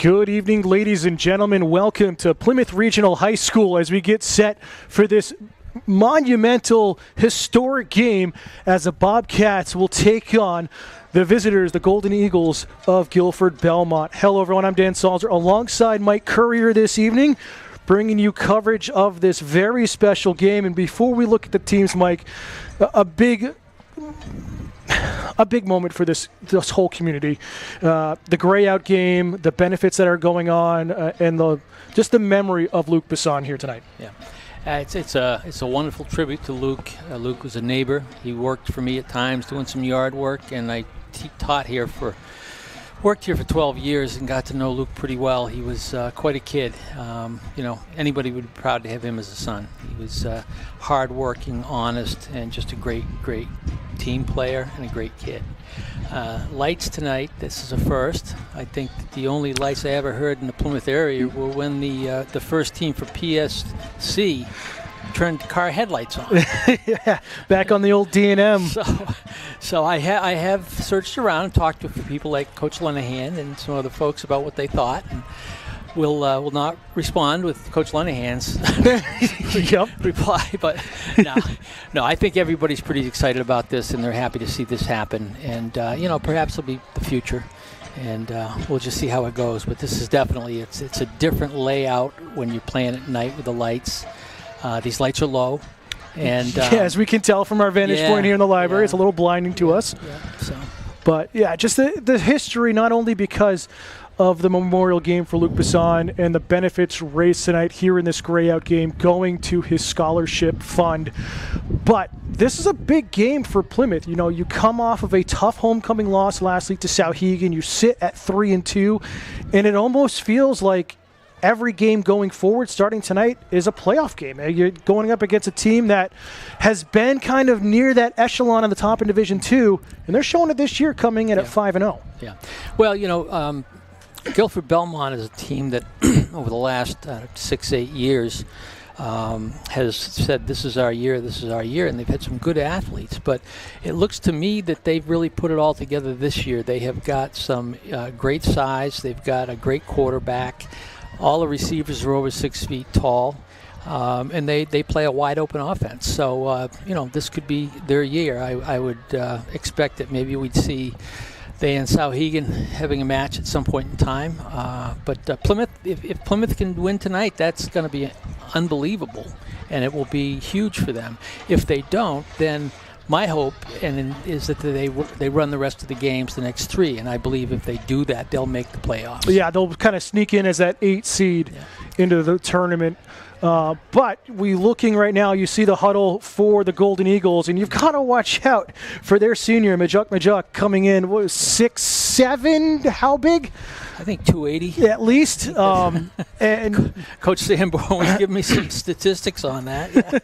Good evening, ladies and gentlemen. Welcome to Plymouth Regional High School as we get set for this monumental, historic game as the Bobcats will take on the visitors, the Golden Eagles of Gilford, Belmont. Hello, everyone. I'm Dan Salzer alongside Mike Courier this evening, bringing you coverage of this very special game. And before we look at the teams, Mike, a big moment for this whole community. The gray out game, the benefits that are going on, and just the memory of Luc Bisson here tonight. Yeah. It's a wonderful tribute to Luc. Luc was a neighbor. He worked for me at times doing some yard work, and I worked here for 12 years and got to know Luc pretty well. He was quite a kid. Anybody would be proud to have him as a son. He was hardworking, honest, and just a great team player and a great kid. Lights tonight, this is a first. I think the only lights I ever heard in the Plymouth area were when the first team for PSC turned car headlights on. Yeah, back on the old D&M. So I have searched around and talked to people like Coach Lenahan and some other folks about what they thought. And will not respond with Coach Lenahan's reply, but no, I think everybody's pretty excited about this, and they're happy to see this happen. And perhaps it'll be the future, and we'll just see how it goes. But this is definitely it's a different layout when you're playing at night with the lights. These lights are low, and as we can tell from our vantage point here in the library, it's a little blinding to us. Yeah, But just the history, not only because of the memorial game for Luc Bisson and the benefits raised tonight here in this gray-out game going to his scholarship fund. But this is a big game for Plymouth. You know, you come off of a tough homecoming loss last week to Souhegan. You sit at 3-2, and it almost feels like every game going forward, starting tonight, is a playoff game. You're going up against a team that has been kind of near that echelon on the top in Division II, and they're showing it this year coming in at 5-0. Yeah. Well, Gilford Belmont is a team that over the last 6-8 years has said this is our year, and they've had some good athletes. But it looks to me that they've really put it all together this year. They have got some great size. They've got a great quarterback. All the receivers are over 6 feet tall. And they play a wide open offense. So, this could be their year. I would expect that maybe we'd see they and Souhegan having a match at some point in time. But Plymouth, if Plymouth can win tonight, that's going to be unbelievable, and it will be huge for them. If they don't, then my hope is that they run the rest of the games, the next 3, and I believe if they do that, they'll make the playoffs. Yeah, they'll kind of sneak in as that 8 seed into the tournament. But we looking right now, you see the huddle for the Golden Eagles, and you've got to watch out for their senior, Majuk coming in, 6'7", how big? I think 280. At least. And Coach Sanborn was giving me some statistics on that. Yeah.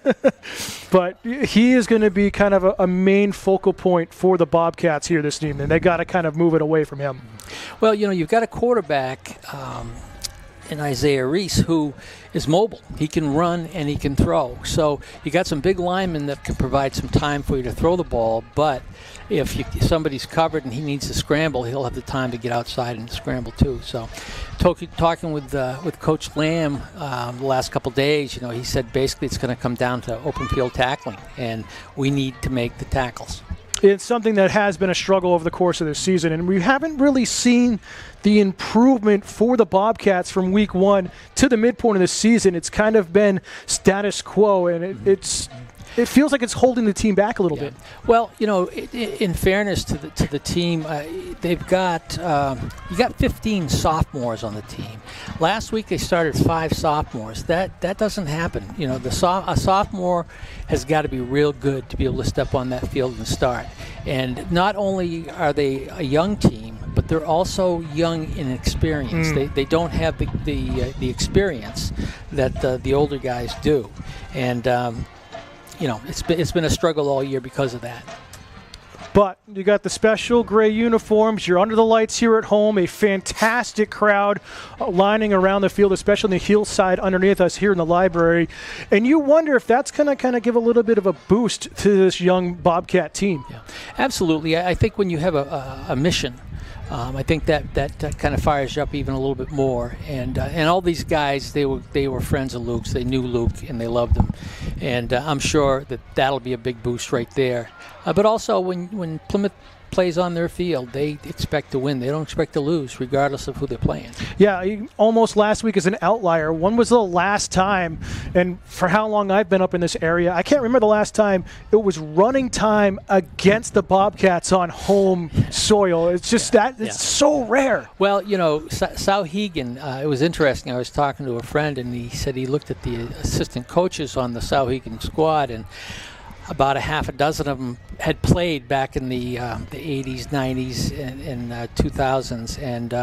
But he is going to be kind of a main focal point for the Bobcats here this evening. They got to kind of move it away from him. Well, you've got a quarterback in Isaiah Reese, who is mobile. He can run and he can throw. So you got some big linemen that can provide some time for you to throw the ball, but if somebody's covered and he needs to scramble, he'll have the time to get outside and scramble too. So talking with Coach Lamb the last couple days, he said basically it's going to come down to open field tackling, and we need to make the tackles. It's something that has been a struggle over the course of this season, and we haven't really seen the improvement for the Bobcats from week 1 to the midpoint of the season. It's kind of been status quo, and it feels like it's holding the team back a little bit. Well, in fairness to the team, they've got you got 15 sophomores on the team. Last week they started 5 sophomores. That doesn't happen. A sophomore has got to be real good to be able to step on that field and start. And not only are they a young team, but they're also young in experience. They don't have the experience that the older guys do, and it's been a struggle all year because of that. But you got the special gray uniforms. You're under the lights here at home. A fantastic crowd lining around the field, especially on the hillside underneath us here in the library. And you wonder if that's going to kind of give a little bit of a boost to this young Bobcat team. Yeah, absolutely. I think when you have a mission I think that kind of fires you up even a little bit more. And all these guys, they were friends of Luc's. They knew Luc and they loved him. And I'm sure that'll be a big boost right there. But also when Plymouth plays on their field, they expect to win. They don't expect to lose, regardless of who they're playing. Yeah, almost last week is an outlier. When was the last time, and for how long I've been up in this area, I can't remember the last time it was running time against the Bobcats on home soil. It's just it's so rare. Well, Sauhegan, it was interesting. I was talking to a friend, and he said he looked at the assistant coaches on the Sauhegan squad, and about a half a dozen of them had played back in the 80s, 90s, and 2000s, and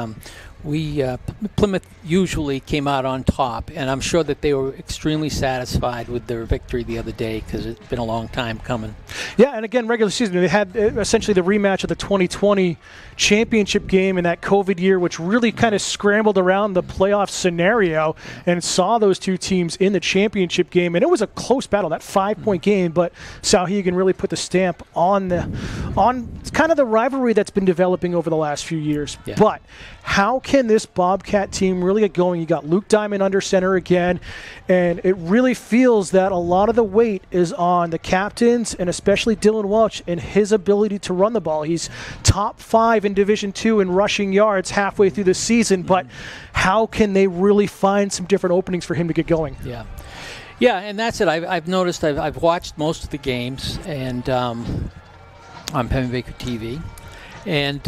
Plymouth usually came out on top, and I'm sure that they were extremely satisfied with their victory the other day because it's been a long time coming. Yeah, and again, regular season, they had essentially the rematch of the 2020 championship game in that COVID year, which really kind of scrambled around the playoff scenario and saw those two teams in the championship game, and it was a close battle, that 5-point game, but Sauhegan really put the stamp on kind of the rivalry that's been developing over the last few years. Yeah. But how can this Bobcat team really get going? You got Luke Diamond under center again, and it really feels that a lot of the weight is on the captains and especially Dylan Welch and his ability to run the ball. He's top 5 in Division II in rushing yards halfway through the season, but how can they really find some different openings for him to get going? Yeah, and that's it. I've noticed, I've watched most of the games and on Penny Baker TV, and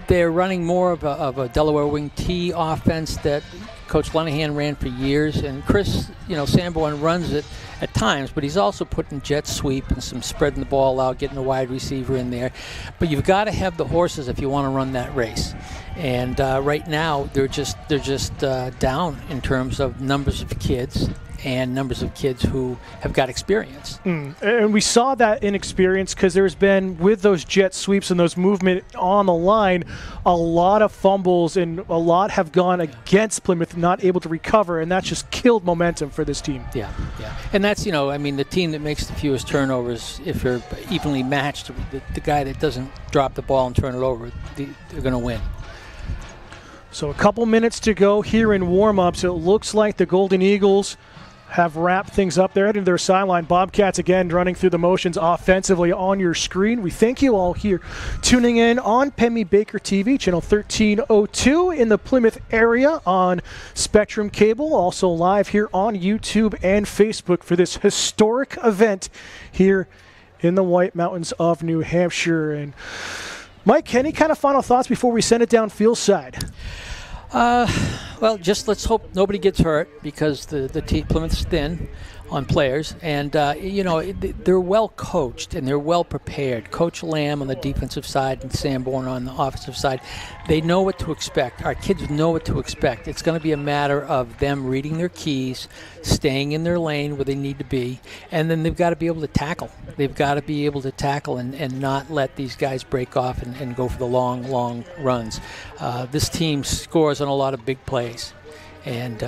they're running more of a Delaware wing T offense that Coach Lenahan ran for years, and Chris, Sanborn runs it at times, but he's also putting jet sweep and some spreading the ball out, getting a wide receiver in there. But you've got to have the horses if you want to run that race. And right now they're just down in terms of numbers of kids and numbers of kids who have got experience. And we saw that inexperience because there's been, with those jet sweeps and those movement on the line, a lot of fumbles and a lot have gone against Plymouth, not able to recover, and that's just killed momentum for this team. Yeah. And that's, the team that makes the fewest turnovers, if you're evenly matched, the guy that doesn't drop the ball and turn it over, they're going to win. So a couple minutes to go here in warm-ups. It looks like the Golden Eagles have wrapped things up there into their sideline. Bobcats again running through the motions offensively on your screen. We thank you all here tuning in on Penny Baker TV, channel 1302 in the Plymouth area on Spectrum Cable, also live here on YouTube and Facebook for this historic event here in the White Mountains of New Hampshire. And Mike, any kind of final thoughts before we send it down field side? Well, just let's hope nobody gets hurt because the team, Plymouth's thin on players, and they're well coached and they're well prepared. Coach Lamb on the defensive side and Sanborn on the offensive side, they know what to expect. Our kids know what to expect. It's going to be a matter of them reading their keys, staying in their lane where they need to be, and then they've got to be able to tackle. They've got to be able to tackle and not let these guys break off and go for the long runs. This team scores on a lot of big plays. And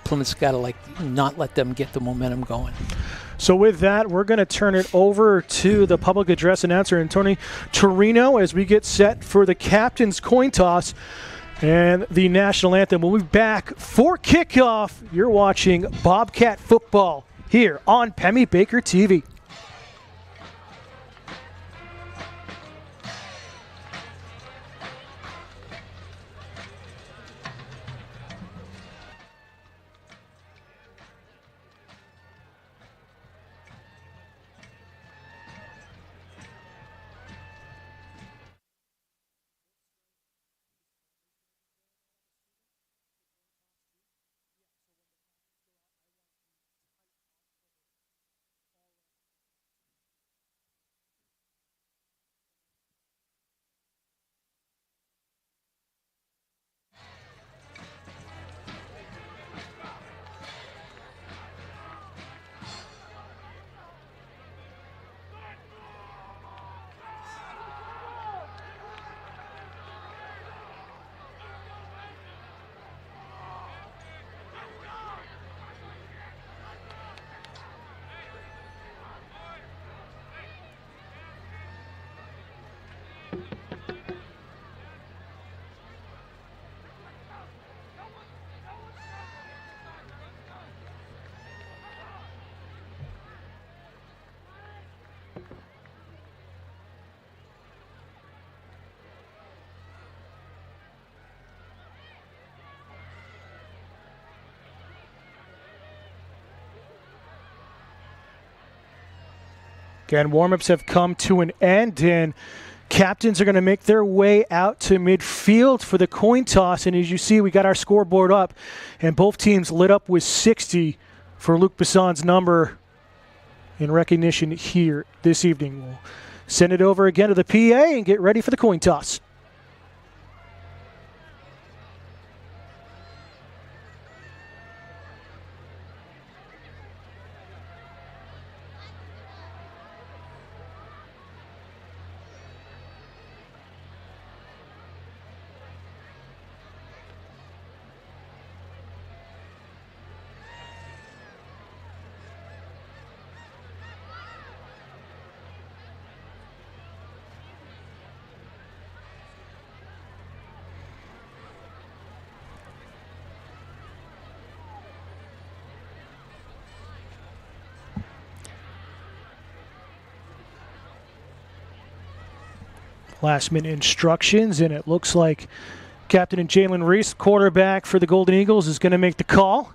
Plymouth's got to not let them get the momentum going. So with that, we're going to turn it over to the public address announcer, Anthony Torino, as we get set for the captain's coin toss and the national anthem. We'll be back for kickoff. You're watching Bobcat football here on Penny Baker TV. Again, warm-ups have come to an end, and captains are going to make their way out to midfield for the coin toss. And as you see, we got our scoreboard up, and both teams lit up with 60 for Luc Bisson's number in recognition here this evening. We'll send it over again to the PA and get ready for the coin toss. Last-minute instructions, and it looks like Captain Jalen Reese, quarterback for the Golden Eagles, is going to make the call.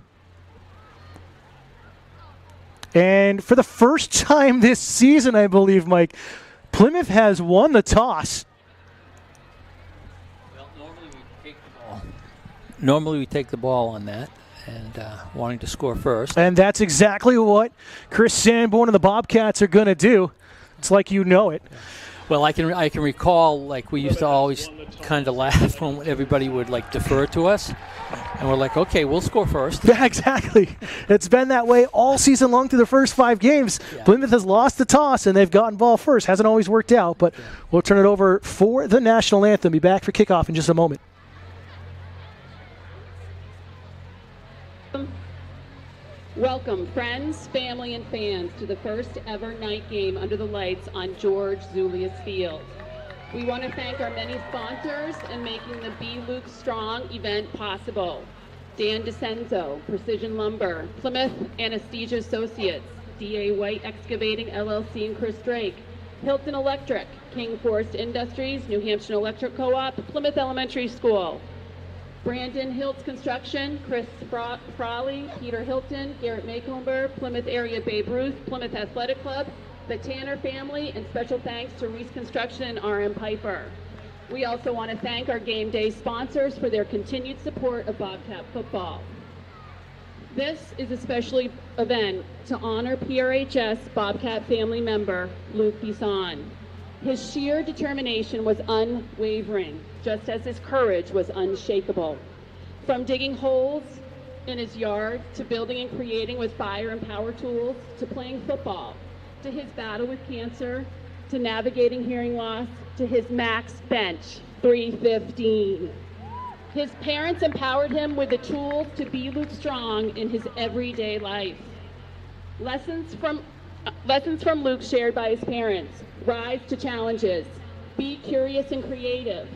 And for the first time this season, I believe, Mike, Plymouth has won the toss. Well, normally we take the ball on that, and wanting to score first. And that's exactly what Chris Sanborn and the Bobcats are going to do. It's like you know it. Well, I can recall, like, we used to always kind of laugh when everybody would, like, defer to us. And we're like, okay, we'll score first. Yeah, exactly. It's been that way all season long through the first 5 games. Yeah. Plymouth has lost the toss, and they've gotten ball first. Hasn't always worked out, but we'll turn it over for the national anthem. Be back for kickoff in just a moment. Welcome, friends, family, and fans, to the first ever night game under the lights on George Zulius Field. We want to thank our many sponsors in making the BE LUC Strong event possible. Dan DeCenzo, Precision Lumber, Plymouth Anesthesia Associates, D.A. White Excavating LLC and Chris Drake, Hilton Electric, King Forest Industries, New Hampshire Electric Co-op, Plymouth Elementary School, Brandon Hiltz Construction, Chris Frawley, Peter Hilton, Garrett Macomber, Plymouth Area Babe Ruth, Plymouth Athletic Club, the Tanner family, and special thanks to Reese Construction and RM Piper. We also want to thank our game day sponsors for their continued support of Bobcat football. This is a special event to honor PRHS Bobcat family member Luc Bisson. His sheer determination was unwavering, just as his courage was unshakable. From digging holes in his yard, to building and creating with fire and power tools, to playing football, to his battle with cancer, to navigating hearing loss, to his max bench, 315. His parents empowered him with the tools to be Luc Strong in his everyday life. Lessons from Luc shared by his parents: rise to challenges, be curious and creative,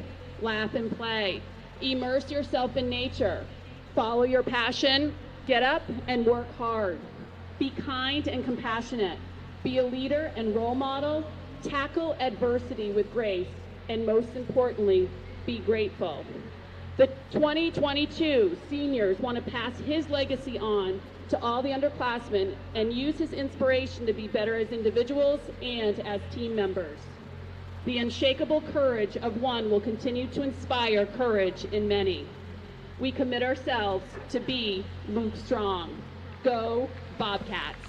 laugh and play, immerse yourself in nature, follow your passion, get up and work hard, be kind and compassionate, be a leader and role model, tackle adversity with grace, and most importantly, be grateful. The 2022 seniors want to pass his legacy on to all the underclassmen and use his inspiration to be better as individuals and as team members. The unshakable courage of one will continue to inspire courage in many. We commit ourselves to be Luc Strong. Go Bobcats!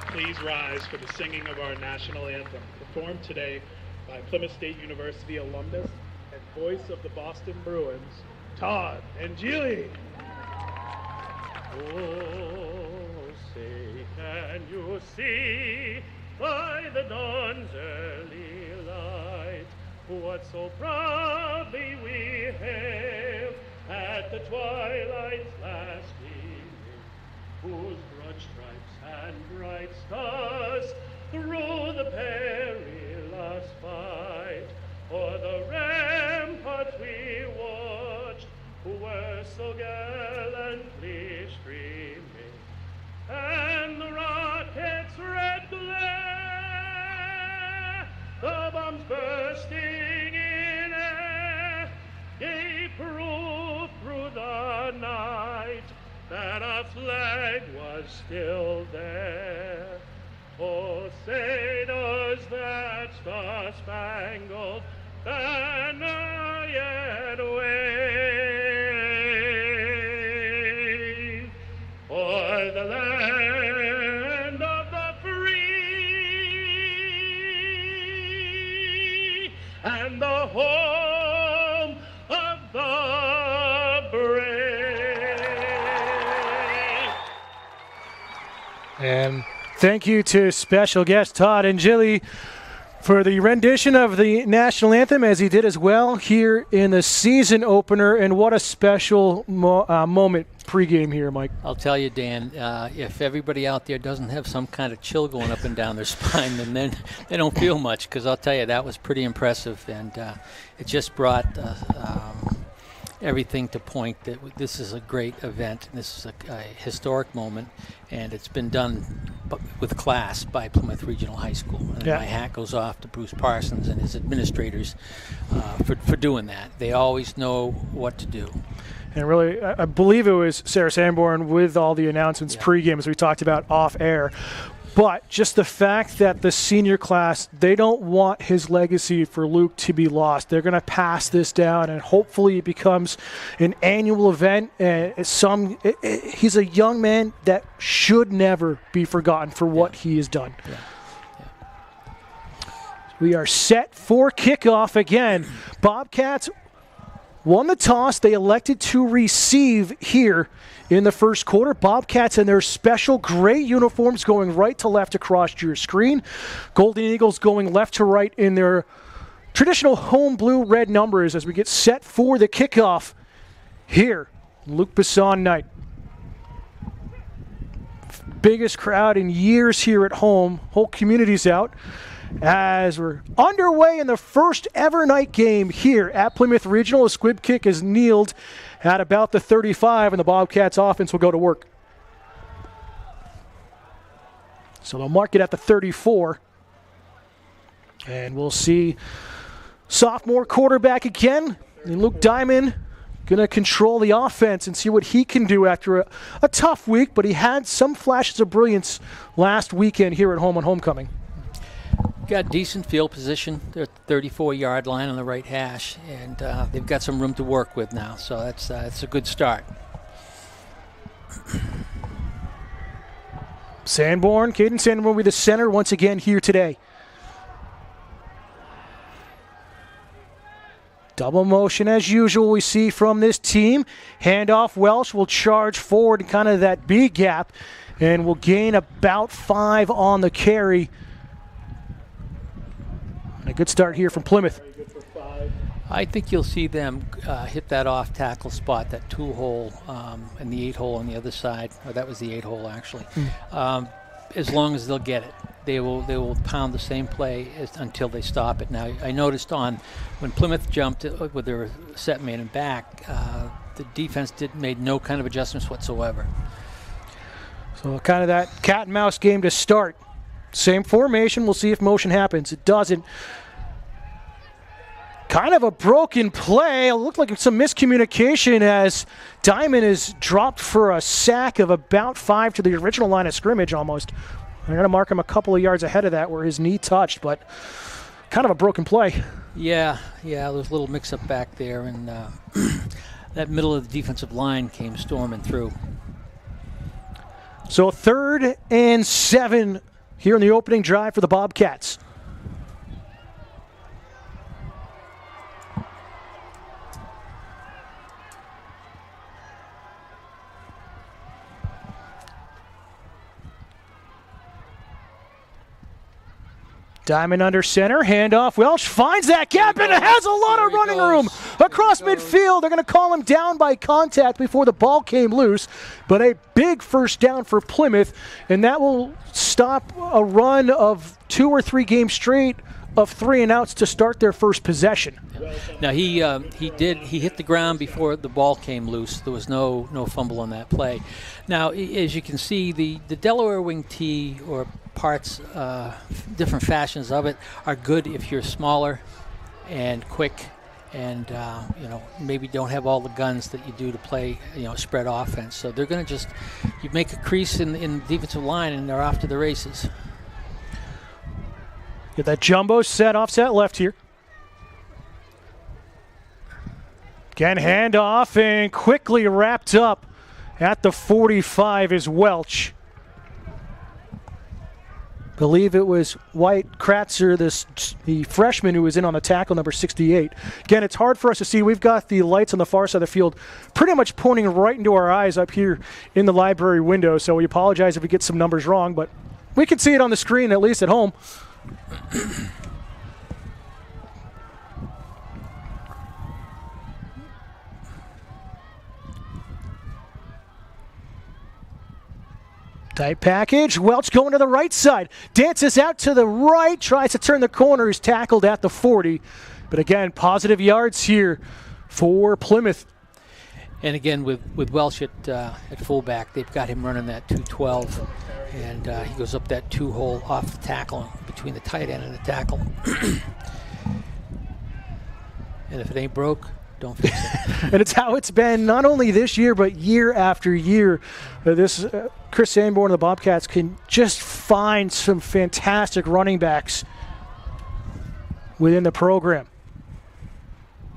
Please rise for the singing of our national anthem, performed today by Plymouth State University alumnus and voice of the Boston Bruins, Todd and Gilly. Oh, say, can you see by the dawn's early light what so proudly we hailed at the twilight's last evening, whose broad stripes and bright stars through the perilous fight o'er the ramparts we watched, who were so gallantly streaming, and the rocket's red glare, the bombs bursting in air, gave proof through the night that our flag was still there. Oh, say does that star-spangled banner yet wave o'er the land of the free and the home of the brave? And thank you to special guest Todd and Jilly for the rendition of the national anthem, as he did as well here in the season opener. And what a special moment pregame here, Mike. I'll tell you, Dan, if everybody out there doesn't have some kind of chill going up and down their spine, then they don't feel much, because I'll tell you, that was pretty impressive. And it just brought everything to point that this is a great event. This is a historic moment, and it's been done with class by Plymouth Regional High School. And my hat goes off to Bruce Parsons and his administrators for doing that. They always know what to do. And really, I believe it was Sarah Sanborn with all the announcements pregame, as we talked about off air. But just the fact that the senior class, they don't want his legacy for Luc to be lost. They're going to pass this down, and hopefully it becomes an annual event. He's a young man that should never be forgotten for what he has done. We are set for kickoff again. Bobcats won the toss. They elected to receive here in the first quarter. Bobcats in their special gray uniforms going right to left across your screen. Golden Eagles going left to right in their traditional home blue-red numbers as we get set for the kickoff here, Luc Bisson night. Biggest crowd in years here at home. Whole community's out as we're underway in the first ever night game here at Plymouth Regional. A squib kick is kneeled at about the 35, and the Bobcats offense will go to work. So they'll mark it at the 34. And we'll see sophomore quarterback again, and Luke Diamond going to control the offense and see what he can do after a tough week, but he had some flashes of brilliance last weekend here at home on homecoming. Got decent field position. They're at the 34-yard line on the right hash, and they've got some room to work with now, so that's a good start. Caden Sanborn will be the center once again here today. Double motion as usual we see from this team. Handoff, Welsh will charge forward in kind of that B gap and will gain about 5 on the carry. A good start here from Plymouth. I think you'll see them hit that off tackle spot, that 2-hole and the 8-hole on the other side. Or that was the 8-hole actually. As long as they'll get it, they will pound the same play until they stop it. Now I noticed when Plymouth jumped with their set man and back, the defense made no kind of adjustments whatsoever. So kind of that cat and mouse game to start. Same formation. We'll see if motion happens. It doesn't. Kind of a broken play. It looked like some miscommunication as Diamond is dropped for a sack of about 5 to the original line of scrimmage almost. I'm going to mark him a couple of yards ahead of that where his knee touched, but kind of a broken play. Yeah, there was a little mix-up back there, and that middle of the defensive line came storming through. So 3rd and 7 here in the opening drive for the Bobcats. Diamond under center, handoff. Welsh finds that gap and has a lot of running room across midfield. They're going to call him down by contact before the ball came loose, but a big first down for Plymouth, and that will stop a run of 2 or 3 games straight of 3 and outs to start their first possession. Now he hit the ground before the ball came loose. There was no fumble on that play. Now, as you can see, the Delaware wing tee or parts, different fashions of it are good if you're smaller and quick and maybe don't have all the guns that you do to play spread offense. So they're going to you make a crease in the defensive line, and they're off to the races. Get that jumbo set, offset left here. Again, handoff, and quickly wrapped up at the 45 is Welch. Believe it was White Kratzer, the freshman who was in on the tackle, number 68. Again, it's hard for us to see. We've got the lights on the far side of the field pretty much pointing right into our eyes up here in the library window, so we apologize if we get some numbers wrong, but we can see it on the screen, at least at home. Tight package. Welch going to the right side. Dances out to the right. Tries to turn the corner. He's tackled at the 40. But again, positive yards here for Plymouth. And again, with Welch at fullback, they've got him running that 212. And he goes up that 2-hole off the tackle between the tight end and the tackle. And if it ain't broke, don't fix it. And it's how it's been not only this year, but year after year. Chris Sanborn and the Bobcats can just find some fantastic running backs within the program.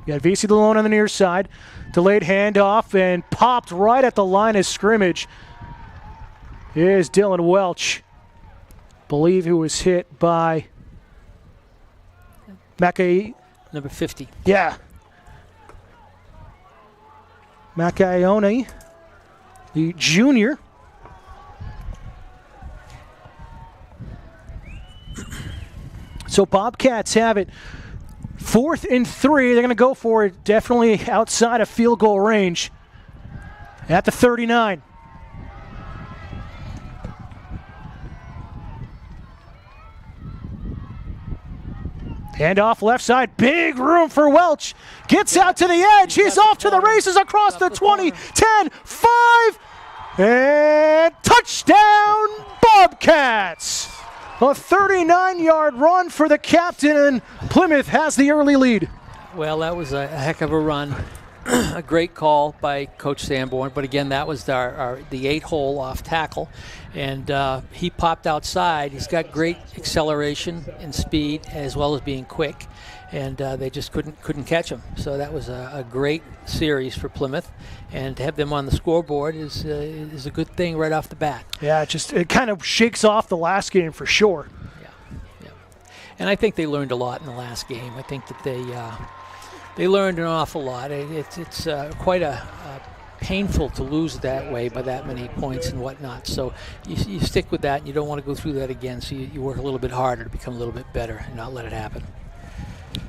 You got VC Lalone on the near side. Delayed handoff and popped right at the line of scrimmage. Here's Dylan Welch. Believe he was hit by Mackay. Number 50. Yeah. Macaione, the junior. So Bobcats have it 4th and 3. They're going to go for it, definitely outside of field goal range at the 39. Handoff left side, big room for Welch. Gets out to the edge. He's off to the races across the 20, 10, 5, and touchdown Bobcats. A 39-yard run for the captain, and Plymouth has the early lead. Well, that was a heck of a run. A great call by Coach Sanborn, but again, that was the 8-hole off tackle, and he popped outside. He's got great acceleration and speed, as well as being quick, and they just couldn't catch him. So that was a great series for Plymouth, and to have them on the scoreboard is a good thing right off the bat. Yeah, it kind of shakes off the last game for sure. Yeah. And I think they learned a lot in the last game. I think that they learned an awful lot. It's quite painful to lose that way by that many points and whatnot. So you stick with that, and you don't want to go through that again. So you work a little bit harder to become a little bit better and not let it happen.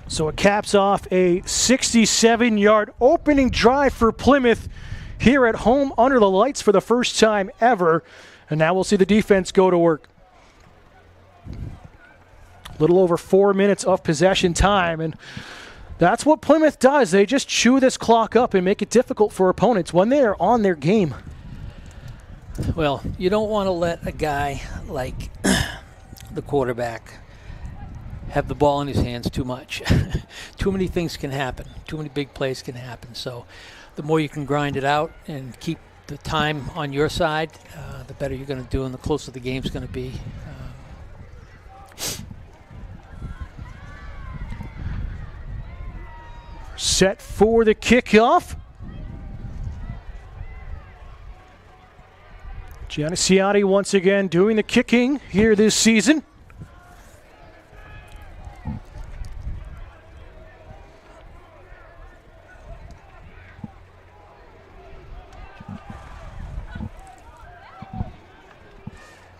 So it caps off a 67-yard opening drive for Plymouth here at home under the lights for the first time ever. And now we'll see the defense go to work. A little over 4 minutes of possession time, and that's what Plymouth does. They just chew this clock up and make it difficult for opponents when they are on their game. Well, you don't want to let a guy like the quarterback have the ball in his hands too much. Too many things can happen. Too many big plays can happen. So the more you can grind it out and keep the time on your side, the better you're going to do and the closer the game's going to be. Set for the kickoff. Giannisciati once again doing the kicking here this season.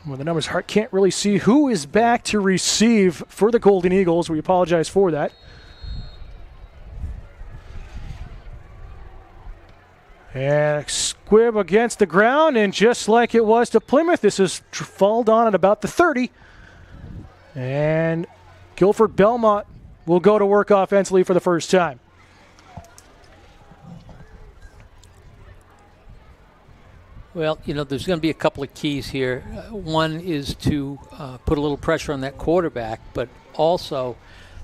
Well, the numbers can't really see who is back to receive for the Golden Eagles. We apologize for that. And squib against the ground, and just like it was to Plymouth, this is fall on at about the 30. And Gilford Belmont will go to work offensively for the first time. Well, there's going to be a couple of keys here. One is to put a little pressure on that quarterback, but also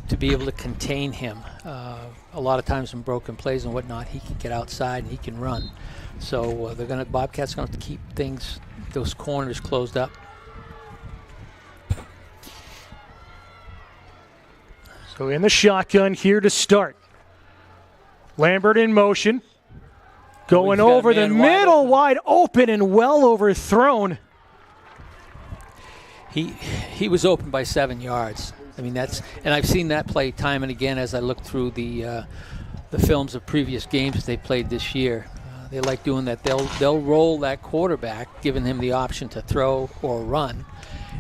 to be able to contain him. A lot of times in broken plays and whatnot, he can get outside and he can run. So Bobcats going to have to keep those corners closed up. So in the shotgun here to start. Lambert in motion. Going over the middle, wide open and well overthrown. He was open by 7 yards. I mean, and I've seen that play time and again as I look through the films of previous games they played this year. They like doing that. They'll roll that quarterback, giving him the option to throw or run,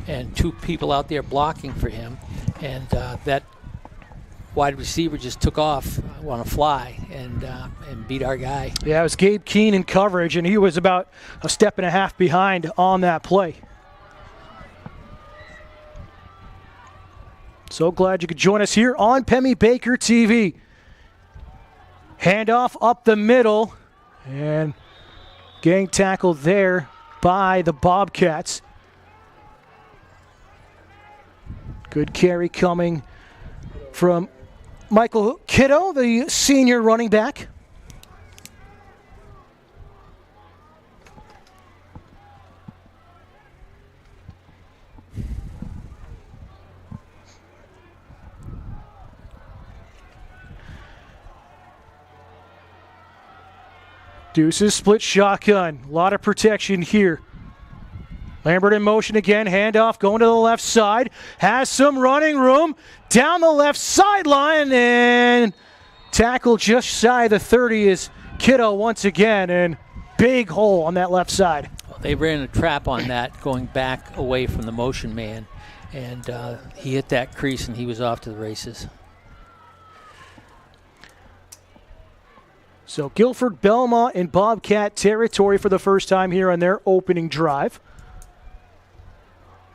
and 2 people out there blocking for him, and that wide receiver just took off on a fly and beat our guy. Yeah, it was Gabe Keene in coverage, and he was about a step and a half behind on that play. So glad you could join us here on Pemmy Baker TV. Handoff up the middle, and gang tackle there by the Bobcats. Good carry coming from Michael Kiddo, the senior running back. Deuces split shotgun. A lot of protection here. Lambert in motion again. Handoff going to the left side. Has some running room. Down the left sideline and tackle just shy of the 30 is Kiddo once again. And big hole on that left side. Well, they ran a trap on that going back away from the motion man. And he hit that crease and he was off to the races. So Gilford, Belmont, in Bobcat territory for the first time here on their opening drive.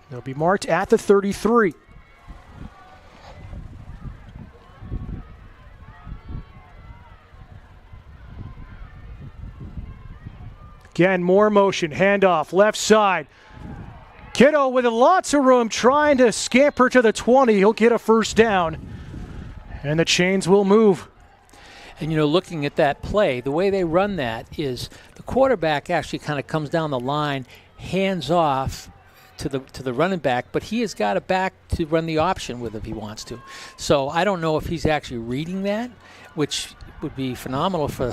They'll be marked at the 33. Again, more motion, handoff, left side. Kiddo with lots of room trying to scamper to the 20. He'll get a first down. And the chains will move. And, looking at that play, the way they run that is the quarterback actually kind of comes down the line, hands off to the running back, but he has got a back to run the option with if he wants to. So I don't know if he's actually reading that, which would be phenomenal for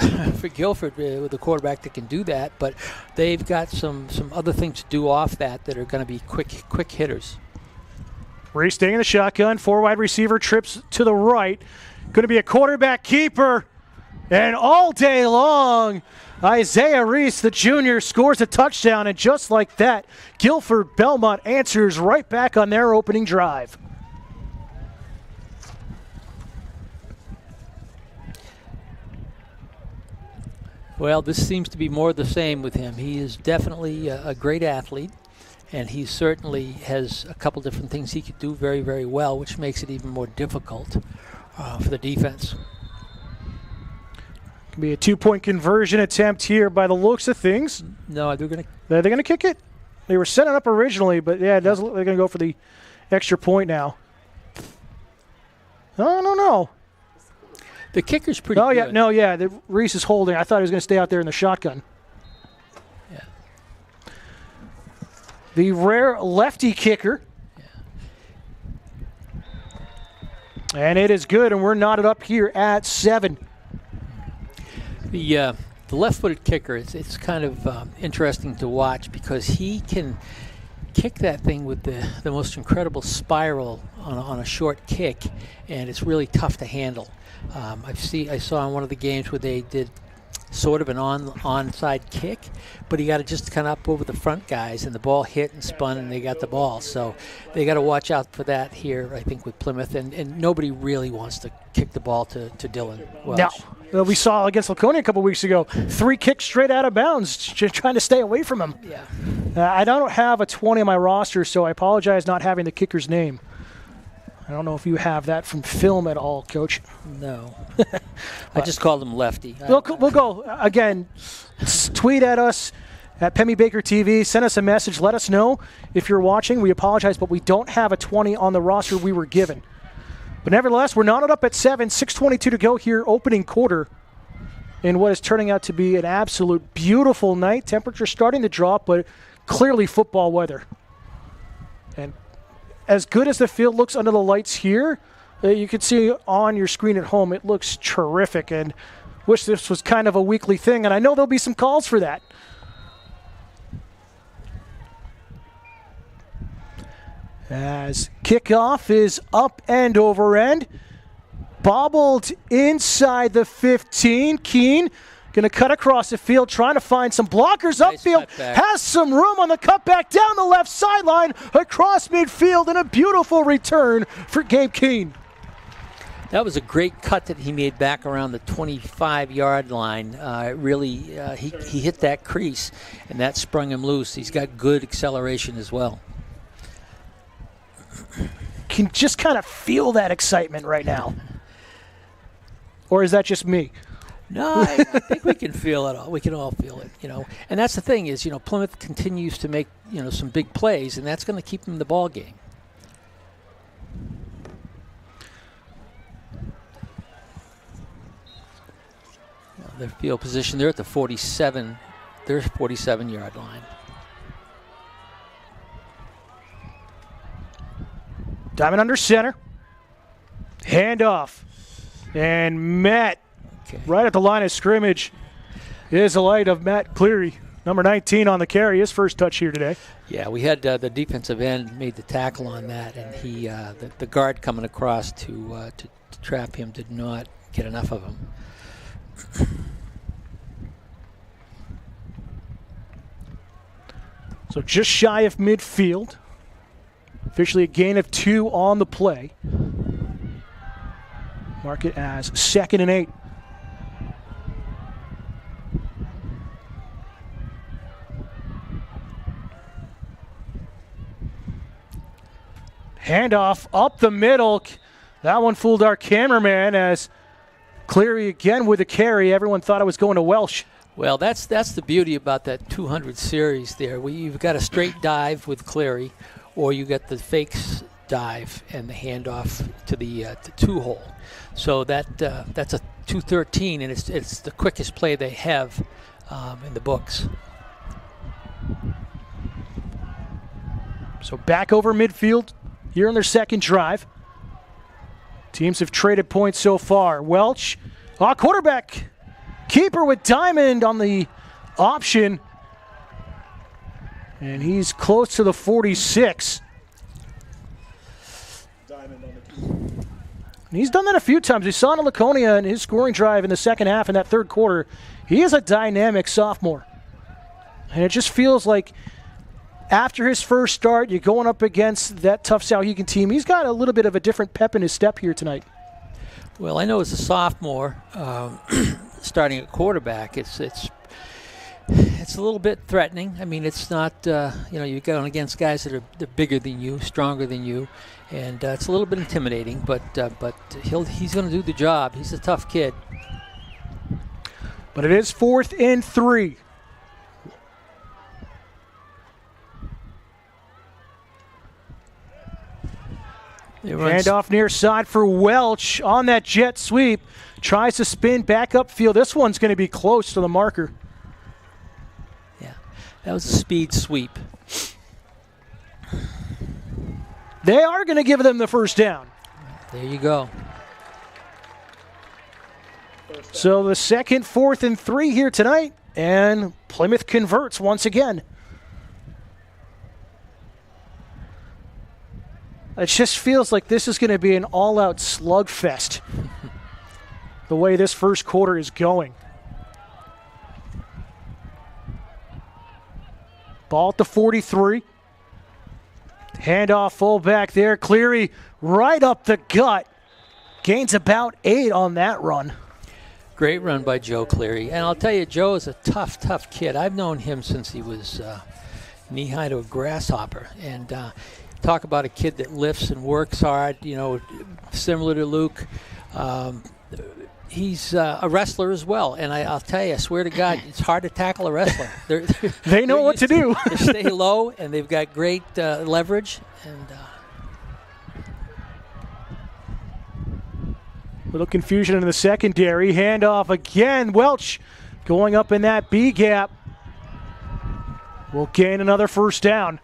Gilford with a quarterback that can do that. But they've got some other things to do off that are going to be quick hitters. Reese staying in the shotgun, 4 wide receiver trips to the right. Going to be a quarterback keeper. And all day long, Isaiah Reese, the junior, scores a touchdown. And just like that, Gilford Belmont answers right back on their opening drive. Well, this seems to be more the same with him. He is definitely a great athlete. And he certainly has a couple different things he could do very, very well, which makes it even more difficult for the defense. Can be a 2-point conversion attempt here by the looks of things. No, they're going to kick it. They were setting up originally, but yeah, it doesn't look like they're going to go for the extra point now. No. The kicker's pretty good. The Reese is holding. I thought he was going to stay out there in the shotgun. Yeah. The rare lefty kicker. Yeah. And it is good, and we're knotted up here at 7. The left-footed kicker, it's kind of interesting to watch because he can kick that thing with the most incredible spiral on a short kick, and it's really tough to handle. I saw in one of the games where they did sort of an onside kick, but he got it just kind of up over the front guys, and the ball hit and spun, and they got the ball. So they got to watch out for that here, I think, with Plymouth. And nobody really wants to kick the ball to Dylan Welch. No. We saw against Laconia a couple weeks ago, 3 kicks straight out of bounds, trying to stay away from him. Yeah. I don't have a 20 on my roster, so I apologize not having the kicker's name. I don't know if you have that from film at all, Coach. No. I just called him Lefty. We'll go. Again, tweet at us at Pemmy Baker TV. Send us a message. Let us know if you're watching. We apologize, but we don't have a 20 on the roster we were given. But nevertheless, we're knotted up at 7, 6:22 to go here, opening quarter, in what is turning out to be an absolute beautiful night. Temperature starting to drop, but clearly football weather. And as good as the field looks under the lights here, you can see on your screen at home, it looks terrific, and wish this was kind of a weekly thing, and I know there'll be some calls for that. As kickoff is up and over end. Bobbled inside the 15. Keene going to cut across the field, trying to find some blockers upfield. Has some room on the cutback down the left sideline, across midfield, and a beautiful return for Gabe Keene. That was a great cut that he made back around the 25-yard line. He hit that crease, and that sprung him loose. He's got good acceleration as well. Can just kind of feel that excitement right now. Or is that just me? No, I think we can feel it all. We can all feel it, And that's the thing is, Plymouth continues to make, some big plays, and that's going to keep them in the ball game. Their field position, they're at the 47, their 47-yard line. Diamond under center. Handoff. And Matt, right at the line of scrimmage, is the light of Matt Cleary, number 19 on the carry, his first touch here today. Yeah, we had the defensive end made the tackle on that, and he the guard coming across to trap him did not get enough of him. So just shy of midfield. Officially a gain of 2 on the play. Mark it as 2nd and 8. Handoff up the middle. That one fooled our cameraman as Cleary again with a carry. Everyone thought it was going to Welsh. Well, that's the beauty about that 200 series there. You've got a straight dive with Cleary, or you got the fakes dive and the handoff to the 2-hole. So that's a 213, and it's the quickest play they have in the books. So back over midfield here on their second drive. Teams have traded points so far. Welch, quarterback, keeper with Diamond on the option. And he's close to the 46. Diamond on the keeper. And he's done that a few times. We saw it in Laconia in his scoring drive in the second half in that third quarter. He is a dynamic sophomore. And it just feels like after his first start, you're going up against that tough Souhegan team. He's got a little bit of a different pep in his step here tonight. Well, I know as a sophomore, starting at quarterback, it's a little bit threatening. I mean, it's not, you're going against guys that are bigger than you, stronger than you, and it's a little bit intimidating, but he's going to do the job. He's a tough kid. But it is 4th and 3. Handoff near side for Welch on that jet sweep. Tries to spin back upfield. This one's going to be close to the marker. Yeah, that was a speed sweep. They are going to give them the first down. There you go. So the second, 4th and 3 here tonight, and Plymouth converts once again. It just feels like this is going to be an all-out slugfest, the way this first quarter is going. Ball at the 43. Handoff fullback there. Cleary right up the gut. Gains about 8 on that run. Great run by Joe Cleary. And I'll tell you, Joe is a tough kid. I've known him since he was knee-high to a grasshopper. And talk about a kid that lifts and works hard, similar to Luke. He's a wrestler as well. And I'll tell you, I swear to God, it's hard to tackle a wrestler. They know what to do. They stay low, and they've got great leverage. And Little confusion in the secondary. Handoff again. Welch going up in that B gap. Will gain another first down.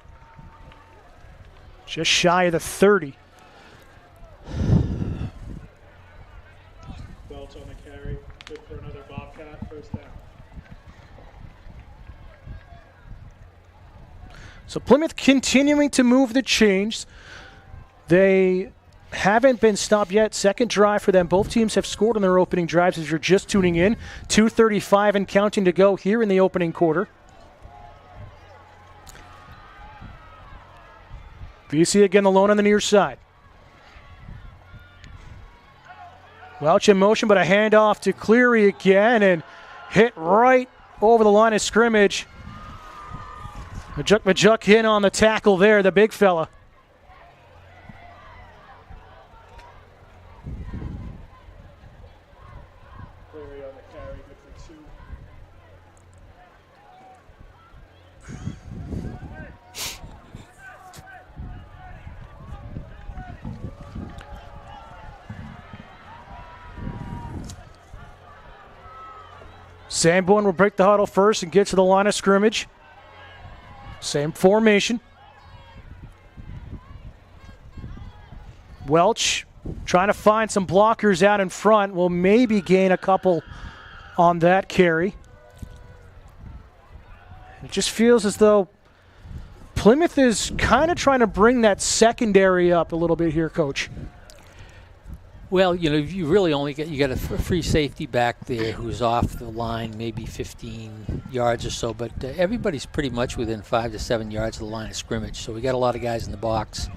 Just shy of the 30. Welch on the carry. Good for another Bobcat. First down. So Plymouth continuing to move the chains. They haven't been stopped yet. Second drive for them. Both teams have scored on their opening drives as you're just tuning in. 2:35 and counting to go here in the opening quarter. BC again alone on the near side. Welch in motion, but a handoff to Cleary again and hit right over the line of scrimmage. Majuk in on the tackle there, the big fella. Cleary on the carry, good for 2. Sanborn will break the huddle first and get to the line of scrimmage. Same formation. Welch trying to find some blockers out in front. Will maybe gain a couple on that carry. It just feels as though Plymouth is kind of trying to bring that secondary up a little bit here, Coach. Well, you know, you really only get a free safety back there who's off the line, maybe 15 yards or so, but everybody's pretty much within 5 to 7 yards of the line of scrimmage. So we got a lot of guys in the box,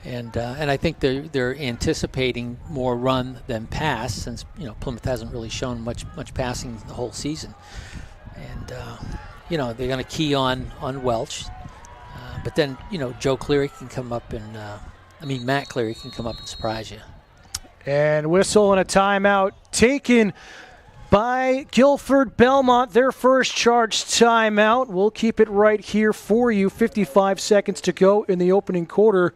and I think they're anticipating more run than pass, since Plymouth hasn't really shown much passing the whole season, and they're going to key on Welch, but then Joe Cleary can come up and Matt Cleary can come up and surprise you. And whistle and a timeout taken by Gilford. Belmont, their first charged timeout. We'll keep it right here for you. 55 seconds to go in the opening quarter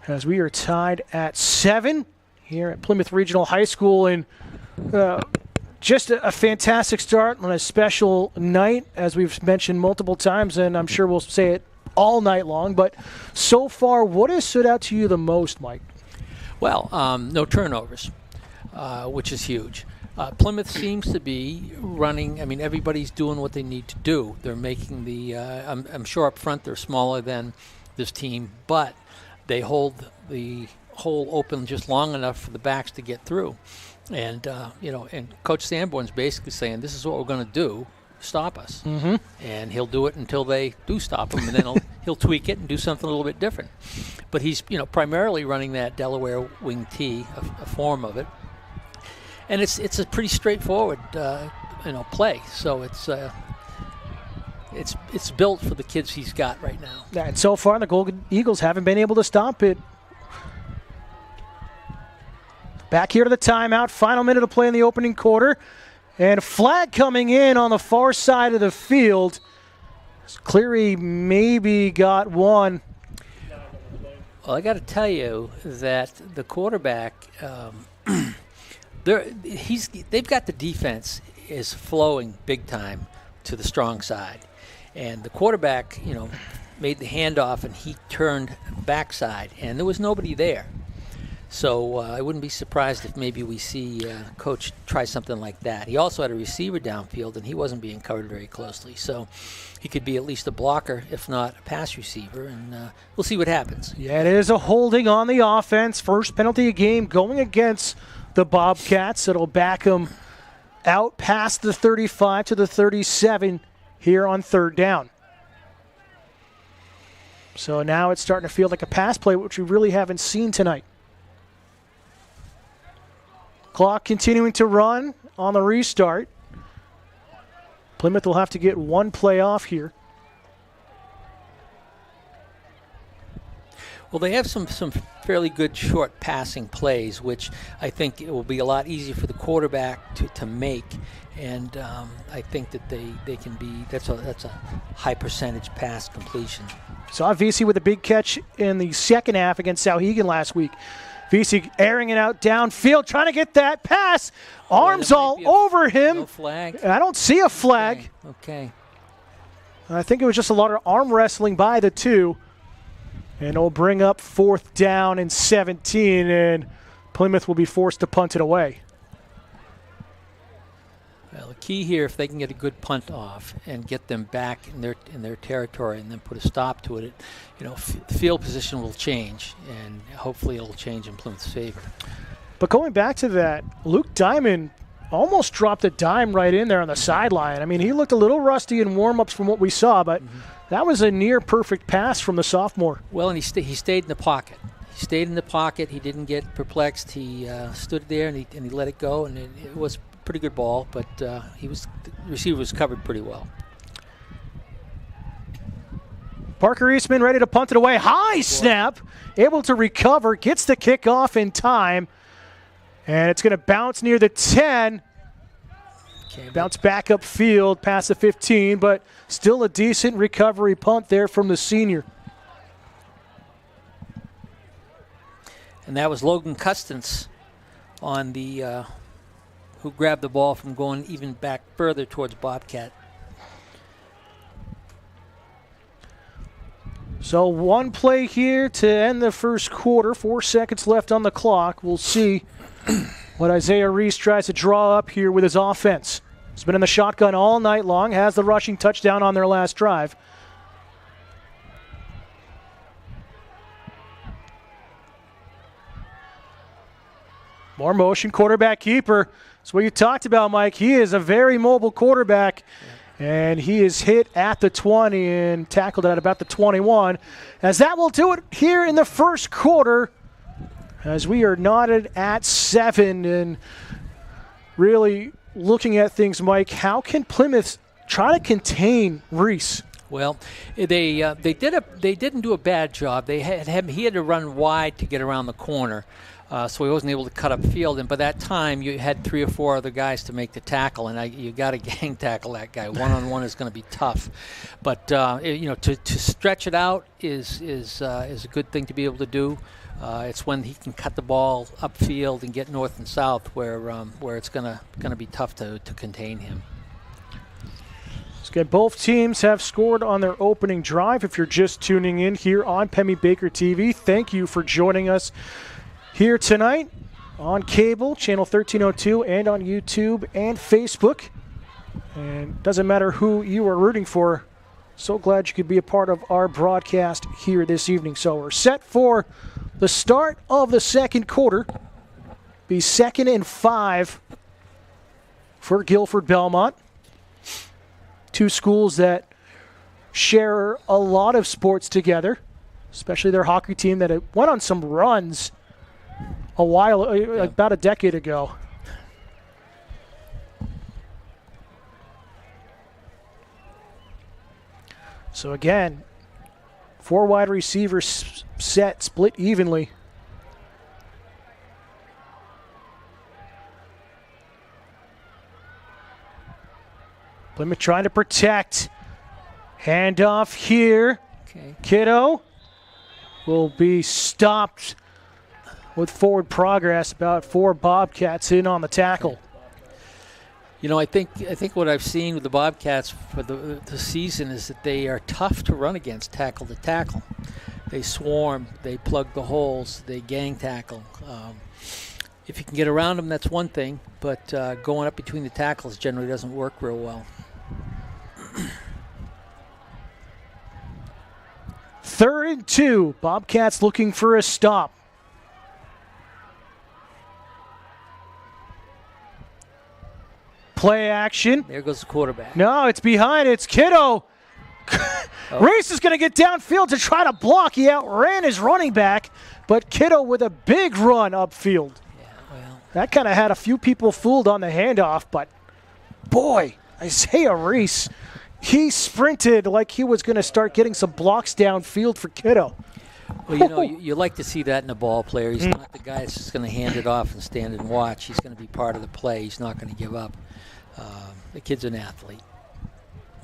as we are tied at 7 here at Plymouth Regional High School. And just a fantastic start on a special night, as we've mentioned multiple times, and I'm sure we'll say it all night long. But so far, what has stood out to you the most, Mike? Well, no turnovers, which is huge. Plymouth seems to be running. I mean, everybody's doing what they need to do. They're making the. I'm sure up front they're smaller than this team, but they hold the hole open just long enough for the backs to get through. And and Coach Sanborn's basically saying, "This is what we're going to do. Stop us." Mm-hmm. And he'll do it until they do stop him, and then he'll tweak it and do something a little bit different. But he's primarily running that Delaware wing T, a form of it, and it's a pretty straightforward play. So it's built for the kids he's got right now. Yeah, and so far the Golden Eagles haven't been able to stop it. Back here to the timeout, final minute of play in the opening quarter. And a flag coming in on the far side of the field. Cleary maybe got one. Well, I got to tell you that the quarterback, they've got the defense is flowing big time to the strong side, and the quarterback, made the handoff and he turned backside, and there was nobody there. So I wouldn't be surprised if maybe we see Coach try something like that. He also had a receiver downfield, and he wasn't being covered very closely. So he could be at least a blocker, if not a pass receiver, and we'll see what happens. Yeah, it is a holding on the offense. First penalty of game going against the Bobcats. It'll back them out past the 35 to the 37 here on third down. So now it's starting to feel like a pass play, which we really haven't seen tonight. Clock continuing to run on the restart. Plymouth will have to get one play off here. Well, they have some fairly good short passing plays, which I think it will be a lot easier for the quarterback to make. And I think that they can be, that's a high percentage pass completion. Saw VC with a big catch in the second half against Souhegan last week. Vesey airing it out downfield, trying to get that pass. Arms all over him. No flag. I don't see a flag. Okay. I think it was just a lot of arm wrestling by the two. And it'll bring up 4th down and 17, and Plymouth will be forced to punt it away. Well, the key here, if they can get a good punt off and get them back in their territory and then put a stop to it, the field position will change, and hopefully it'll change in Plymouth's favor. But going back to that, Luke Diamond almost dropped a dime right in there on the sideline. I mean, he looked a little rusty in warm-ups from what we saw, but that was a near-perfect pass from the sophomore. Well, and he stayed in the pocket. He stayed in the pocket. He didn't get perplexed. He stood there and he let it go, and it was pretty good ball, but the receiver was covered pretty well. Parker Eastman ready to punt it away. High snap, able to recover, gets the kickoff in time, and it's going to bounce near the 10. Bounce back upfield past the 15, but still a decent recovery punt there from the senior. And that was Logan Custance on the who grabbed the ball from going even back further towards Bobcat. So one play here to end the first quarter. 4 seconds left on the clock. We'll see what Isaiah Reese tries to draw up here with his offense. He's been in the shotgun all night long, has the rushing touchdown on their last drive. More motion, quarterback keeper. That's what you talked about, Mike. He is a very mobile quarterback, and he is hit at the 20 and tackled at about the 21. As that will do it here in the first quarter, as we are knotted at 7 and really looking at things, Mike. How can Plymouth try to contain Reese? Well, they didn't do a bad job. He had to run wide to get around the corner. So he wasn't able to cut up field, and by that time you had 3 or 4 other guys to make the tackle, and you got to gang tackle that guy. One-on-one is going to be tough, but to stretch it out is a good thing to be able to do. It's when he can cut the ball upfield and get north and south where it's going to be tough to contain him. Again, both teams have scored on their opening drive. If you're just tuning in here on Pemmy Baker TV, thank you for joining us here tonight on cable, channel 1302, and on YouTube and Facebook. And doesn't matter who you are rooting for, so glad you could be a part of our broadcast here this evening. So we're set for the start of the second quarter. Be 2nd and 5 for Gilford Belmont. Two schools that share a lot of sports together, especially their hockey team that went on some runs about a decade ago. So again, 4 wide receivers set, split evenly. Plymouth trying to protect. Handoff here. Okay. Kiddo will be stopped with forward progress. About 4 Bobcats in on the tackle. I think what I've seen with the Bobcats for the season is that they are tough to run against tackle to tackle. They swarm, they plug the holes, they gang tackle. If you can get around them, that's one thing, but going up between the tackles generally doesn't work real well. 3rd and 2. Bobcats looking for a stop. Play action. There goes the quarterback. No, it's behind. It's Kiddo. Reese is going to get downfield to try to block. He outran his running back, but Kiddo with a big run upfield. Yeah, well. That kind of had a few people fooled on the handoff, but boy, Isaiah Reese, he sprinted like he was going to start getting some blocks downfield for Kiddo. Well, you like to see that in a ball player. He's not the guy that's just going to hand it off and stand and watch. He's going to be part of the play. He's not going to give up. The kid's an athlete.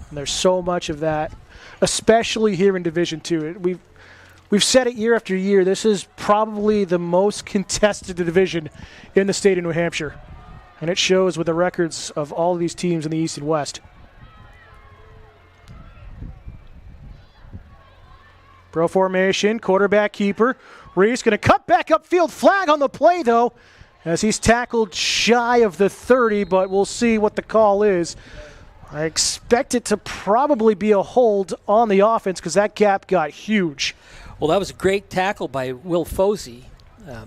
And there's so much of that, especially here in Division II. We've said it year after year. This is probably the most contested division in the state of New Hampshire. And it shows with the records of all of these teams in the East and West. Pro formation, quarterback keeper. Reese going to cut back upfield. Flag on the play, though, as he's tackled shy of the 30, but we'll see what the call is. I expect it to probably be a hold on the offense because that gap got huge. Well, that was a great tackle by Will Fosey,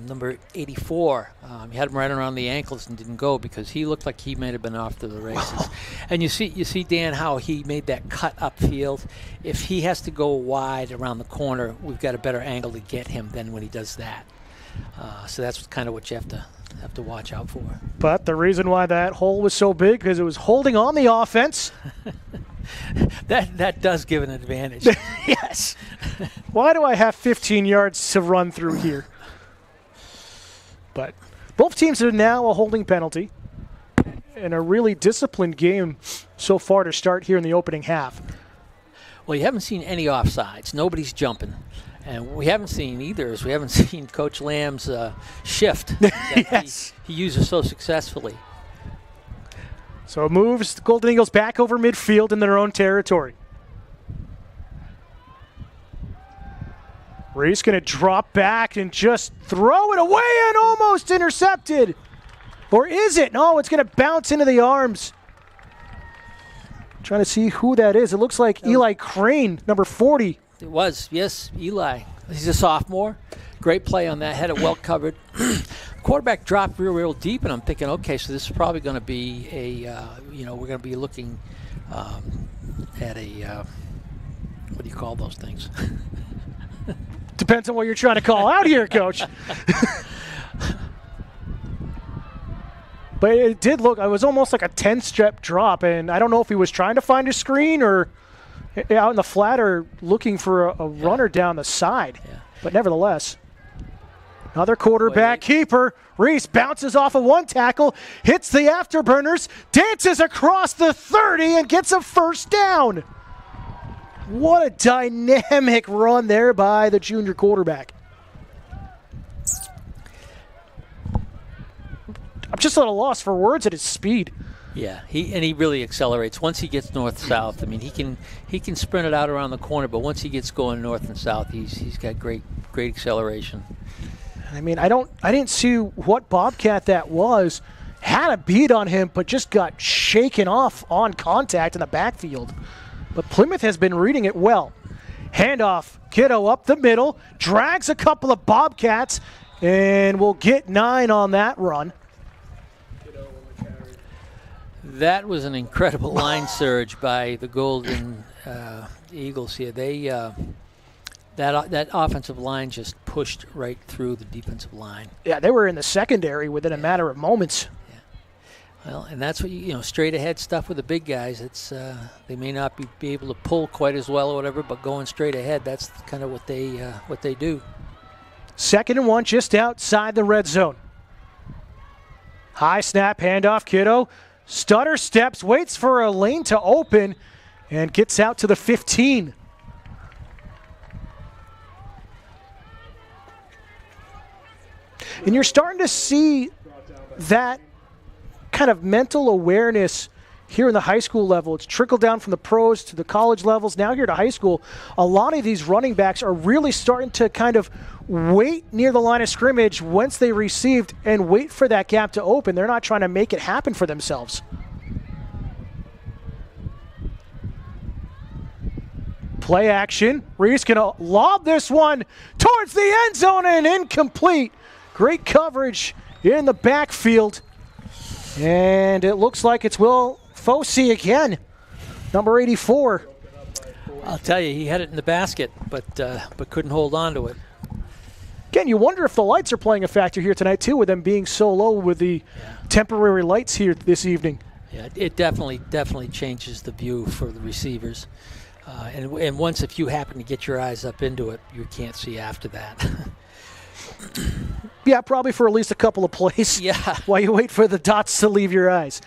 number 84. He had him right around the ankles and didn't go because he looked like he might have been off to the races. And you see, Dan, how he made that cut upfield. If he has to go wide around the corner, we've got a better angle to get him than when he does that. So that's kind of what you have to watch out for. But the reason why that hole was so big because it was holding on the offense. That does give an advantage. Yes. Why do I have 15 yards to run through here? But both teams have now a holding penalty and a really disciplined game so far to start here in the opening half. Well, you haven't seen any offsides. Nobody's jumping. And we haven't seen Coach Lamb's shift that Yes. he uses so successfully. So it moves the Golden Eagles back over midfield in their own territory. Reese going to drop back and just throw it away and almost intercepted. Or is it? No, it's going to bounce into the arms. Trying to see who that is. It looks like Eli Crane, number 40. It was, yes, Eli. He's a sophomore. Great play on that. Had it well covered. Quarterback dropped real deep, and I'm thinking, okay, so this is probably going to be we're going to be looking at a, what do you call those things? Depends on what you're trying to call out here, Coach. But it did look, it was almost like a 10-step drop, and I don't know if he was trying to find a screen or out in the flat or looking for a runner down the side. Yeah. But nevertheless, another quarterback keeper. Reese bounces off of one tackle, hits the afterburners, dances across the 30, and gets a first down. What a dynamic run there by the junior quarterback. I'm just at a loss for words at his speed. Yeah, he really accelerates. Once he gets north-south, I mean, he can sprint it out around the corner, but once he gets going north and south, he's got great acceleration. I mean, I didn't see what Bobcat that was. Had a beat on him, but just got shaken off on contact in the backfield. But Plymouth has been reading it well. Handoff, Kiddo up the middle, drags a couple of Bobcats, and we'll get 9 on that run. That was an incredible line surge by the Golden Eagles here. They that offensive line just pushed right through the defensive line. Yeah, they were in the secondary within a matter of moments. Yeah. Well, and that's what straight ahead stuff with the big guys. It's they may not be able to pull quite as well or whatever, but going straight ahead, that's kind of what they do. 2nd and 1, just outside the red zone. High snap, handoff, Kiddo. Stutter steps, waits for a lane to open, and gets out to the 15. And you're starting to see that kind of mental awareness here in the high school level. It's trickled down from the pros to the college levels. Now here to high school, a lot of these running backs are really starting to kind of wait near the line of scrimmage once they received and wait for that gap to open. They're not trying to make it happen for themselves. Play action. Reese going to lob this one towards the end zone and incomplete. Great coverage in the backfield. And it looks like it's Will Fosey again, number 84. I'll tell you, he had it in the basket, but couldn't hold on to it. Again, you wonder if the lights are playing a factor here tonight, too, with them being so low with the temporary lights here this evening. Yeah, it definitely changes the view for the receivers. And once if you happen to get your eyes up into it, you can't see after that. Yeah, probably for at least a couple of plays. Yeah. While you wait for the dots to leave your eyes.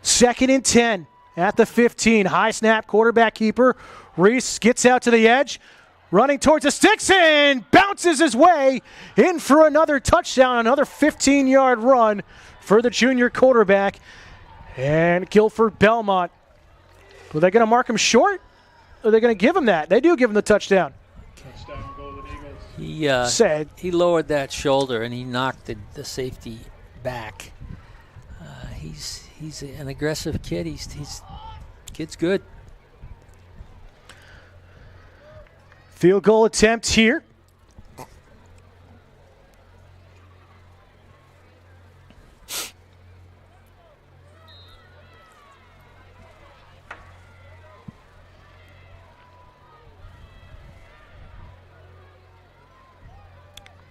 2nd and 10 at the 15. High snap, quarterback keeper. Reese gets out to the edge. running towards the sticks and bounces his way in for another touchdown, another 15-yard run for the junior quarterback. And Gilford Belmont. Are they going to mark him short? Or are they going to give him that? They do give him the touchdown. Touchdown, Golden Eagles. He lowered that shoulder and he knocked the safety back. He's an aggressive kid. Kid's good. Field goal attempt here.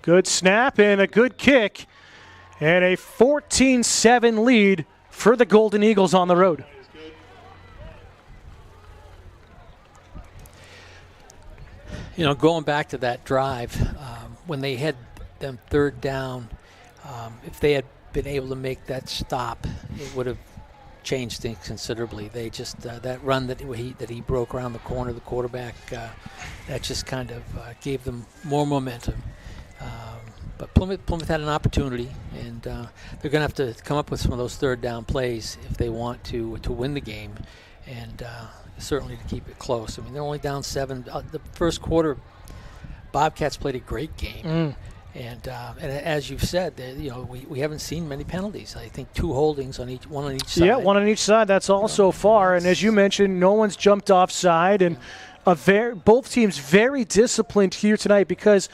Good snap and a good kick, and a 14-7 lead for the Golden Eagles on the road. You know, going back to that drive, when they had them third down, if they had been able to make that stop, it would have changed things considerably. They just that run that he broke around the corner, the quarterback, that just kind of gave them more momentum. But Plymouth had an opportunity, and they're going to have to come up with some of those third down plays if they want to win the game, and certainly to keep it close. I mean, they're only down 7. The first quarter, Bobcats played a great game, and as you've said, we haven't seen many penalties. I think 2 holdings on one on each side. Yeah, one on each side. That's all so far. And as you mentioned, no one's jumped offside, and both teams very disciplined here tonight because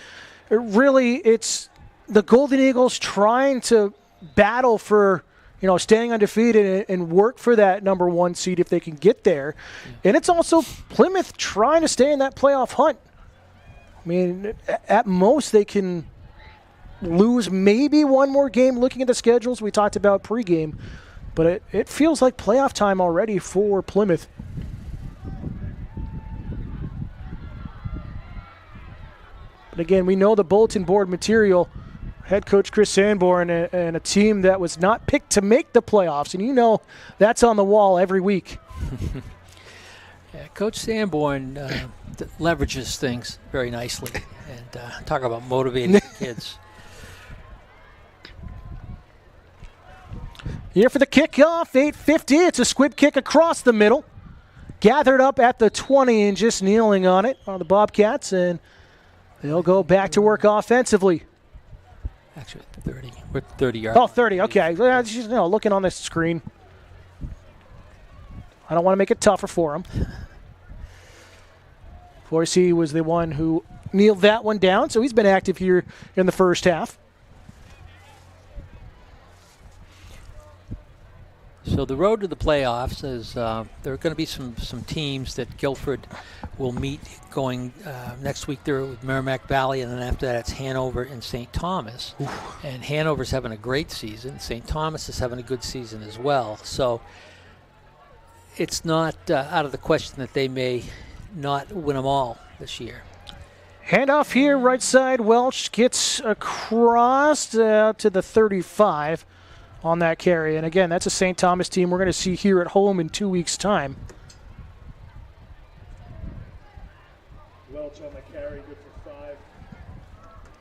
really it's the Golden Eagles trying to battle for, staying undefeated and work for that number 1 seed if they can get there. And it's also Plymouth trying to stay in that playoff hunt. I mean, at most they can lose maybe one more game looking at the schedules we talked about pregame. But it feels like playoff time already for Plymouth. But again, we know the bulletin board material. Head coach Chris Sanborn and a team that was not picked to make the playoffs. And that's on the wall every week. Yeah, Coach Sanborn leverages things very nicely. And talk about motivating kids. Here for the kickoff, 8:50. It's a squib kick across the middle. Gathered up at the 20 and just kneeling on it are the Bobcats. And they'll go back to work offensively. Actually, 30. We're 30 yards. Oh, 30. Okay. Just, looking on the screen. I don't want to make it tougher for him. Forsey was the one who kneeled that one down, so he's been active here in the first half. So the road to the playoffs is there are going to be some teams that Gilford will meet going next week. They're with Merrimack Valley, and then after that it's Hanover and St. Thomas. Oof. And Hanover's having a great season. St. Thomas is having a good season as well. So it's not out of the question that they may not win them all this year. Handoff here, right side. Welch gets across to the 35. On that carry. And again, that's a St. Thomas team we're going to see here at home in 2 weeks' time. Welch on the carry, good for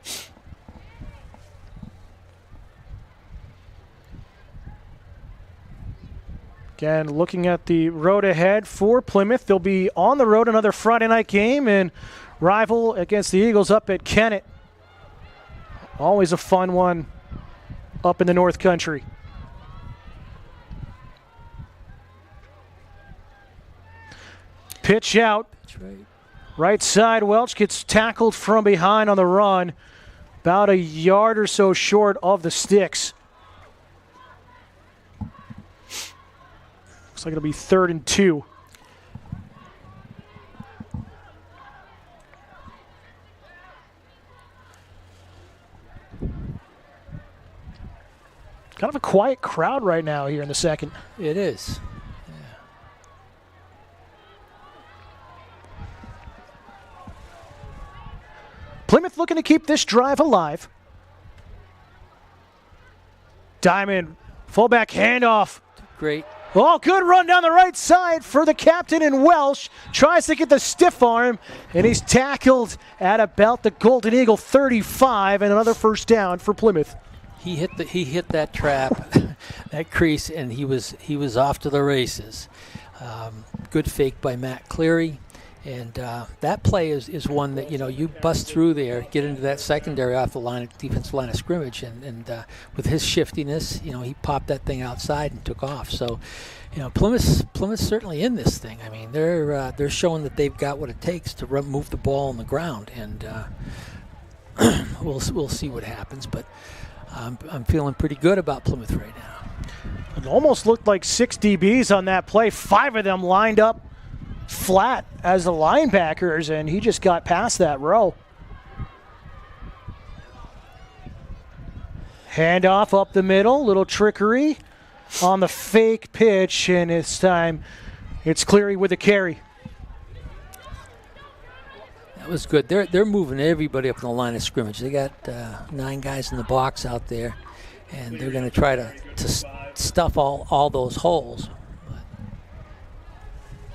5. Again, looking at the road ahead for Plymouth, they'll be on the road another Friday night game and rival against the Eagles up at Kennett. Always a fun one up in the North Country. Pitch out. That's right. Right side, Welch gets tackled from behind on the run. About a yard or so short of the sticks. Looks like it'll be 3rd and 2. Kind of a quiet crowd right now here in the second. It is. Yeah. Plymouth looking to keep this drive alive. Diamond, fullback handoff. Great Oh, good run down the right side for the captain in Welsh. Tries to get the stiff arm, and he's tackled at about the Golden Eagle 35, and another first down for Plymouth. He hit that trap, that crease, and he was off to the races. Good fake by Matt Cleary, and that play is one that you bust through there, get into that secondary off the defensive line of scrimmage, and with his shiftiness, he popped that thing outside and took off. So, Plymouth's certainly in this thing. I mean, they're showing that they've got what it takes to move the ball on the ground, and we'll see what happens, but. I'm feeling pretty good about Plymouth right now. It almost looked like 6 DBs on that play. 5 of them lined up flat as the linebackers, and he just got past that row. Handoff up the middle, little trickery on the fake pitch, and this time it's Cleary with the carry. That was good. They're moving everybody up in the line of scrimmage. They got 9 guys in the box out there, and they're going to try to stuff all those holes.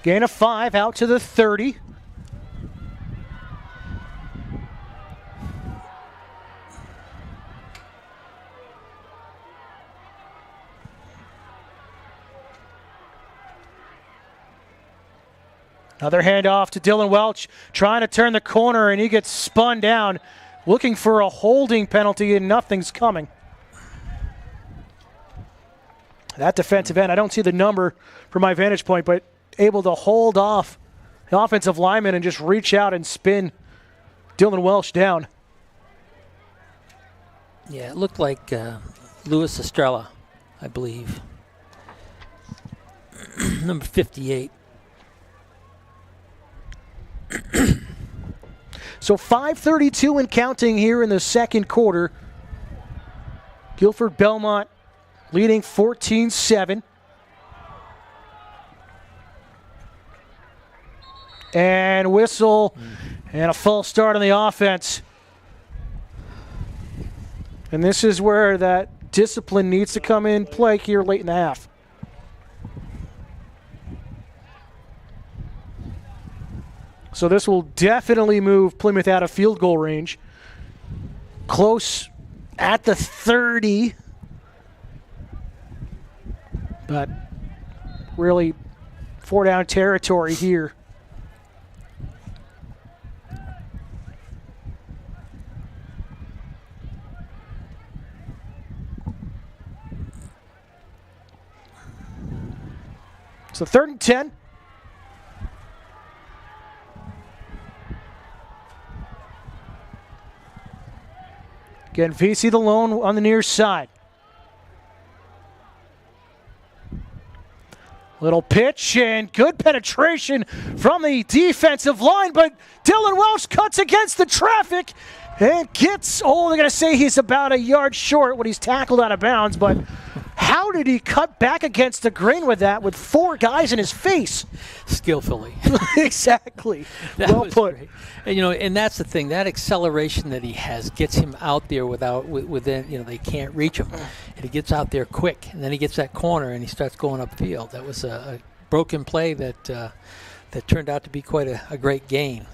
Gain of 5 out to the 30. Another handoff to Dylan Welch, trying to turn the corner, and he gets spun down, looking for a holding penalty, and nothing's coming. That defensive end, I don't see the number from my vantage point, but able to hold off the offensive lineman and just reach out and spin Dylan Welch down. Yeah, it looked like Luis Estrella, I believe. Number 58. So 5:32 and counting here in the second quarter. Gilford Belmont leading 14-7. And whistle and a false start on the offense. And this is where that discipline needs to come in play here late in the half. So this will definitely move Plymouth out of field goal range. Close at the 30. But really 4-down territory here. So 3rd and 10. Again, VC the lone on the near side. Little pitch and good penetration from the defensive line, but Dylan Welch cuts against the traffic and gets, they're going to say he's about a yard short when he's tackled out of bounds, but how did he cut back against the grain with that with 4 guys in his face? Skillfully. Exactly. Well put. Great. And, and that's the thing. That acceleration that he has gets him out there within, they can't reach him. And he gets out there quick, and then he gets that corner, and he starts going upfield. That was a broken play that turned out to be quite a great gain.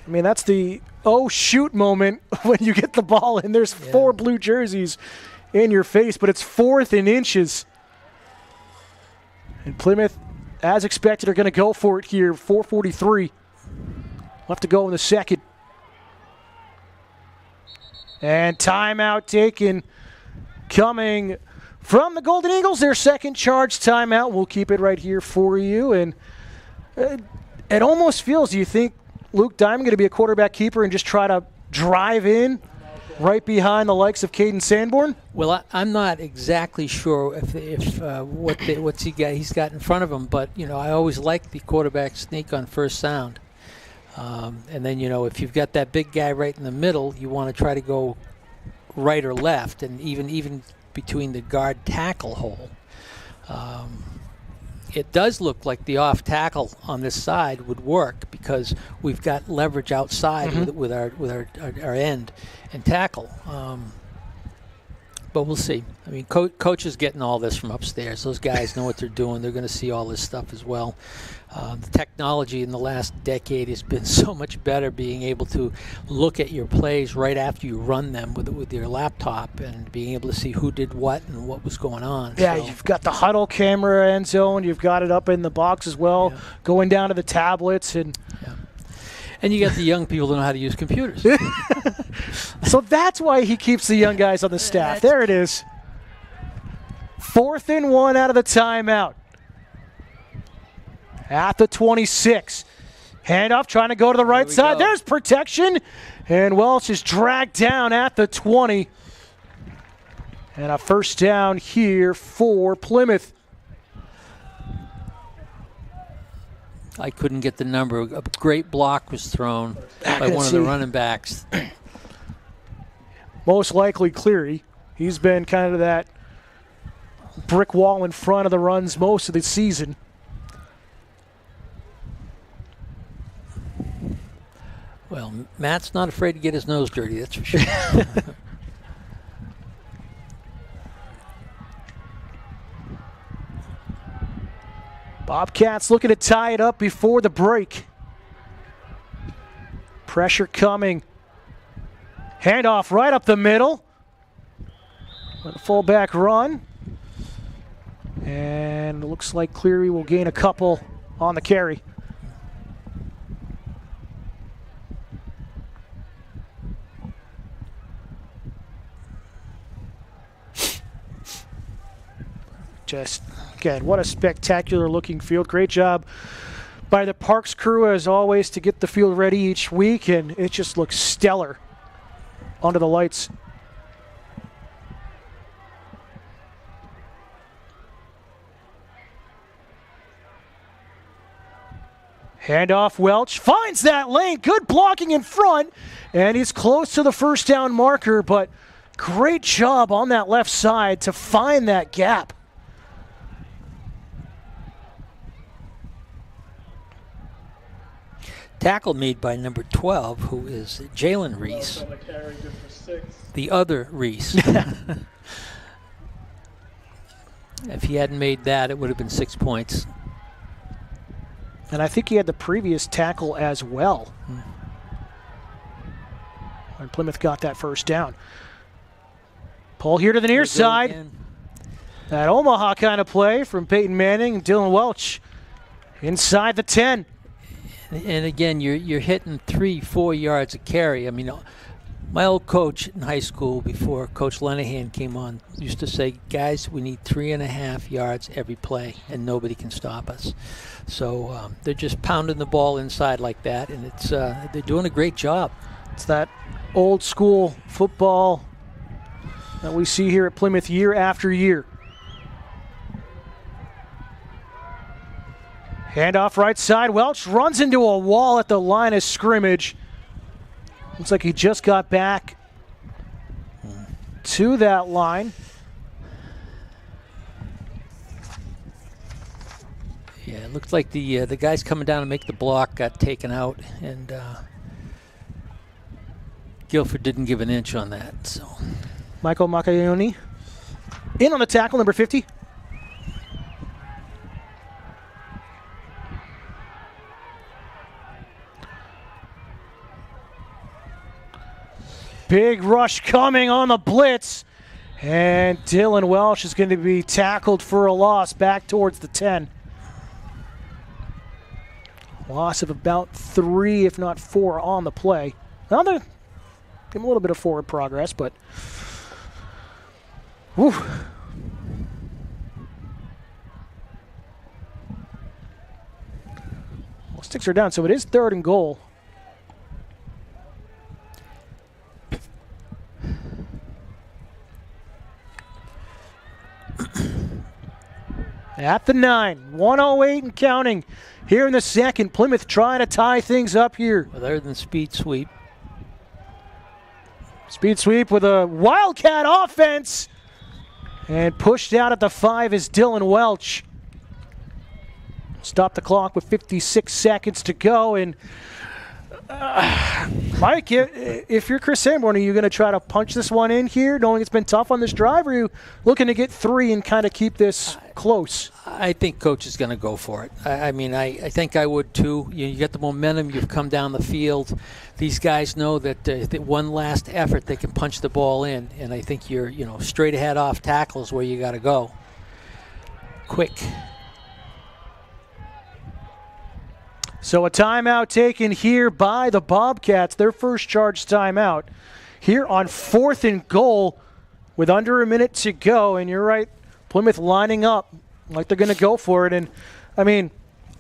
I mean, that's the shoot moment when you get the ball and there's 4 blue jerseys in your face, but it's 4th and inches. And Plymouth, as expected, are going to go for it here. 4:43 left to go in the second. And timeout taken, coming from the Golden Eagles, their second charge timeout. We'll keep it right here for you. And it almost feels, do you think Luke Diamond going to be a quarterback keeper and just try to drive in right behind the likes of Caden Sanborn? Well, I'm not exactly sure if what's he's got in front of him, but I always like the quarterback sneak on first sound, and then if you've got that big guy right in the middle, you want to try to go right or left, and even between the guard tackle hole. It does look like the off tackle on this side would work because we've got leverage outside with our end and tackle. But we'll see. I mean, coach is getting all this from upstairs. Those guys know what they're doing. They're going to see all this stuff as well. The technology in the last decade has been so much better, being able to look at your plays right after you run them with your laptop and being able to see who did what and what was going on. Yeah, so, you've got the huddle camera end zone. You've got it up in the box as well, going down to the tablets. And you got the young people who know how to use computers. So that's why he keeps the young guys on the staff. There it is. 4th and 1 out of the timeout. At the 26. Handoff trying to go to the right side. There's protection. And Welch is dragged down at the 20. And a first down here for Plymouth. I couldn't get the number. A great block was thrown by one of the running backs. Most likely Cleary. He's been kind of that brick wall in front of the runs most of the season. Well, Matt's not afraid to get his nose dirty, that's for sure. Bobcats looking to tie it up before the break. Pressure coming. Handoff right up the middle. Let the fullback run. And it looks like Cleary will gain a couple on the carry. Just, again, what a spectacular looking field. Great job by the Parks crew, as always, to get the field ready each week, and it just looks stellar under the lights. Handoff, Welch finds that lane. Good blocking in front, and he's close to the first down marker, but great job on that left side to find that gap. Tackle made by number 12, who is Jalen Reese. The other Reese. If he hadn't made that, it would have been 6 points. And I think he had the previous tackle as well. When Plymouth got that first down. Pull here to the near side. Again. That Omaha kind of play from Peyton Manning and Dylan Welch inside the 10. And again, you're hitting 3-4 yards a carry. I mean, my old coach in high school, before Coach Lenahan came on, used to say, guys, we need 3.5 yards every play, and nobody can stop us. So they're just pounding the ball inside like that, and it's they're doing a great job. It's that old school football that we see here at Plymouth year after year. Handoff right side. Welch runs into a wall at the line of scrimmage. Looks like he just got back to that line. Yeah, it looked like the guys coming down to make the block got taken out, and Gilford didn't give an inch on that. So Michael Macaioni in on the tackle, number 50. Big rush coming on the blitz. And Dylan Welch is going to be tackled for a loss back towards the 10. Loss of about 3, if not 4, on the play. Now they're give him a little bit of forward progress, but whew. Well, sticks are down, so it is 3rd and goal. At the 9, 1:08 and counting here in the second. Plymouth trying to tie things up here. Other than speed sweep. Speed sweep with a Wildcat offense. And pushed out at the 5 is Dylan Welch. Stop the clock with 56 seconds to go. And Mike, if you're Chris Sanborn, are you going to try to punch this one in here, knowing it's been tough on this drive, or are you looking to get 3 and kind of keep this close? I think Coach is going to go for it. I mean, I think I would too. You get the momentum. You've come down the field. These guys know that one last effort, they can punch the ball in, and I think you're straight ahead off tackles where you got to go. Quick. So a timeout taken here by the Bobcats, their first charge timeout here on 4th and goal with under a minute to go. And you're right, Plymouth lining up like they're going to go for it. And, I mean,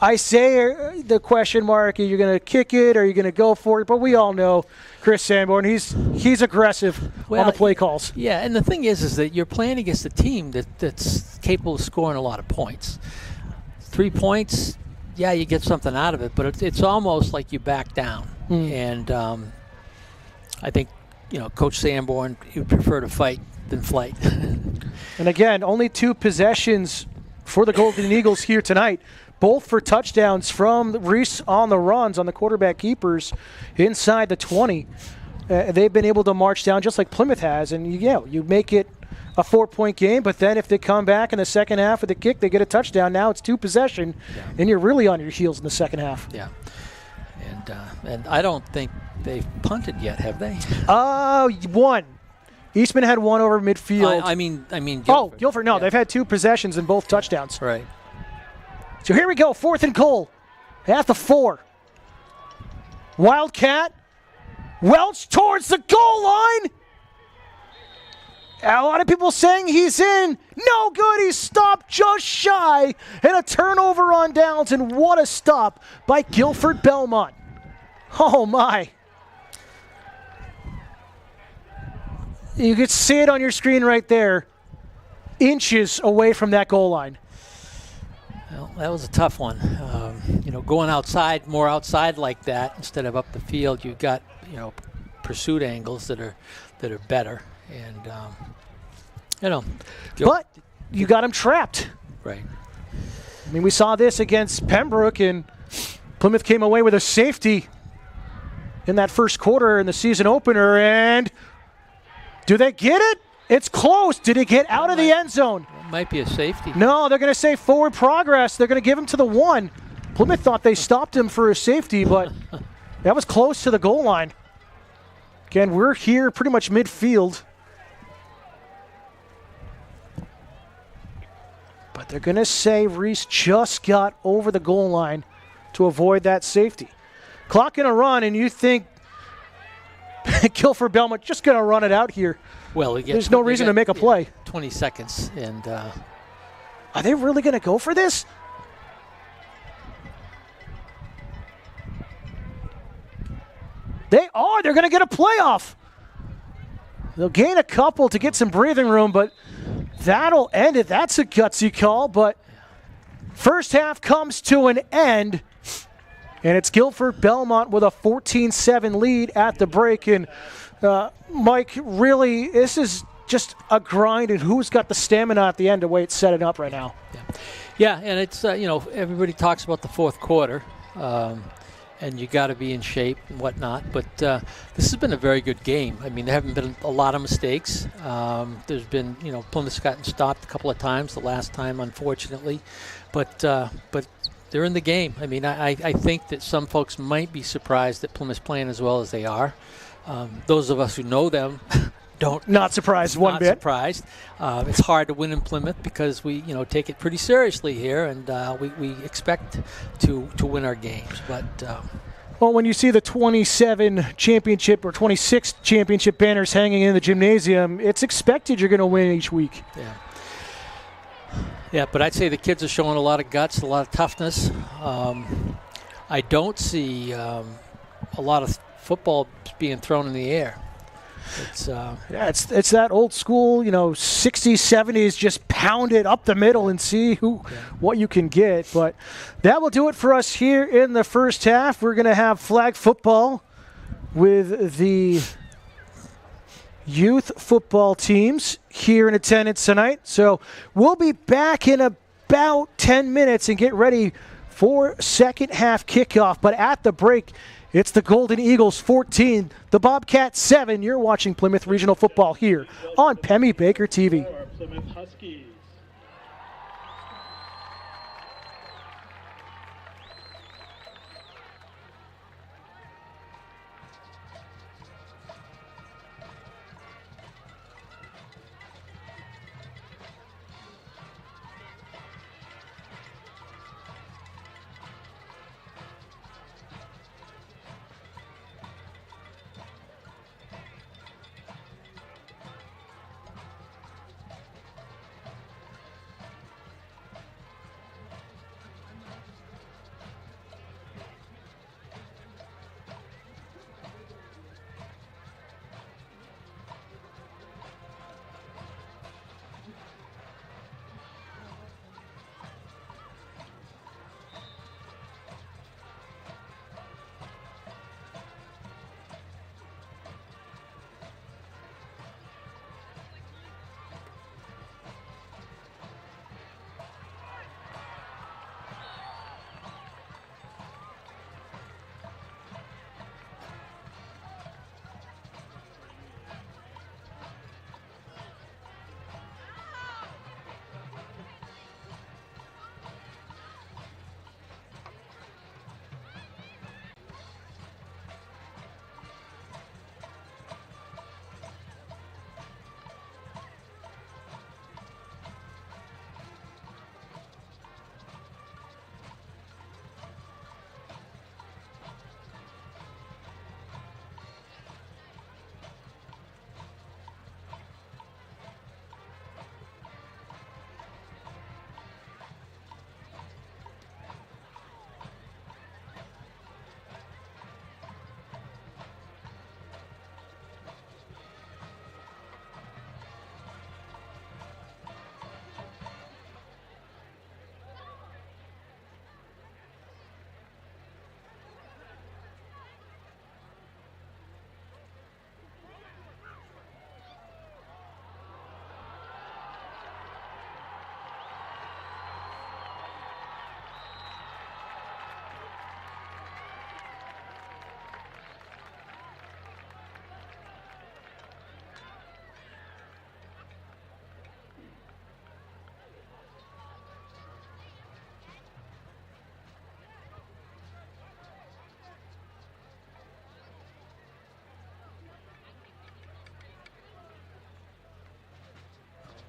I say the question mark, are you going to kick it, are you going to go for it? But we all know Chris Sanborn, he's aggressive on the play calls. Yeah, and the thing is that you're playing against a team that's capable of scoring a lot of points. 3 points, yeah, you get something out of it, but it's almost like you back down. And I think, Coach Sanborn, he'd prefer to fight than flight. And again, only 2 possessions for the Golden Eagles here tonight, both for touchdowns from Reese on the runs on the quarterback keepers inside the 20. They've been able to march down just like Plymouth has, and you make it a 4-point game, but then if they come back in the second half with the kick, they get a touchdown. Now it's 2 possession, and you're really on your heels in the second half. Yeah, and I don't think they've punted yet, have they? One. Eastman had one over midfield. I mean Gilford. Oh, Gilford, no, they've had 2 possessions and both touchdowns. Right. So here we go, 4th and goal at the 4. Wildcat, Welch towards the goal line. A lot of people saying he's in. No good. He's stopped just shy. And a turnover on downs. And what a stop by Gilford Belmont. Oh, my. You could see it on your screen right there. Inches away from that goal line. Well, that was a tough one. Going outside, more outside like that instead of up the field, you've got, pursuit angles that are better. And, but you got him trapped. Right. I mean, we saw this against Pembroke, and Plymouth came away with a safety in that first quarter in the season opener. And do they get it? It's close. Did it get out of the end zone? It might be a safety. No, they're going to say forward progress. They're going to give him to the 1. Plymouth thought they stopped him for a safety, but that was close to the goal line. Again, we're here pretty much midfield. But they're going to say Reese just got over the goal line to avoid that safety. Clock going to run, and you think Gilford Belmont just going to run it out here. Well, there's no reason to make a play. 20 seconds. And are they really going to go for this? They are. They're going to get a playoff. They'll gain a couple to get some breathing room, but that'll end it. That's a gutsy call, but first half comes to an end, and it's Gilford Belmont with a 14-7 lead at the break. And Mike, really, this is just a grind, and who's got the stamina at the end the way it's setting up right now? Yeah, and it's, everybody talks about the fourth quarter. And you got to be in shape and whatnot. But this has been a very good game. I mean, there haven't been a lot of mistakes. There's been, Plymouth's gotten stopped a couple of times, the last time, unfortunately. But they're in the game. I mean, I think that some folks might be surprised that Plymouth's playing as well as they are. Those of us who know them Not surprised one bit. Not surprised. It's hard to win in Plymouth because we, take it pretty seriously here, and we expect to win our games. But well, when you see the 27 championship or 26 championship banners hanging in the gymnasium, it's expected you're going to win each week. Yeah. Yeah, but I'd say the kids are showing a lot of guts, a lot of toughness. I don't see a lot of football being thrown in the air. It's it's that old school, 60s, 70s, just pound it up the middle and see what you can get. But that will do it for us here in the first half. We're going to have flag football with the youth football teams here in attendance tonight. So we'll be back in about 10 minutes and get ready for second half kickoff. But at the break, it's the Golden Eagles 14, the Bobcats 7. You're watching Plymouth Regional Football here on Pemmy Baker TV. Plymouth Huskies.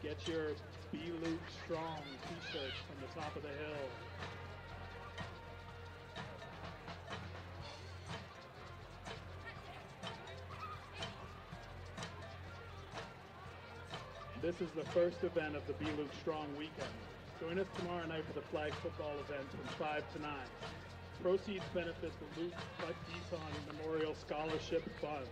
Get your BE LUC Strong t-shirts from the top of the hill. This is the first event of the BE LUC Strong weekend. Join us tomorrow night for the flag football event from 5 to 9. Proceeds benefit the Luc Bisson Memorial Scholarship Fund.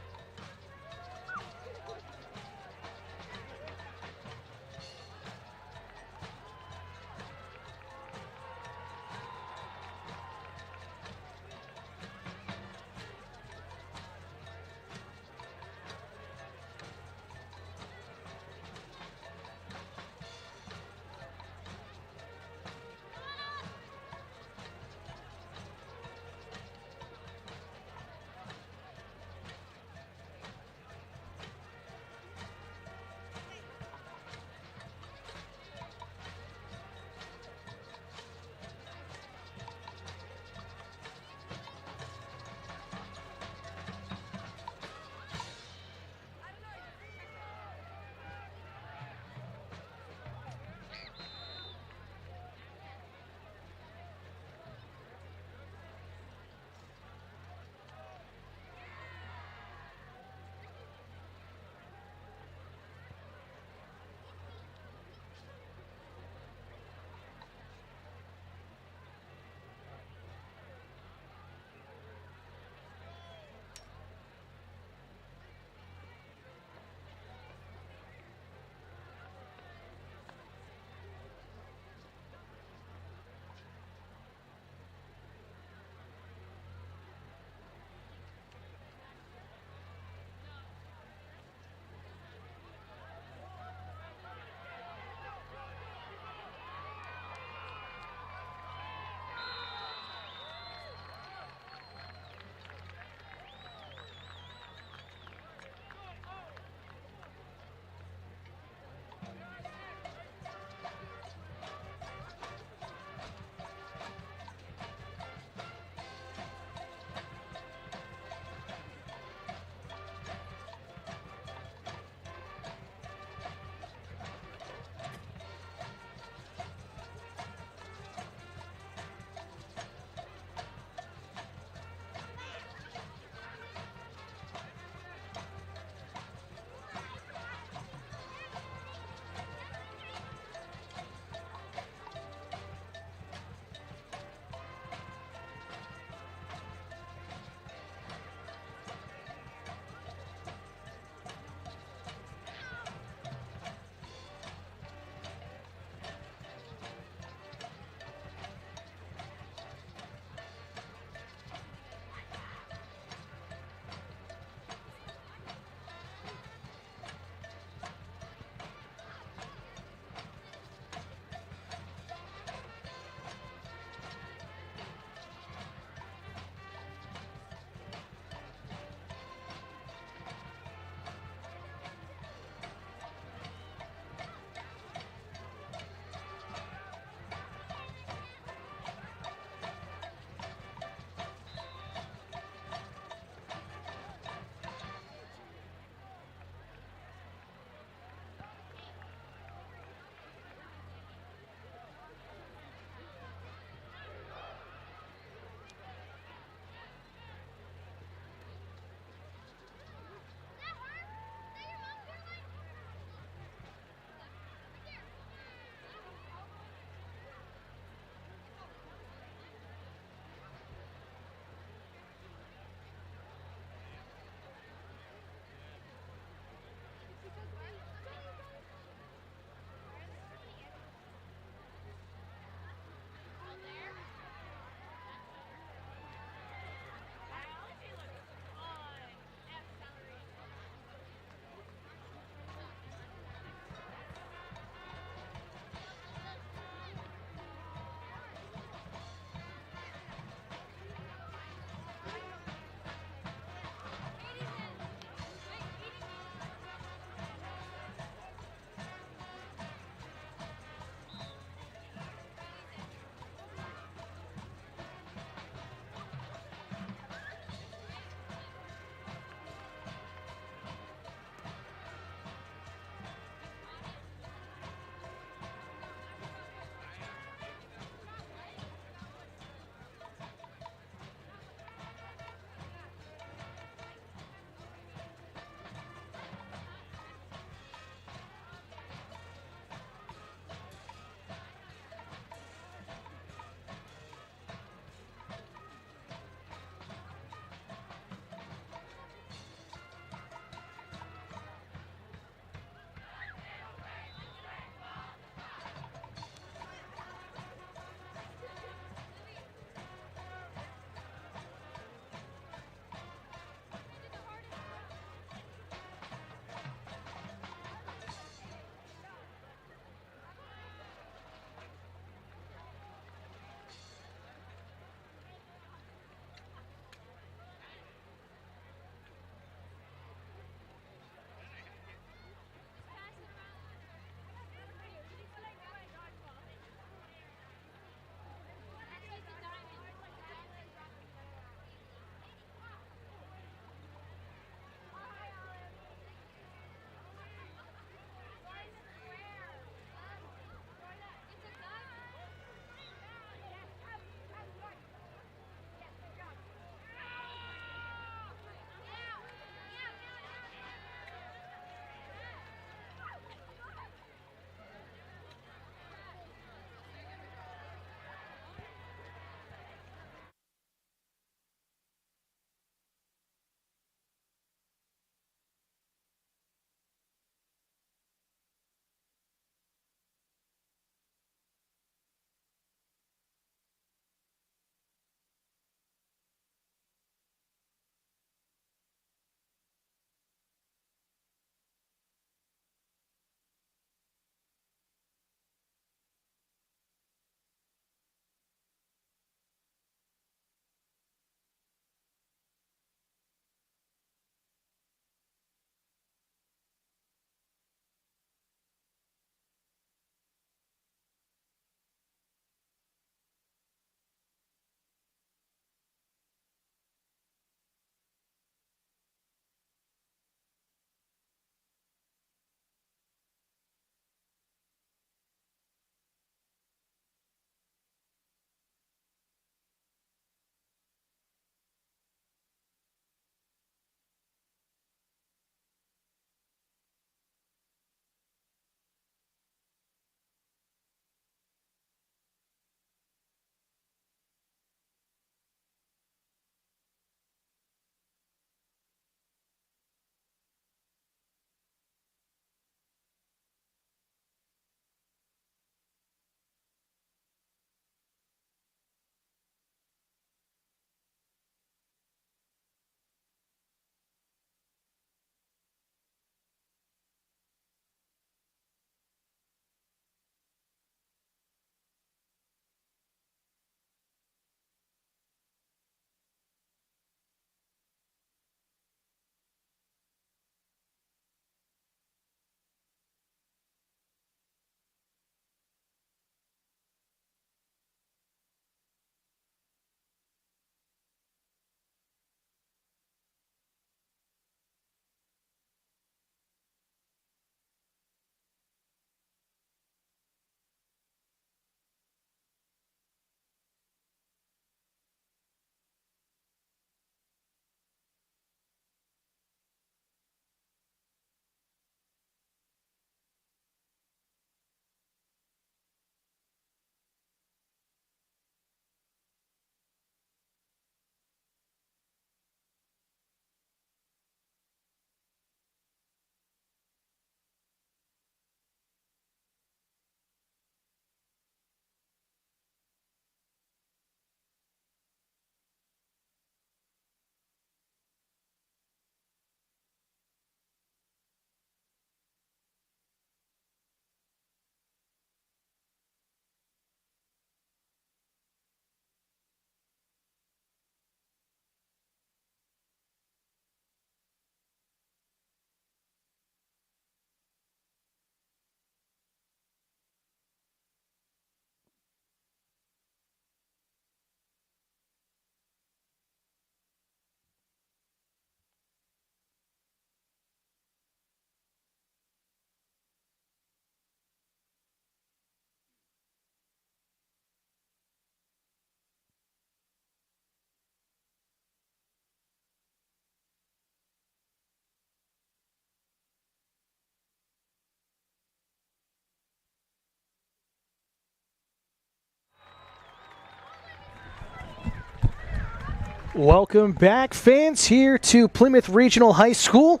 Welcome back, fans, here to Plymouth Regional High School.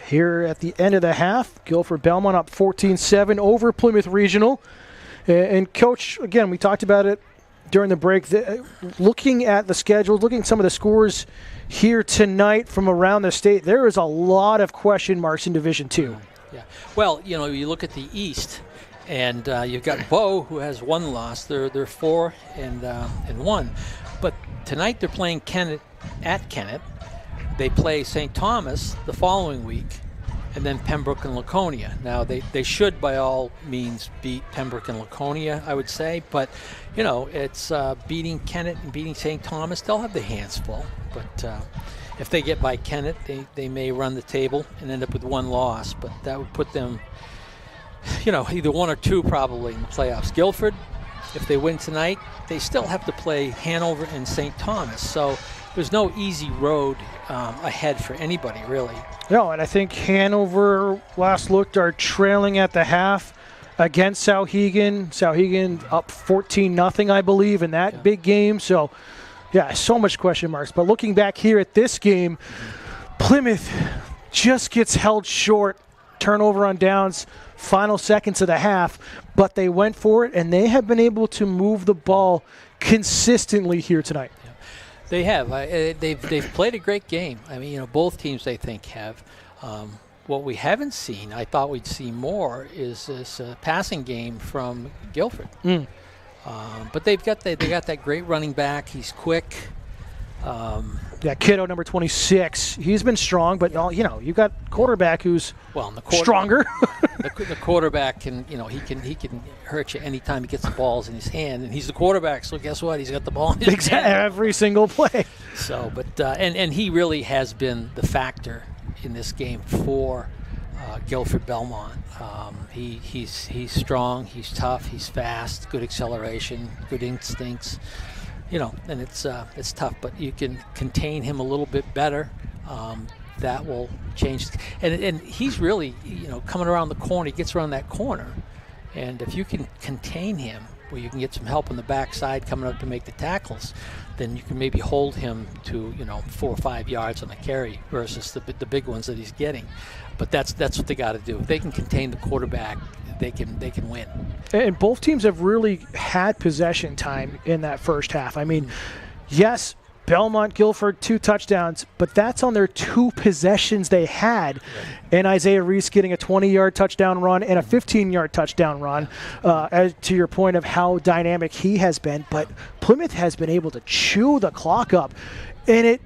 Here at the end of the half, Gilford Belmont up 14-7 over Plymouth Regional. And Coach, again, we talked about it during the break. Looking at the schedule, looking at some of the scores here tonight from around the state, there is a lot of question marks in Division II. Yeah. Well, you know, you look at the East, and you've got Bow, who has one loss. They're 4-1. But tonight they're playing Kennett at Kennett. They play St. Thomas the following week, and then Pembroke and Laconia. Now, they should, by all means, beat Pembroke and Laconia, I would say. But, you know, it's beating Kennett and beating St. Thomas. They'll have their hands full. But if they get by Kennett, they may run the table and end up with one loss. But that would put them, you know, either one or two probably in the playoffs. Gilford, if they win tonight, they still have to play Hanover and St. Thomas. So there's no easy road ahead for anybody, really. No, and I think Hanover, last looked, are trailing at the half against Souhegan. Souhegan up 14-0, I believe, in that big game. So, yeah, so much question marks. But looking back here at this game, Plymouth just gets held short. Turnover on downs, final seconds of the half, but they went for it, and they have been able to move the ball consistently here tonight. Yeah. They have. They've played a great game. I mean, you know, both teams, I think, have. What we haven't seen, I thought we'd see more, is this passing game from Gilford. But they got that great running back. He's quick. Yeah, Kiddo, number 26. He's been strong, but you know, you got quarterback who's stronger. the quarterback can, you know, he can hurt you anytime he gets the balls in his hand, and he's the quarterback. So guess what? He's got the ball in his hand every single play. So, but and he really has been the factor in this game for Gilford Belmont. He's strong. He's tough. He's fast. Good acceleration. Good instincts. You know, and it's tough, but you can contain him a little bit better. That will change. And he's really, you know, coming around the corner. He gets around that corner, and if you can contain him, where you can get some help on the backside coming up to make the tackles, then you can maybe hold him to, you know, 4 or 5 yards on the carry versus the big ones that he's getting. But that's what they got to do. If they can contain the quarterback, they can win. And both teams have really had possession time in that first half. I mean, yes, Belmont, Gilford, 2 touchdowns, but that's on their 2 possessions they had. Right. And Isaiah Reese getting a 20-yard touchdown run and a 15-yard touchdown run, as to your point of how dynamic he has been. But Plymouth has been able to chew the clock up. And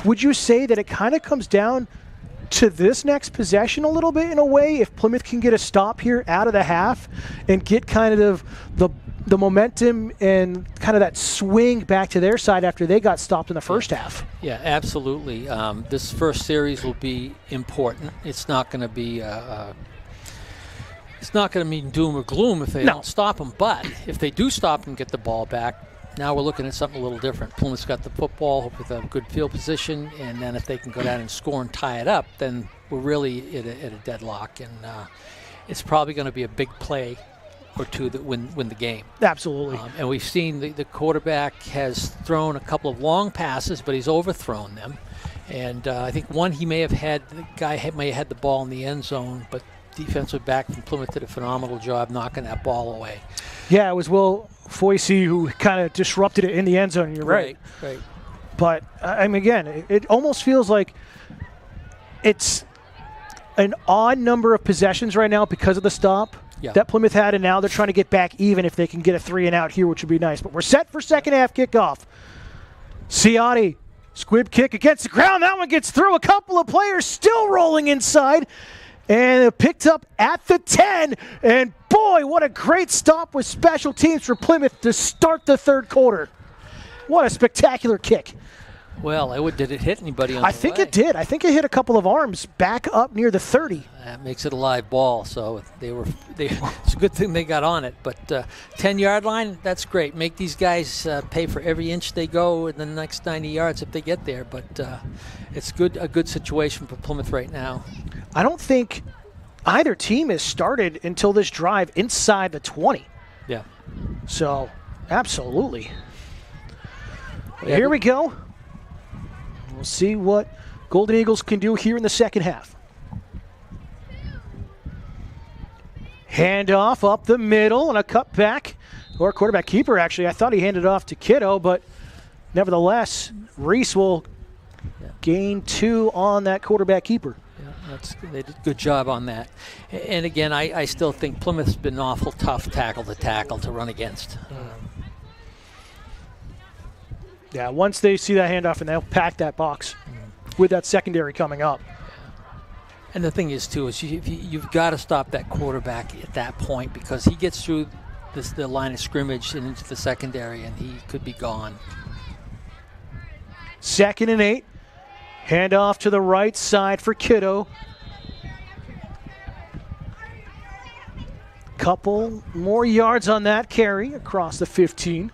would you say that it kind of comes down to this next possession a little bit in a way, if Plymouth can get a stop here out of the half and get kind of the momentum and kind of that swing back to their side after they got stopped in the first half? Yeah, absolutely. This first series will be important. It's not going to be mean doom or gloom if they don't stop them. But if they do stop and get the ball back, now we're looking at something a little different. Plymouth's got the football with a good field position, and then if they can go down and score and tie it up, then we're really at a deadlock, and it's probably going to be a big play or two that win the game. Absolutely. And we've seen the quarterback has thrown a couple of long passes, but he's overthrown them. And I think one the guy may have had the ball in the end zone, but defensive back from Plymouth did a phenomenal job knocking that ball away. Yeah, it was Will Foisey who kind of disrupted it in the end zone. You're right. Right. But, I mean, again, it almost feels like it's an odd number of possessions right now because of the stop that Plymouth had, and now they're trying to get back even if they can get a 3-and-out here, which would be nice. But we're set for second half kickoff. Ciotti, squib kick against the ground. That one gets through. A couple of players still rolling inside. And picked up at the 10. And boy, what a great stop with special teams for Plymouth to start the third quarter. What a spectacular kick. Well, did it hit anybody on the way? I think it did. I think it hit a couple of arms back up near the 30. That makes it a live ball, so it's a good thing they got on it. But 10-yard line, that's great. Make these guys pay for every inch they go in the next 90 yards if they get there. But it's a good situation for Plymouth right now. I don't think either team has started until this drive inside the 20. Yeah. So, absolutely. Yeah, here we go. We'll see what Golden Eagles can do here in the second half. Handoff up the middle and a cutback, or quarterback keeper actually. I thought he handed off to Kiddo, but nevertheless, Reese will gain 2 on that quarterback keeper. Yeah, they did a good job on that. And again, I still think Plymouth's been awful tough tackle to run against. Yeah, once they see that handoff and they'll pack that box with that secondary coming up. And the thing is, too, is you've got to stop that quarterback at that point because he gets through the line of scrimmage and into the secondary, and he could be gone. 2nd and 8. Handoff to the right side for Kiddo. Couple more yards on that carry across the 15.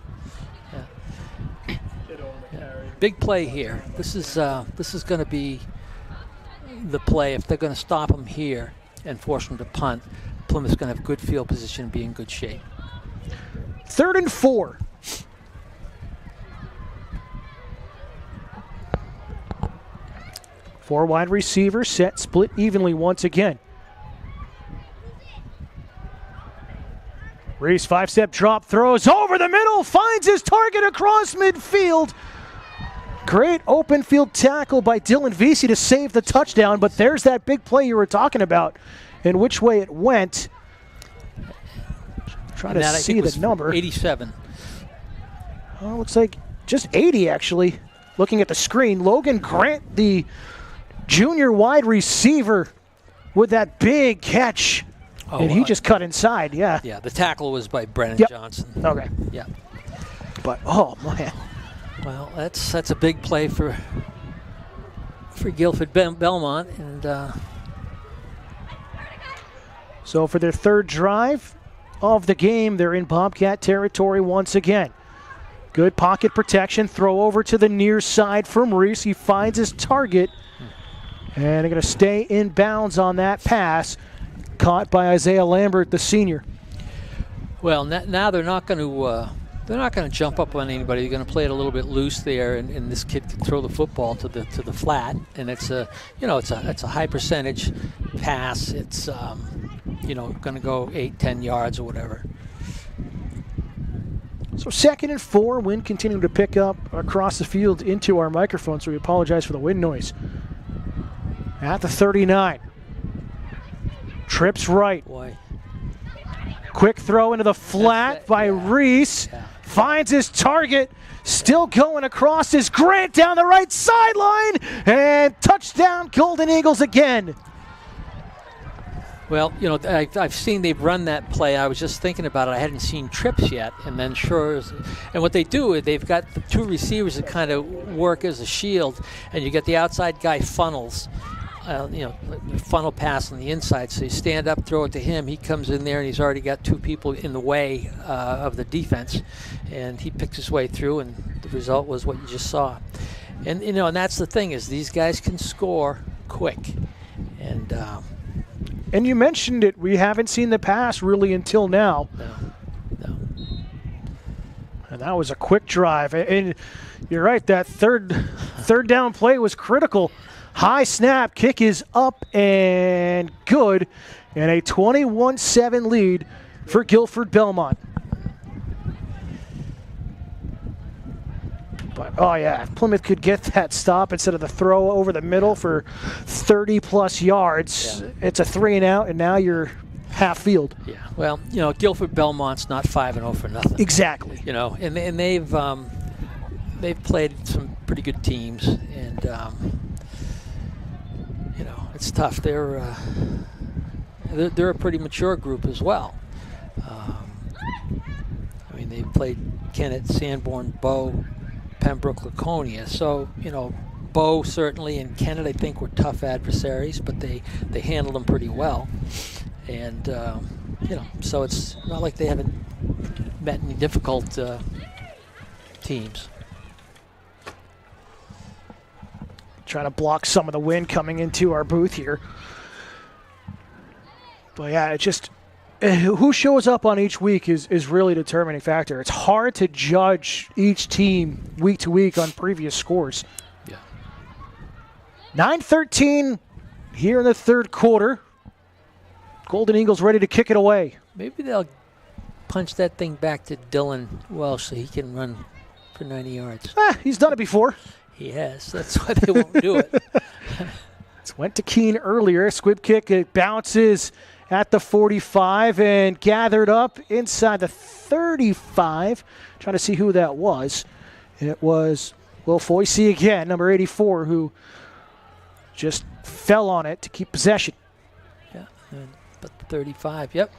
Big play here. This is going to be the play. If they're going to stop him here and force him to punt, Plymouth's going to have good field position and be in good shape. 3rd and 4. Four wide receivers set, split evenly once again. Reese, 5-step drop, throws over the middle, finds his target across midfield. Great open field tackle by Dylan Vesey to save the touchdown, but there's that big play you were talking about and which way it went. Trying to see the number. 87. Oh, looks like just 80 actually. Looking at the screen, Logan Grant, the junior wide receiver, with that big catch. And he just cut inside, yeah. Yeah, the tackle was by Brennan Johnson. Okay. Yeah. But, oh, man. Well, that's a big play for Gilford Belmont. And so for their 3rd drive of the game, they're in Bobcat territory once again. Good pocket protection. Throw over to the near side from Reese. He finds his target. And they're going to stay in bounds on that pass. Caught by Isaiah Lambert, the senior. Well, now they're not going to jump up on anybody. They're going to play it a little bit loose there, and this kid can throw the football to the flat. And it's a high percentage pass. It's going to go 8-10 yards or whatever. So 2nd and 4, wind continuing to pick up across the field into our microphone, so we apologize for the wind noise. At the 39. Trips right. Boy. Quick throw into the flat by Reese. Yeah. Finds his target. Still going across his Grant down the right sideline. And touchdown Golden Eagles again. Well, I've seen they've run that play. I was just thinking about it. I hadn't seen trips yet. And then and what they do is they've got the 2 receivers that kind of work as a shield. And you get the outside guy funnels. Funnel pass on the inside. So you stand up, throw it to him. He comes in there, and he's already got 2 people in the way of the defense. And he picks his way through, and the result was what you just saw. And, and that's the thing is these guys can score quick. And you mentioned it. We haven't seen the pass really until now. No. And that was a quick drive. And you're right, that third down play was critical. High snap, kick is up and good, and a 21-7 lead for Gilford Belmont. But, oh yeah, if Plymouth could get that stop instead of the throw over the middle for 30-plus yards, it's a 3-and-out, and now you're half field. Yeah, well, Gilford Belmont's not 5-0 for nothing. Exactly. And they've played some pretty good teams, and it's tough. They're a pretty mature group as well. They played Kennett, Sanborn, Bow, Pembroke, Laconia. So, Bow certainly and Kennett I think were tough adversaries, but they handled them pretty well. And, so it's not like they haven't met any difficult teams. Trying to block some of the wind coming into our booth here. But yeah, it's just who shows up on each week is really a determining factor. It's hard to judge each team week to week on previous scores. Yeah. 9-13 here in the third quarter. Golden Eagles ready to kick it away. Maybe they'll punch that thing back to Dylan Welsh so he can run for 90 yards. He's done it before. He has. That's why they won't do it. It went to Keene earlier. Squib kick. It bounces at the 45 and gathered up inside the 35. Trying to see who that was. It was Will Foisey again, number 84, who just fell on it to keep possession. Yeah, but 35, yep.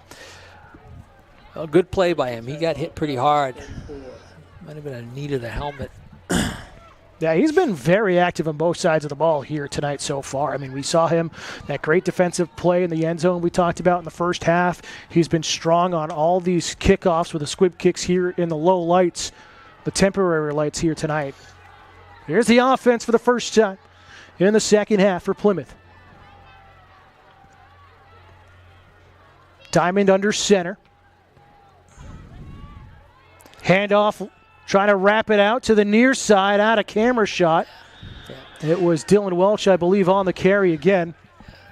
A good play by him. He got hit pretty hard. Might have been a knee to the helmet. Yeah, he's been very active on both sides of the ball here tonight so far. I mean, we saw him, that great defensive play in the end zone we talked about in the first half. He's been strong on all these kickoffs with the squib kicks here in the low lights, the temporary lights here tonight. Here's the offense for the first time in the second half for Plymouth. Diamond under center. Handoff, trying to wrap it out to the near side, out of camera shot. Yeah. It was Dylan Welch, I believe, on the carry again.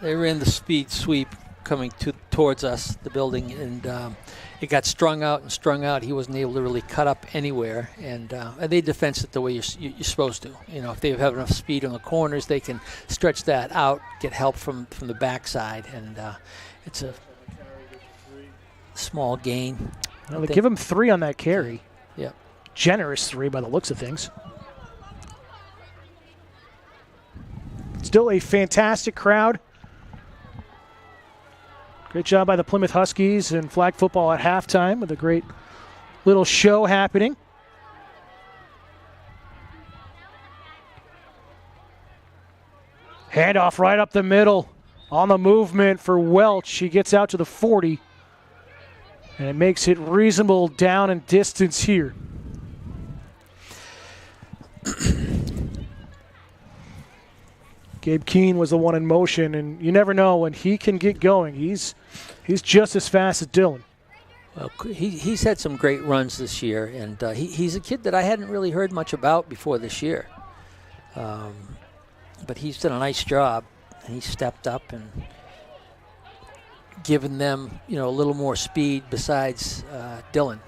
They ran the speed sweep coming towards us, the building, and it got strung out. He wasn't able to really cut up anywhere, and they defense it the way you're supposed to. You know, if they have enough speed on the corners, they can stretch that out, get help from the backside, and it's a small gain. Well, they give him 3 on that carry. Yep. Generous 3 by the looks of things. Still a fantastic crowd. Great job by the Plymouth Huskies and flag football at halftime with a great little show happening. Handoff right up the middle on the movement for Welch. He gets out to the 40. And it makes it reasonable down and distance here. Gabe Keene was the one in motion, and you never know when he can get going. He's just as fast as Dylan. Well, he's had some great runs this year, and he's a kid that I hadn't really heard much about before this year. But he's done a nice job, and he stepped up and given them, a little more speed besides Dylan.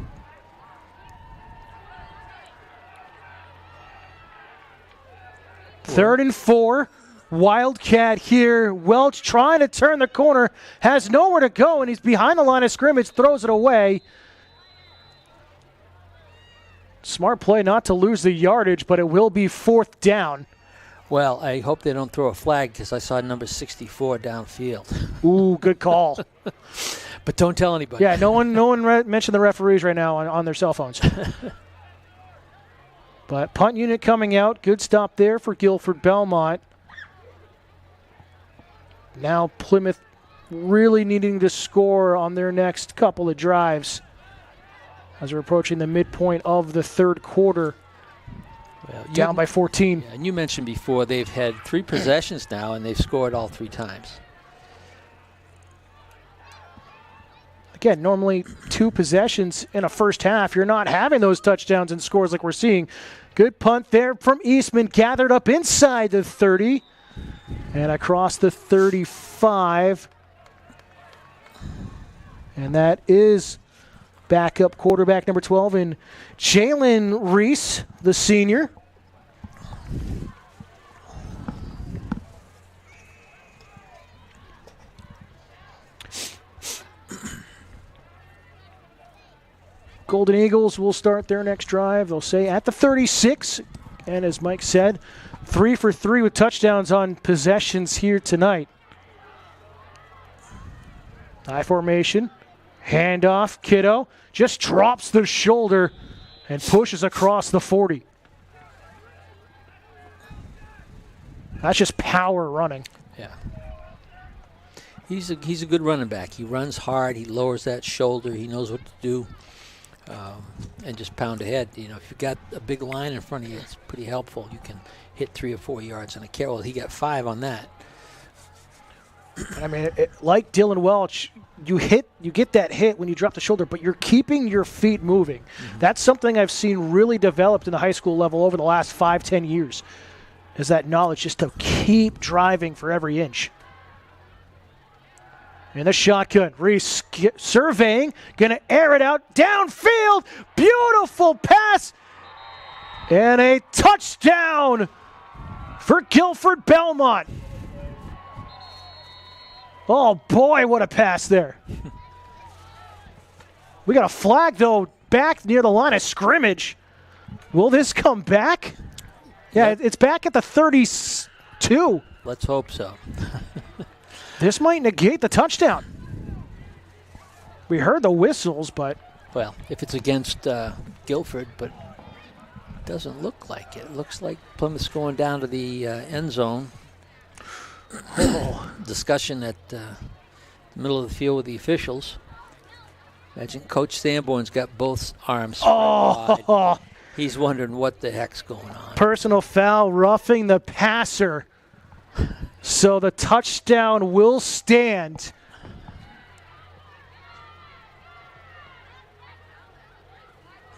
Third and 4. Wildcat here. Welch trying to turn the corner. Has nowhere to go, and he's behind the line of scrimmage. Throws it away. Smart play not to lose the yardage, but it will be 4th down. Well, I hope they don't throw a flag because I saw number 64 downfield. Ooh, good call. But don't tell anybody. Yeah, no one mentioned the referees right now on their cell phones. But punt unit coming out. Good stop there for Gilford Belmont. Now Plymouth really needing to score on their next couple of drives as we're approaching the midpoint of the third quarter. Well, down by 14. Yeah, and you mentioned before they've had 3 possessions now, and they've scored all 3 times. Again, normally 2 possessions in a first half. You're not having those touchdowns and scores like we're seeing. Good punt there from Eastman, gathered up inside the 30 and across the 35. And that is backup quarterback number 12 in Jalen Reese, the senior. Golden Eagles will start their next drive. They'll say at the 36. And as Mike said, 3 for 3 with touchdowns on possessions here tonight. I formation. Handoff. Kiddo just drops the shoulder and pushes across the 40. That's just power running. Yeah. He's a good running back. He runs hard. He lowers that shoulder. He knows what to do. And just pound ahead. If you've got a big line in front of you, it's pretty helpful. You can hit 3 or 4 yards on a carry. Well, he got 5 on that. I mean, like Dylan Welch, you get that hit when you drop the shoulder, but you're keeping your feet moving. Mm-hmm. That's something I've seen really developed in the high school level over the last 5-10 years, is that knowledge just to keep driving for every inch. In the shotgun, Reese surveying, going to air it out downfield. Beautiful pass. And a touchdown for Gilford Belmont. Oh, boy, what a pass there. We got a flag, though, back near the line of scrimmage. Will this come back? Yeah, it's back at the 32. Let's hope so. This might negate the touchdown. We heard the whistles, but... Well, if it's against Gilford, but it doesn't look like it. It looks like Plymouth's going down to the end zone. Discussion at the middle of the field with the officials. Imagine Coach Sanborn's got both arms spread wide. He's wondering what the heck's going on. Personal foul, roughing the passer. So the touchdown will stand.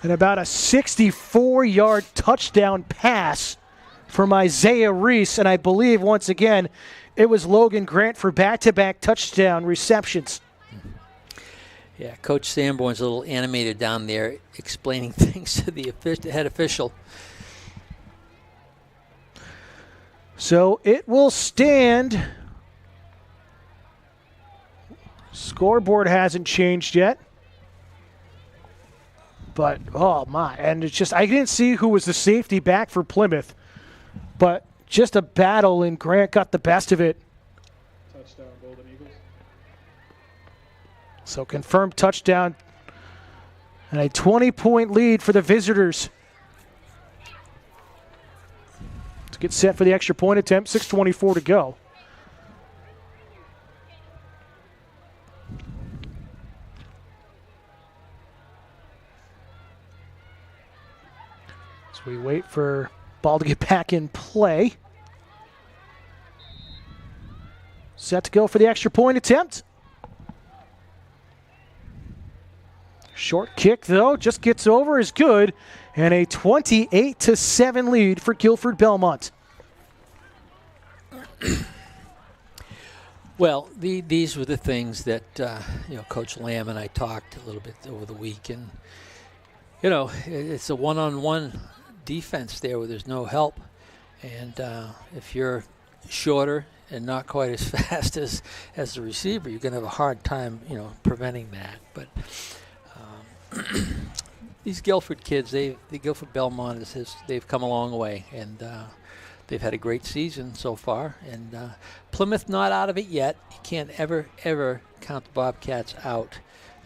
And about a 64-yard touchdown pass from Isaiah Reese. And I believe, once again, it was Logan Grant for back-to-back touchdown receptions. Yeah, Coach Sanborn's a little animated down there explaining things to the head official. So it will stand. Scoreboard hasn't changed yet. But, oh my, and it's just, I didn't see who was the safety back for Plymouth. But just a battle, and Grant got the best of it. Touchdown, Golden Eagles. So confirmed touchdown. And a 20-point lead for the visitors. To get set for the extra point attempt, 6:24 to go. So we wait for ball to get back in play. Set to go for the extra point attempt. Short kick, though, just gets over, is good. And a 28-7 lead for Gilford Belmont. Well, these were the things that Coach Lamb and I talked a little bit over the week, and it's a one-on-one defense there where there's no help, and if you're shorter and not quite as fast as the receiver, you're going to have a hard time preventing that. But these Gilford kids, the Gilford Belmont, they've come a long way, and they've had a great season so far. And Plymouth not out of it yet. You can't ever count the Bobcats out.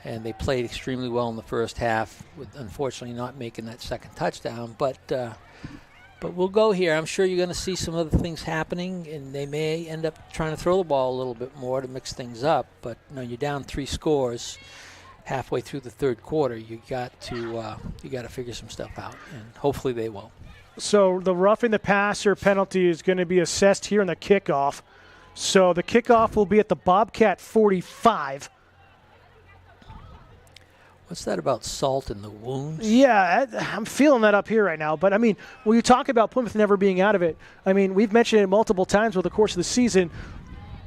And they played extremely well in the first half, with unfortunately not making that second touchdown. But we'll go here. I'm sure you're going to see some other things happening, and they may end up trying to throw the ball a little bit more to mix things up. But you're down 3 scores. Halfway through the third quarter, you got to figure some stuff out, and hopefully they will. So the roughing the passer penalty is going to be assessed here in the kickoff. So the kickoff will be at the Bobcat 45. What's that about salt in the wounds? Yeah, I'm feeling that up here right now. But, I mean, when you talk about Plymouth never being out of it, I mean, we've mentioned it multiple times over the course of the season.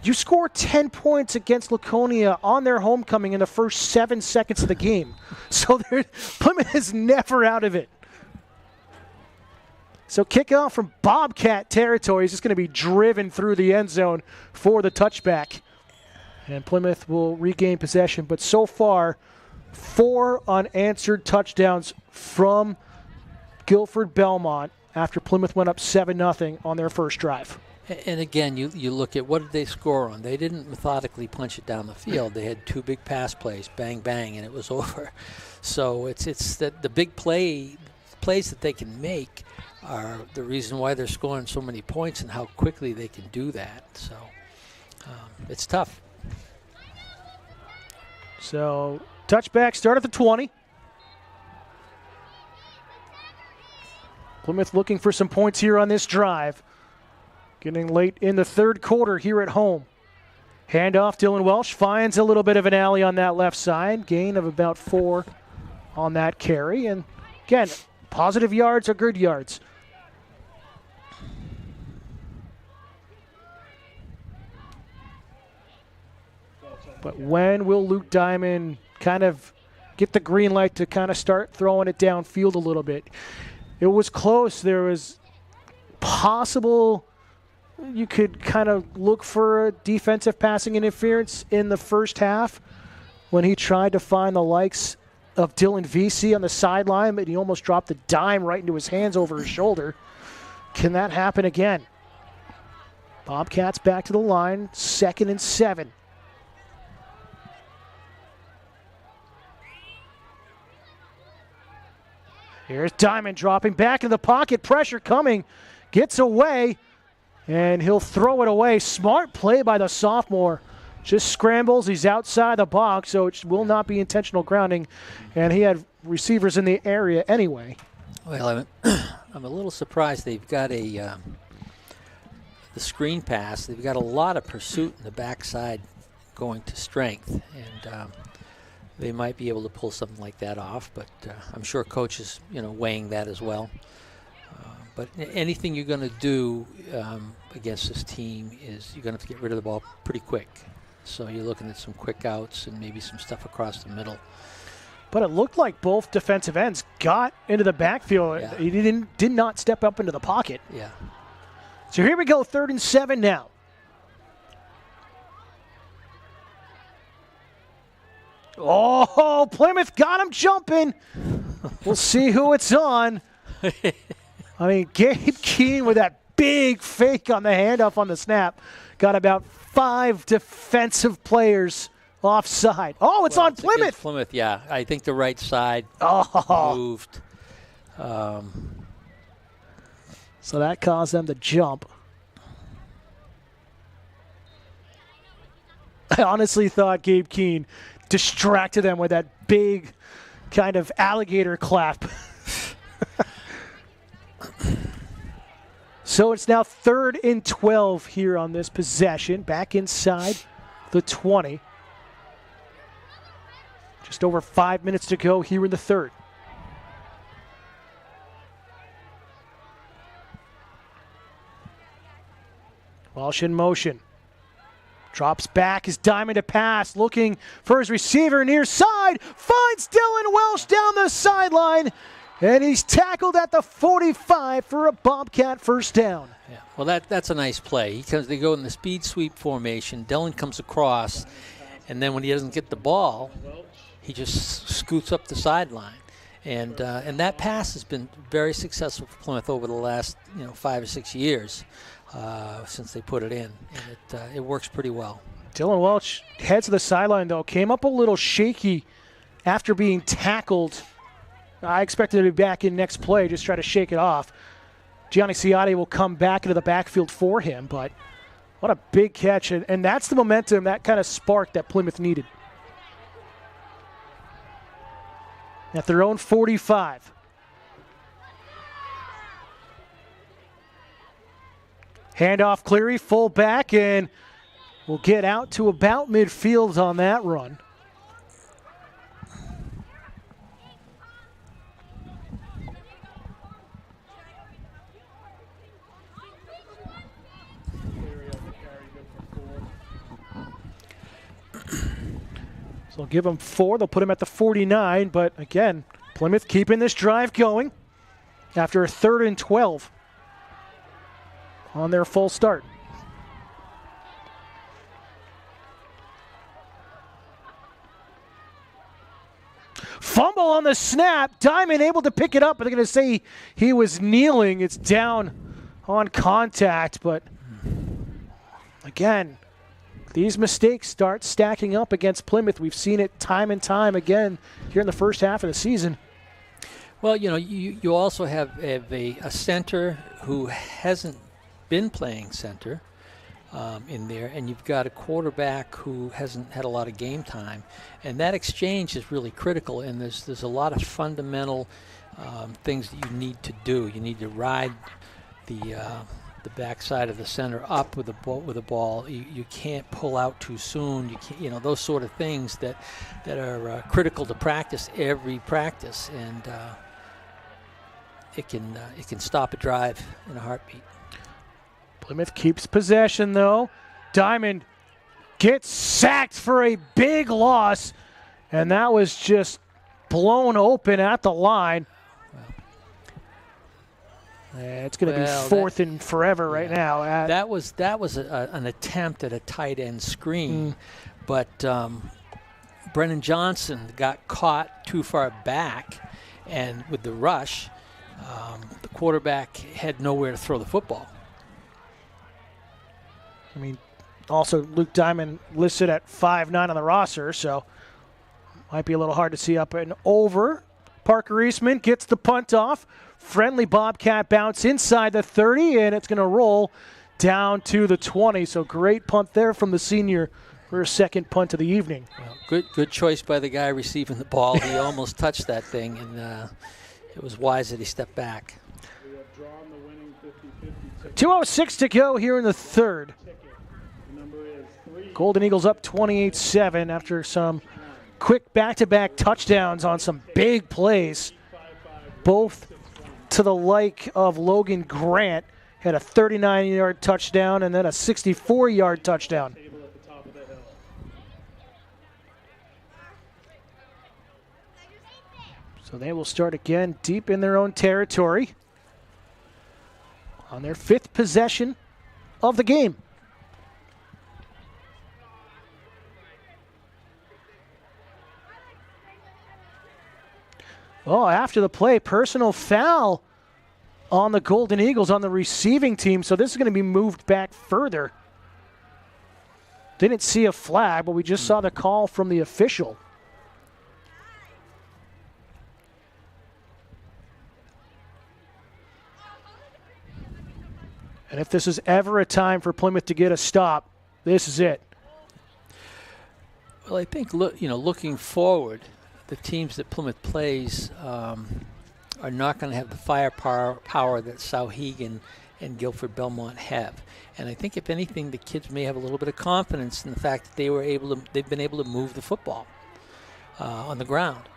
You score 10 points against Laconia on their homecoming in the first 7 seconds of the game. So Plymouth is never out of it. So kickoff from Bobcat territory is just going to be driven through the end zone for the touchback. And Plymouth will regain possession. But so far, 4 unanswered touchdowns from Gilford Belmont after Plymouth went up 7-0 on their first drive. And again, you look at what did they score on. They didn't methodically punch it down the field. They had 2 big pass plays, bang, bang, and it was over. So it's that the big plays that they can make are the reason why they're scoring so many points and how quickly they can do that. So it's tough. So touchback start at the 20. Plymouth looking for some points here on this drive. Getting late in the third quarter here at home. Handoff, Dylan Welsh finds a little bit of an alley on that left side. Gain of about 4 on that carry. And again, positive yards are good yards. But when will Luke Diamond kind of get the green light to kind of start throwing it downfield a little bit? It was close. There was possible you could kind of look for a defensive passing interference in the first half when he tried to find the likes of Dylan Vesey on the sideline, but he almost dropped the dime right into his hands over his shoulder. Can that happen again? Bobcats back to the line, 2nd and 7. Here's Diamond dropping back in the pocket. Pressure coming. Gets away. And he'll throw it away. Smart play by the sophomore. Just scrambles. He's outside the box, so it will not be intentional grounding. And he had receivers in the area anyway. Well, I'm a little surprised they've got the screen pass. They've got a lot of pursuit in the backside going to strength. And they might be able to pull something like that off, but I'm sure coach is, weighing that as well. But anything you're going to do against this team is you're going to have to get rid of the ball pretty quick. So you're looking at some quick outs and maybe some stuff across the middle. But it looked like both defensive ends got into the backfield. Yeah. He did not step up into the pocket. Yeah. So here we go, 3rd and 7 now. Oh, Plymouth got him jumping. We'll see who it's on. I mean, Gabe Keane with that big fake on the handoff on the snap. Got about 5 defensive players offside. Oh, it's on Plymouth. Plymouth, yeah. I think the right side moved. So that caused them to jump. I honestly thought Gabe Keane distracted them with that big kind of alligator clap. So it's now 3rd and 12 here on this possession. Back inside the 20. Just over 5 minutes to go here in the 3rd. Walsh in motion. Drops back his Diamond to pass, looking for his receiver near side. Finds Dylan Welsh down the sideline. And he's tackled at the 45 for a Bobcat first down. Yeah. Well, that's a nice play. They go in the speed sweep formation. Dylan comes across, and then when he doesn't get the ball, he just scoots up the sideline. And that pass has been very successful for Plymouth over the last 5 or 6 years since they put it in. And it works pretty well. Dylan Welch heads to the sideline, though. Came up a little shaky after being tackled. I expected him to be back in next play, just try to shake it off. Gianni Ciotti will come back into the backfield for him, but what a big catch. And that's the momentum, that kind of spark that Plymouth needed. At their own 45. Handoff Cleary, full back, and we'll get out to about midfield on that run. So they'll give them 4. They'll put him at the 49. But again, Plymouth keeping this drive going after a 3rd and 12 on their full start. Fumble on the snap. Diamond able to pick it up, but they're going to say he was kneeling. It's down on contact, but again, these mistakes start stacking up against Plymouth. We've seen it time and time again here in the first half of the season. Well, you also have a center who hasn't been playing center in there, and you've got a quarterback who hasn't had a lot of game time. And that exchange is really critical, and there's a lot of fundamental things that you need to do. You need to ride the the backside of the center up with the ball. You can't pull out too soon. You can't, those sort of things that are critical to practice every practice, and it can stop a drive in a heartbeat. Plymouth keeps possession though. Diamond gets sacked for a big loss, and that was just blown open at the line. It's going to be fourth and forever right now. That was an attempt at a tight end screen, but Brennan Johnson got caught too far back, and with the rush, the quarterback had nowhere to throw the football. I mean, also Luke Diamond listed at 5'9" on the roster, so might be a little hard to see up and over. Parker Eastman gets the punt off. Friendly Bobcat bounce inside the 30, and it's going to roll down to the 20. So great punt there from the senior for a second punt of the evening. Well, good choice by the guy receiving the ball. He almost touched that thing, and it was wise that he stepped back. We have drawn the winning 50-50 ticket. 2:06 to go here in the third. The number is 3. Golden Eagles up 28-7 after some quick back-to-back touchdowns on some big plays. Both to the like of Logan Grant, had a 39-yard touchdown and then a 64-yard touchdown. So they will start again deep in their own territory on their 5th possession of the game. Oh, after the play, personal foul on the Golden Eagles on the receiving team, so this is going to be moved back further. Didn't see a flag, but we just saw the call from the official. And if this is ever a time for Plymouth to get a stop, this is it. Well, I think looking forward, the teams that Plymouth plays are not going to have the firepower that Sauhegan and Gilford Belmont have. And I think, if anything, the kids may have a little bit of confidence in the fact that they've been able to move the football on the ground.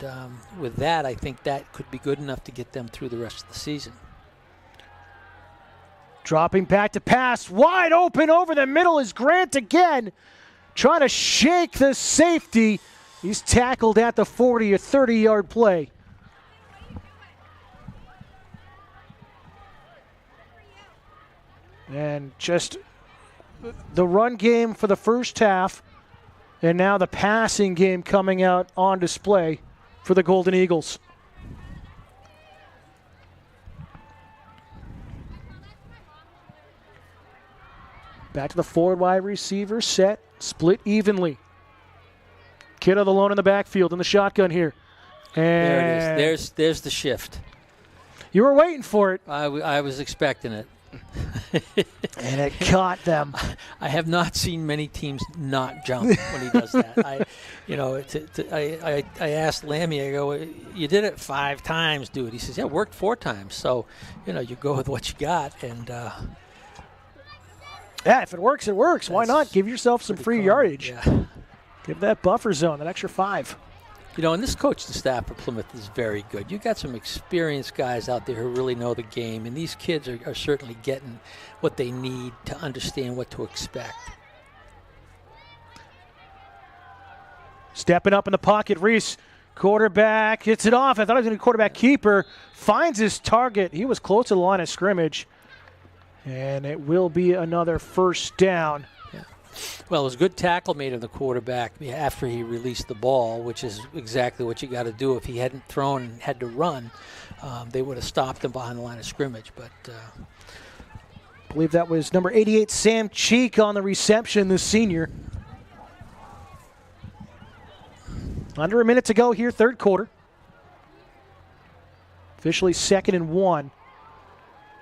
And with that, I think that could be good enough to get them through the rest of the season. Dropping back to pass, wide open over the middle is Grant again, trying to shake the safety. He's tackled at the 40, a 30-yard play. And just the run game for the first half, and now the passing game coming out on display for the Golden Eagles. Back to the forward wide receiver, set, split evenly. Kiddo alone in the backfield in the shotgun here. And there it is. There's the shift. You were waiting for it. I was expecting it. And it caught them. I have not seen many teams not jump when he does that. I asked Lammy, I go, you did it 5 times, dude. He says, yeah, it worked 4 times. So, you go with what you got. And yeah, if it works, it works. Why not? Give yourself some free yardage. Yeah. Give that buffer zone, that extra 5. And this coaching staff for Plymouth is very good. You got some experienced guys out there who really know the game, and these kids are certainly getting what they need to understand what to expect. Stepping up in the pocket, Reese, quarterback, hits it off. I thought he was going to be quarterback keeper. Finds his target. He was close to the line of scrimmage. And it will be another first down. Well, it was a good tackle made of the quarterback after he released the ball, which is exactly what you got to do. If he hadn't thrown and had to run, they would have stopped him behind the line of scrimmage. But I believe that was number 88, Sam Cheek, on the reception, the senior. Under a minute to go here, third quarter. Officially 2nd and 1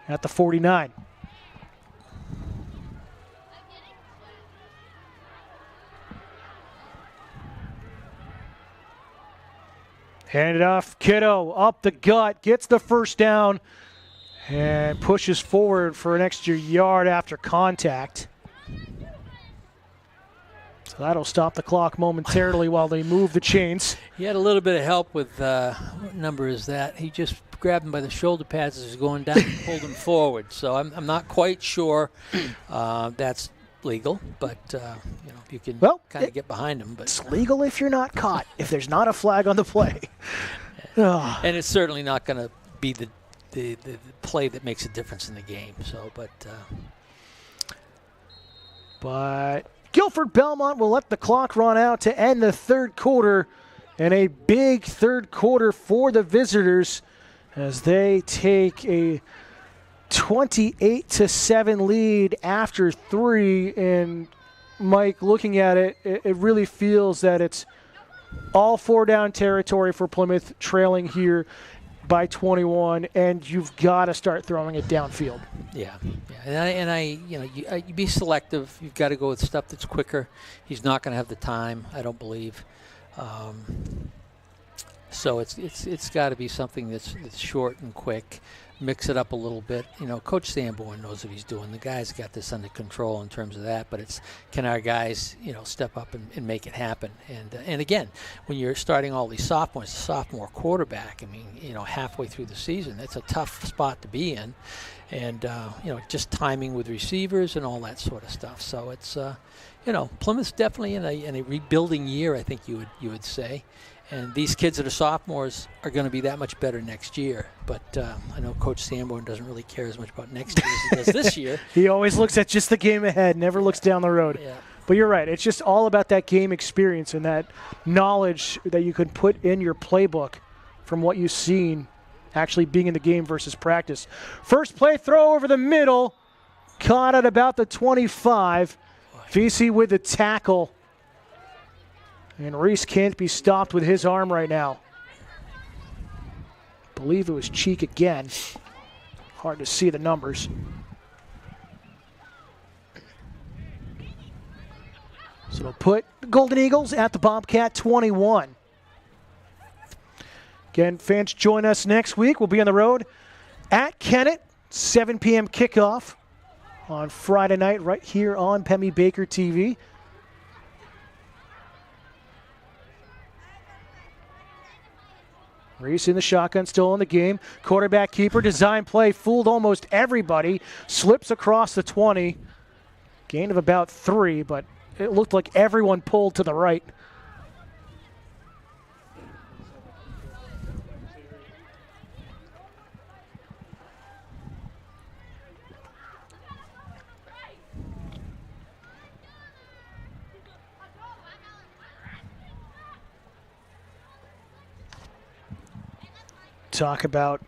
at the 49. Hand it off, Kiddo, up the gut, gets the first down And pushes forward for an extra yard after contact. So that'll stop the clock momentarily while they move the chains. He had a little bit of help with, what number is that? He just grabbed him by the shoulder pads as he was going down and pulled him forward. So I'm not quite sure that's legal, but you can kind of get behind him. But it's legal if you're not caught, if there's not a flag on the play. And it's certainly not going to be the play that makes a difference in the game. So, but Gilford Belmont will let the clock run out to end the third quarter, and a big third quarter for the visitors as they take a 28-7 lead after 3. And Mike, looking at it, it really feels that it's all 4-down territory for Plymouth, trailing here by 21, and you've got to start throwing it downfield. Yeah. You be selective. You've got to go with stuff that's quicker. He's not going to have the time, I don't believe. So it's got to be something that's short and quick. Mix it up a little bit. Coach Sanborn knows what he's doing. The guy's got this under control in terms of that, but it's can our guys, step up and make it happen. And again, when you're starting all these sophomores, a sophomore quarterback, halfway through the season, that's a tough spot to be in. And, just timing with receivers and all that sort of stuff. So it's, Plymouth's definitely in a rebuilding year, I think you would say. And these kids that are sophomores are going to be that much better next year. But I know Coach Sanborn doesn't really care as much about next year as he does this year. He always looks at just the game ahead, never looks down the road. Yeah. But you're right. It's just all about that game experience and that knowledge that you can put in your playbook from what you've seen actually being in the game versus practice. First play throw over the middle. Caught at about the 25. VC with the tackle. And Reese can't be stopped with his arm right now. Believe it was Cheek again. Hard to see the numbers. So it'll put the Golden Eagles at the Bobcat 21. Again, fans, join us next week. We'll be on the road at Kennett, 7 p.m. kickoff on Friday night right here on Pemmy Baker TV. Reese in the shotgun, still in the game. Quarterback keeper, design play, fooled almost everybody. Slips across the 20. Gain of about 3, but it looked like everyone pulled to the right. Talk about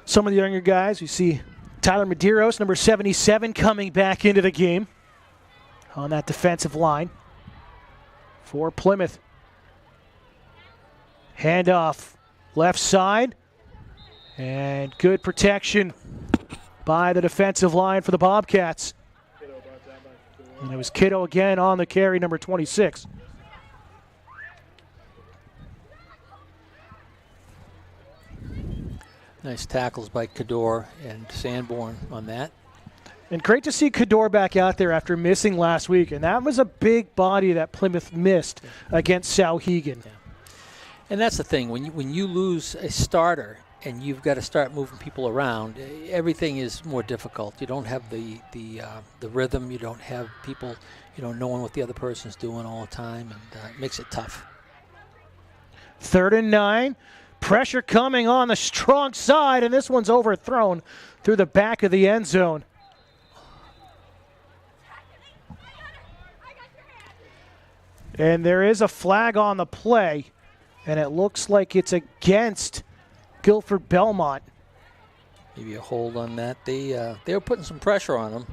some of the younger guys. We see Tyler Medeiros, number 77, coming back into the game on that defensive line for Plymouth. Handoff left side, and good protection by the defensive line for the Bobcats. And it was Kiddo again on the carry, number 26. Nice tackles by Cador and Sanborn on that. And great to see Cador back out there after missing last week. And that was a big body that Plymouth missed against Souhegan. Yeah. And that's the thing. When you lose a starter and you've got to start moving people around, everything is more difficult. You don't have the rhythm. You don't have people, knowing what the other person's doing all the time. And it makes it tough. 3rd and 9. Pressure coming on the strong side, and this one's overthrown through the back of the end zone. And there is a flag on the play, and it looks like it's against Gilford Belmont. Maybe a hold on that. They were putting some pressure on them.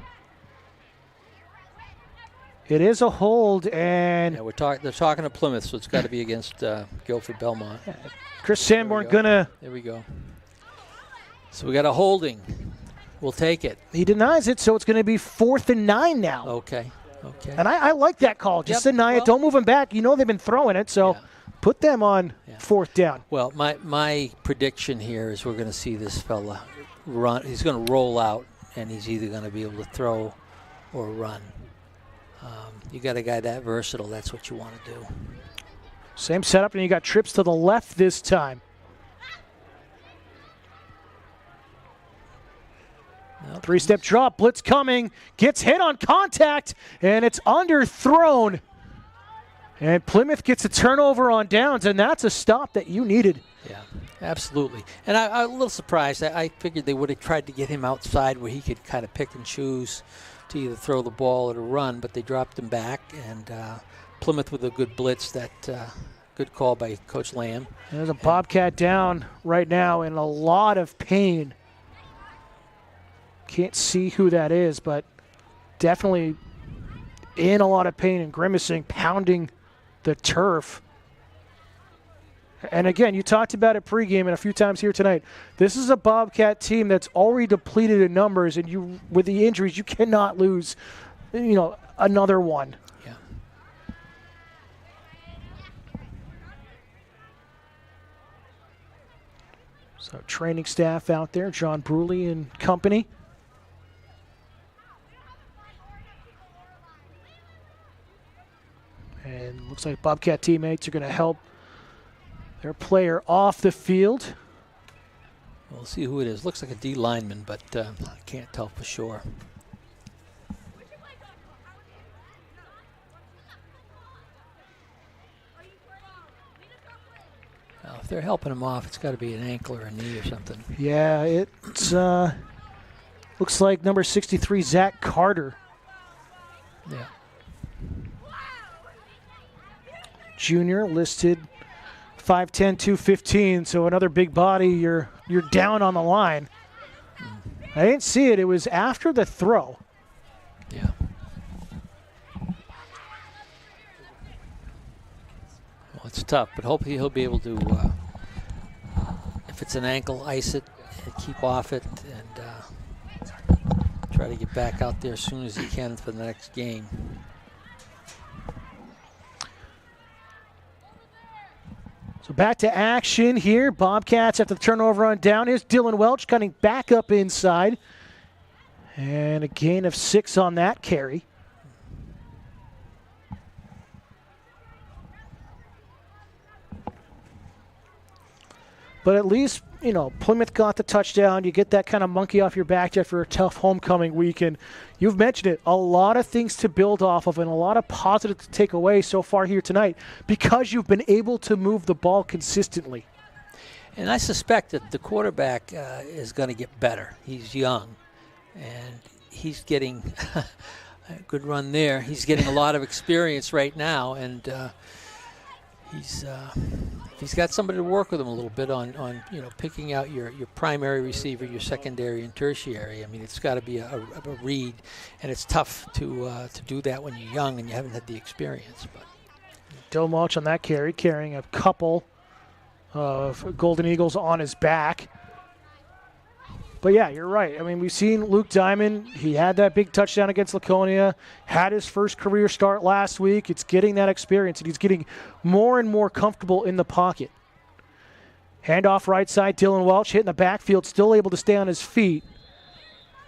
It is a hold, and they're talking to Plymouth, so it's got to be against Gilford Belmont. Chris Sanborn gonna. There we go. So we got a holding. We'll take it. He denies it, so it's going to be 4th and 9 now. Okay. And I like that call. Just deny it. Don't move them back. They've been throwing it, so put them on 4th down. Well, my prediction here is we're going to see this fella run. He's going to roll out, and he's either going to be able to throw or run. You got a guy that versatile. That's what you want to do. Same setup, and you got trips to the left this time. Nope. Three-step drop, blitz coming, gets hit on contact, and it's underthrown. And Plymouth gets a turnover on downs, and that's a stop that you needed. Yeah, absolutely. And I'm a little surprised. I figured they would have tried to get him outside where he could kind of pick and choose to either throw the ball or to run, but they dropped him back, and Plymouth with a good blitz. That good call by Coach Lamb. There's a Bobcat down right now in a lot of pain. Can't see who that is, but definitely in a lot of pain and grimacing, pounding the turf. And again, you talked about it pregame and a few times here tonight. This is a Bobcat team that's already depleted in numbers, and you, with the injuries, you cannot lose, another one. Yeah. So training staff out there, John Bruley and company. And looks like Bobcat teammates are going to help their player off the field. We'll see who it is. Looks like a D lineman, but I can't tell for sure. Now, if they're helping him off, it's got to be an ankle or a knee or something. Yeah, it's looks like number 63, Zach Carter. Yeah. Junior, listed 5'10", 215, so another big body. You're down on the line. I didn't see it. It was after the throw. Yeah. Well, it's tough, but hopefully he'll be able to, if it's an ankle, ice it and keep off it, and try to get back out there as soon as he can for the next game. So back to action here. Bobcats after the turnover on down. Here's Dylan Welch cutting back up inside. And a gain of 6 on that carry. But at least, Plymouth got the touchdown. You get that kind of monkey off your back after a tough homecoming week. And you've mentioned it, a lot of things to build off of and a lot of positive to take away so far here tonight because you've been able to move the ball consistently. And I suspect that the quarterback is going to get better. He's young, and he's getting a good run there. He's getting a lot of experience right now, and he's got somebody to work with him a little bit on picking out your primary receiver, your secondary and tertiary. I mean, it's got to be a read, and it's tough to do that when you're young and you haven't had the experience. But Dylan Welch on that carry, carrying a couple of Golden Eagles on his back. But yeah, you're right. I mean, we've seen Luke Diamond. He had that big touchdown against Laconia, had his first career start last week. It's getting that experience, and he's getting more and more comfortable in the pocket. Handoff right side, Dylan Welch hitting the backfield, still able to stay on his feet,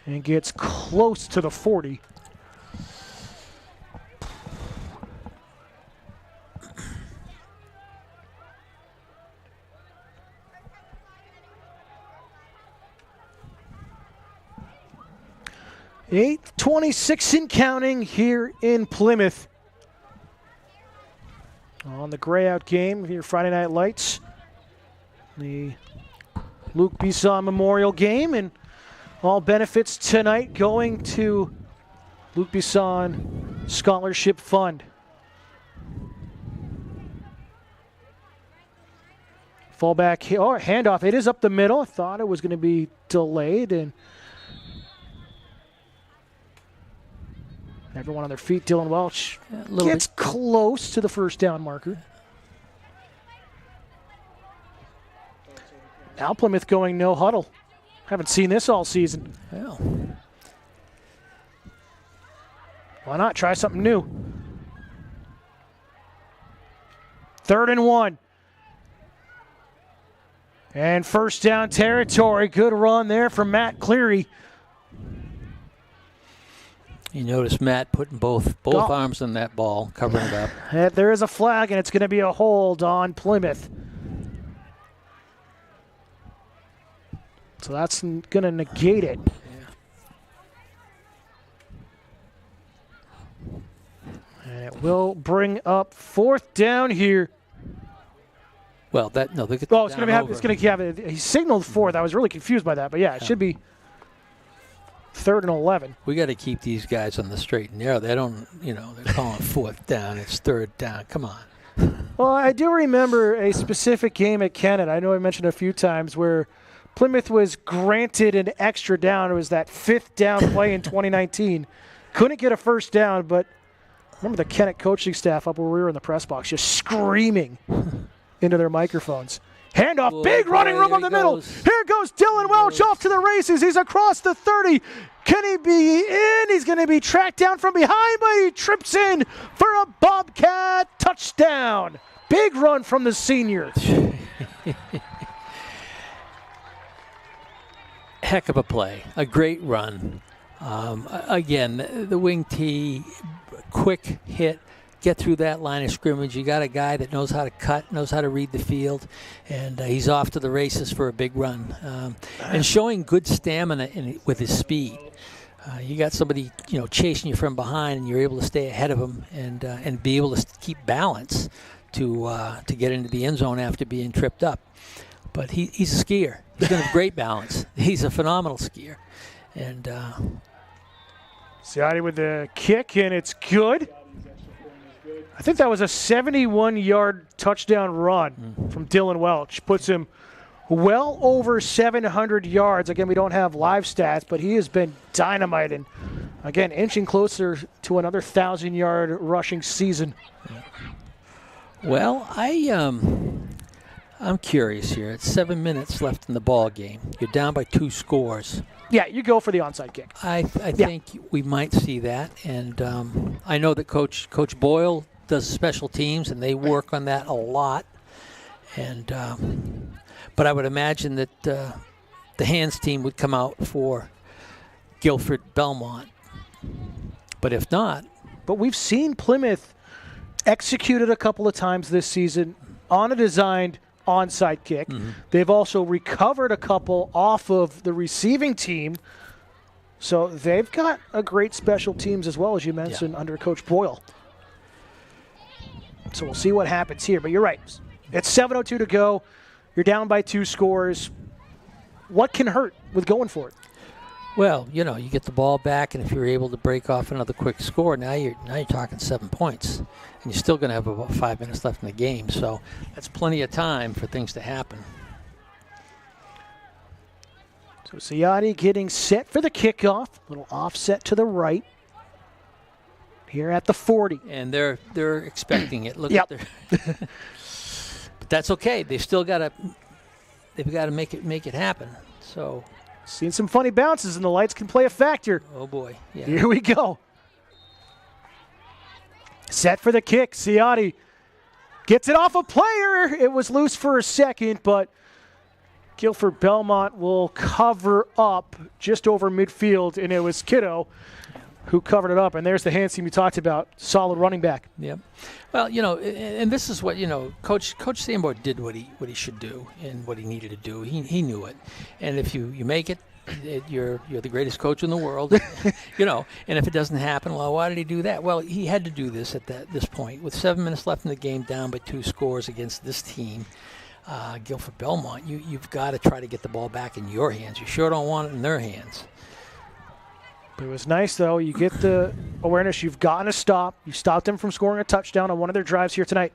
and gets close to the 40. .8:26 and counting here in Plymouth. On the Grayout game here, Friday Night Lights. The Luc Bisson Memorial Game, and all benefits tonight going to Luc Bisson Scholarship Fund. Fallback, handoff. It is up the middle. I thought it was going to be delayed, and everyone on their feet. Dylan Welch gets close to the first down marker. Now Plymouth going no huddle. Haven't seen this all season. Yeah. Why not? Try something new. 3rd and 1. And first down territory. Good run there from Matt Cleary. You notice Matt putting both arms on that ball, covering it up. There is a flag, and it's going to be a hold on Plymouth. So that's going to negate it. And it will bring up fourth down here. Well, they get it's going to have it. He signaled fourth. I was really confused by that, but yeah, it should be 3rd and 11. We got to keep these guys on the straight and narrow. They don't, they're calling fourth down. It's 3rd down. Come on. Well, I do remember a specific game at Kennet. I know I mentioned a few times where Plymouth was granted an extra down. It was that 5th down play in 2019. Couldn't get a first down, but remember the Kennet coaching staff up where we were in the press box just screaming into their microphones. Handoff, big running room up the middle. Here goes Dylan Welch off to the races. He's across the 30. Can he be in? He's going to be tracked down from behind, but he trips in for a Bobcat touchdown. Big run from the senior. Heck of a play. A great run. Again, the wing tee, quick hit. Get through that line of scrimmage. You got a guy that knows how to cut, knows how to read the field, and he's off to the races for a big run. And showing good stamina with his speed. You got somebody chasing you from behind, and you're able to stay ahead of him and be able to keep balance to get into the end zone after being tripped up. But he's a skier. He's going to have great balance. He's a phenomenal skier. And Ciotti with the kick, and it's good. I think that was a 71-yard touchdown run from Dylan Welch. Puts him well over 700 yards. Again, we don't have live stats, but he has been dynamite. And, again, inching closer to another 1,000-yard rushing season. Well, I'm curious here. It's 7 minutes left in the ball game. You're down by 2 scores. Yeah, you go for the onside kick. I think we might see that. And I know that Coach Boyle does special teams, and they work on that a lot. And but I would imagine that the hands team would come out for Gilford Belmont. But if not, but we've seen Plymouth executed a couple of times this season on a designed onside kick. They've also recovered a couple off of the receiving team. So they've got a great special teams as well, as you mentioned, under Coach Boyle. So we'll see what happens here. But you're right. It's 7:02 to go. You're down by 2 scores. What can hurt with going for it? Well, you get the ball back, and if you're able to break off another quick score, now you're talking 7 points. And you're still going to have about 5 minutes left in the game. So that's plenty of time for things to happen. So Ciotti getting set for the kickoff. Little offset to the right. Here at the 40. And they're expecting it. Look at their but that's okay. They've got to make it happen. So seeing some funny bounces, and the lights can play a factor. Oh boy. Yeah. Here we go. Set for the kick. Ciotti gets it off a player. It was loose for a second, but Gilford Belmont will cover up just over midfield, and it was Kiddo who covered it up. And there's the hands team you talked about. Solid running back. Yep. Well, and this is what, Coach Sambor did what he should do and what he needed to do. He knew it. And if you make it, you're the greatest coach in the world, and if it doesn't happen, well, why did he do that? Well, he had to do this at this point. With 7 minutes left in the game, down by 2 scores against this team, Gilford Belmont, you've got to try to get the ball back in your hands. You sure don't want it in their hands. It was nice, though. You get the awareness. You've gotten a stop. You stopped them from scoring a touchdown on one of their drives here tonight.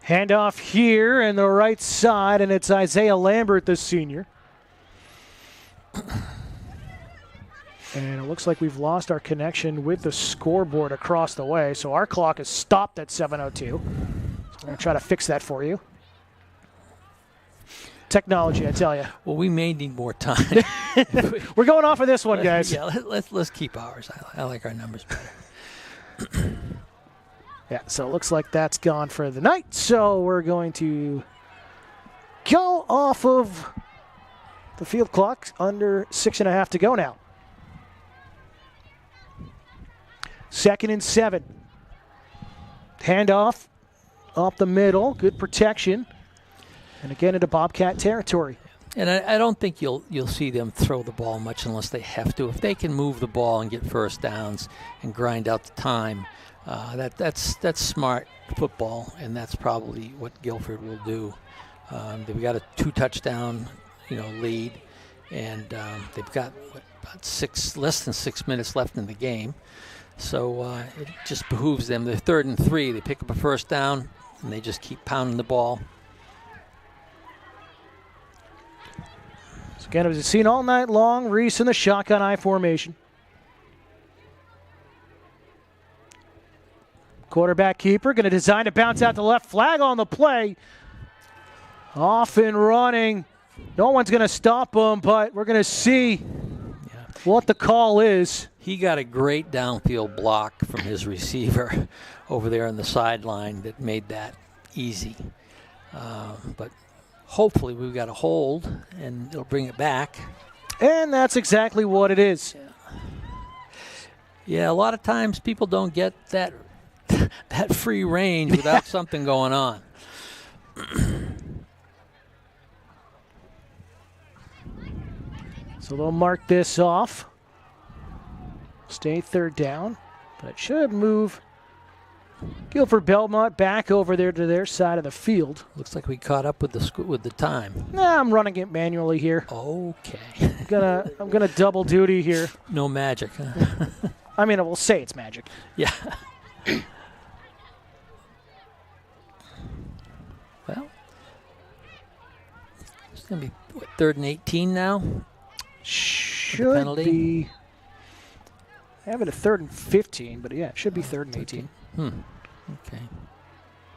Handoff here in the right side, and it's Isaiah Lambert, the senior. And it looks like we've lost our connection with the scoreboard across the way, so our clock is stopped at 7:02. So we're going to try to fix that for you. Technology, I tell you. Well, we may need more time. We're going off of this one, guys. Yeah, let's keep ours. I like our numbers better. Yeah, so it looks like that's gone for the night. So we're going to go off of the field clock. Under 6.5 to go now. 2nd and 7. Handoff up the middle. Good protection. And again into Bobcat territory. And I don't think you'll see them throw the ball much unless they have to. If they can move the ball and get first downs and grind out the time, that's smart football, and that's probably what Gilford will do. They've got a 2-touchdown, lead, and they've got less than 6 minutes left in the game. So it just behooves them. They're 3rd and 3. They pick up a first down, and they just keep pounding the ball. So again, it was seen all night long. Reese in the shotgun I formation. Quarterback keeper going to design to bounce out the left. Flag on the play. Off and running. No one's going to stop him, but we're going to see what the call is. He got a great downfield block from his receiver over there on the sideline that made that easy. But hopefully we've got a hold, and it'll bring it back. And that's exactly what it is. Yeah, a lot of times people don't get that free range without something going on. So they'll mark this off. Stay 3rd down, but it should move Gilford Belmont back over there to their side of the field. Looks like we caught up with the time. Nah, I'm running it manually here. Okay. I'm gonna double duty here. No magic, huh? I mean, I will say it's magic. Yeah. Well, it's gonna be 3rd and 18 now. Should be. I have it at 3rd and 15, but yeah, it should be 3rd and 18. Okay.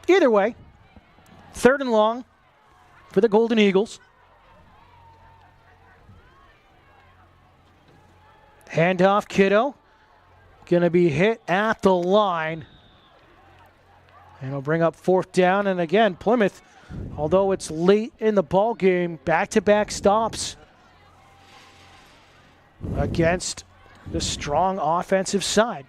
Either way, 3rd and long for the Golden Eagles. Handoff, Kiddo. Going to be hit at the line. And it'll bring up 4th down. And again, Plymouth, although it's late in the ball game, back-to-back stops against the strong offensive side.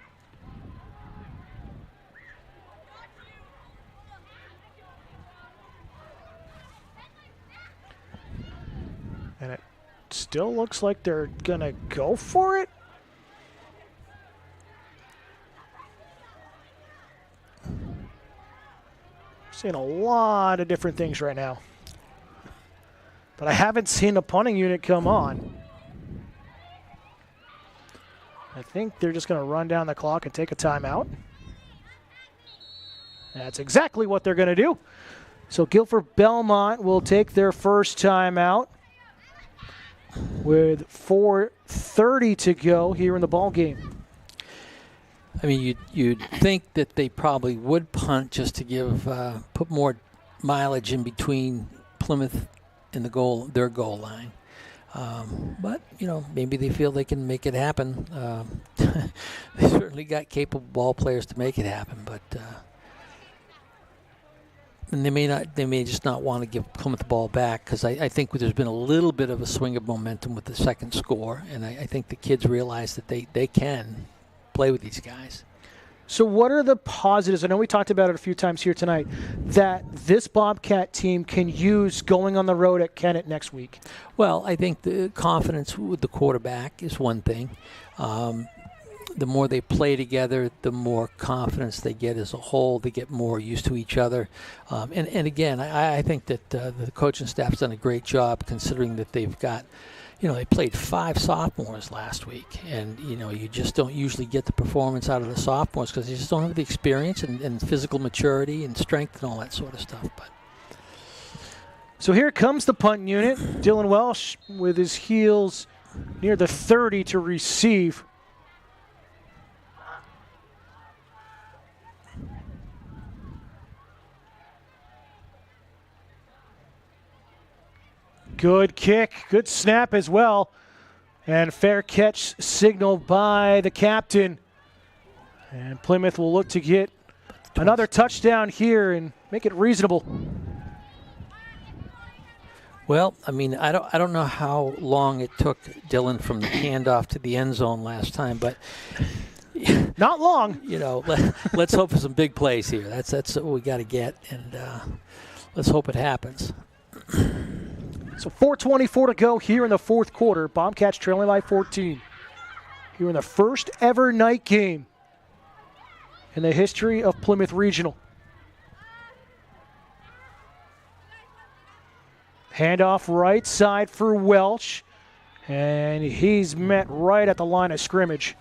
And it still looks like they're going to go for it. Seeing a lot of different things right now. But I haven't seen a punting unit come on. I think they're just going to run down the clock and take a timeout. That's exactly what they're going to do. So Gilford Belmont will take their first timeout with 4:30 to go here in the ball game. I mean, you'd think that they probably would punt just to put more mileage in between Plymouth and their goal line. But, maybe they feel they can make it happen. They certainly got capable ball players to make it happen, but and they may just not want to give Plymouth the ball back, because I think there's been a little bit of a swing of momentum with the second score, and I think the kids realize that they can play with these guys. So what are the positives? I know we talked about it a few times here tonight, that this Bobcat team can use going on the road at Kennett next week. Well, I think the confidence with the quarterback is one thing. The more they play together, the more confidence they get as a whole. They get more used to each other. And again, I think that the coaching staff's done a great job, considering that they've got, they played 5 sophomores last week. And, you just don't usually get the performance out of the sophomores because they just don't have the experience and physical maturity and strength and all that sort of stuff. But so here comes the punt unit. Dylan Welsh with his heels near the 30 to receive. Good kick, good snap as well. And fair catch signaled by the captain. And Plymouth will look to get Another touchdown here and make it reasonable. Well, I mean, I don't know how long it took Dylan from the handoff to the end zone last time, but not long. You know, let's hope for some big plays here. That's what we got to get, and let's hope it happens. So 4:24 to go here in the fourth quarter. Bobcats trailing by 14. Here in the first ever night game in the history of Plymouth Regional. Handoff right side for Welch, and he's met right at the line of scrimmage.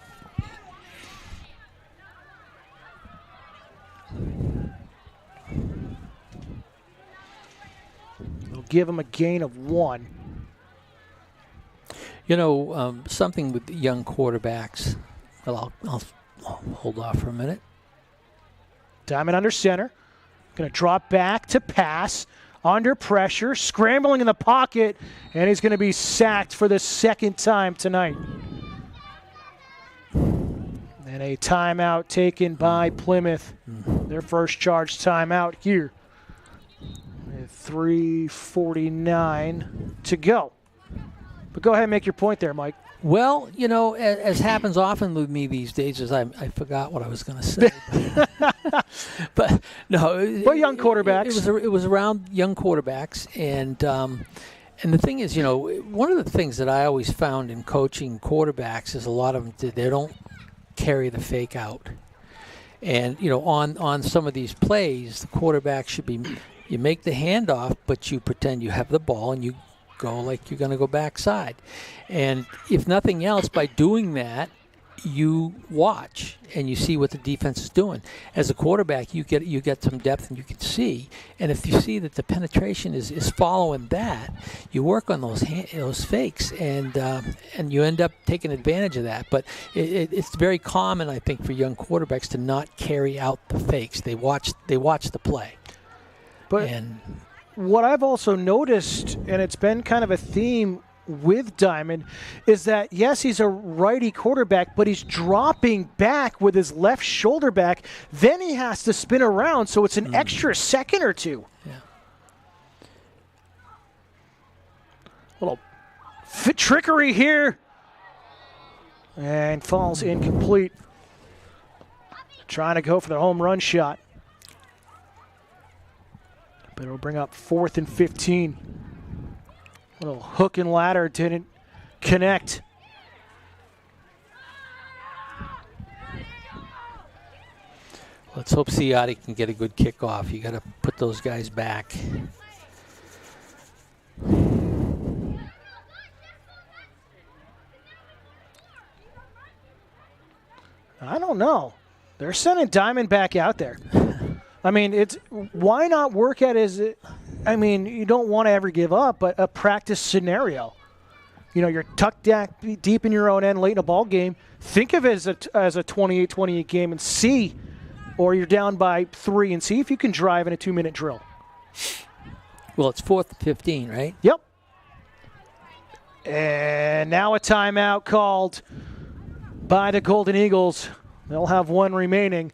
They'll give him a gain of 1. You know, something with the young quarterbacks. Well, I'll hold off for a minute. Diamond under center. Going to drop back to pass. Under pressure, scrambling in the pocket, and he's going to be sacked for the second time tonight. And a timeout taken by Plymouth. Their first charge timeout here. 3:49 to go. But go ahead and make your point there, Mike. Well, you know, as happens often with me these days, is I forgot what I was going to say. But no, but young quarterbacks. It was around young quarterbacks, and the thing is, you know, one of the things that I always found in coaching quarterbacks is a lot of them they don't carry the fake out, and you know, on some of these plays, the quarterback should be you make the handoff, but you pretend you have the ball and you go like you're going to go backside. And if nothing else, by doing that, you watch and you see what the defense is doing. As a quarterback, you get some depth and you can see. And if you see that the penetration is following that, you work on those fakes and you end up taking advantage of that. But it's very common, I think, for young quarterbacks to not carry out the fakes. They watch the play. But what I've also noticed, and it's been kind of a theme with Diamond, is that, yes, he's a righty quarterback, but he's dropping back with his left shoulder back. Then he has to spin around, so it's an extra second or two. Yeah. Little trickery here. And falls incomplete. Trying to go for the home run shot. But it'll bring up 4th and 15. Little hook and ladder didn't connect. Let's hope Ciotti can get a good kickoff. You got to put those guys back. I don't know. They're sending Diamond back out there. I mean, why not work at I mean, you don't want to ever give up, but a practice scenario. You know, you're tucked deep in your own end late in a ball game. Think of it as a 28-28 game and see, or you're down by 3 and see if you can drive in a 2-minute drill. Well, it's 4th and 15, right? Yep. And now a timeout called by the Golden Eagles. They'll have 1 remaining.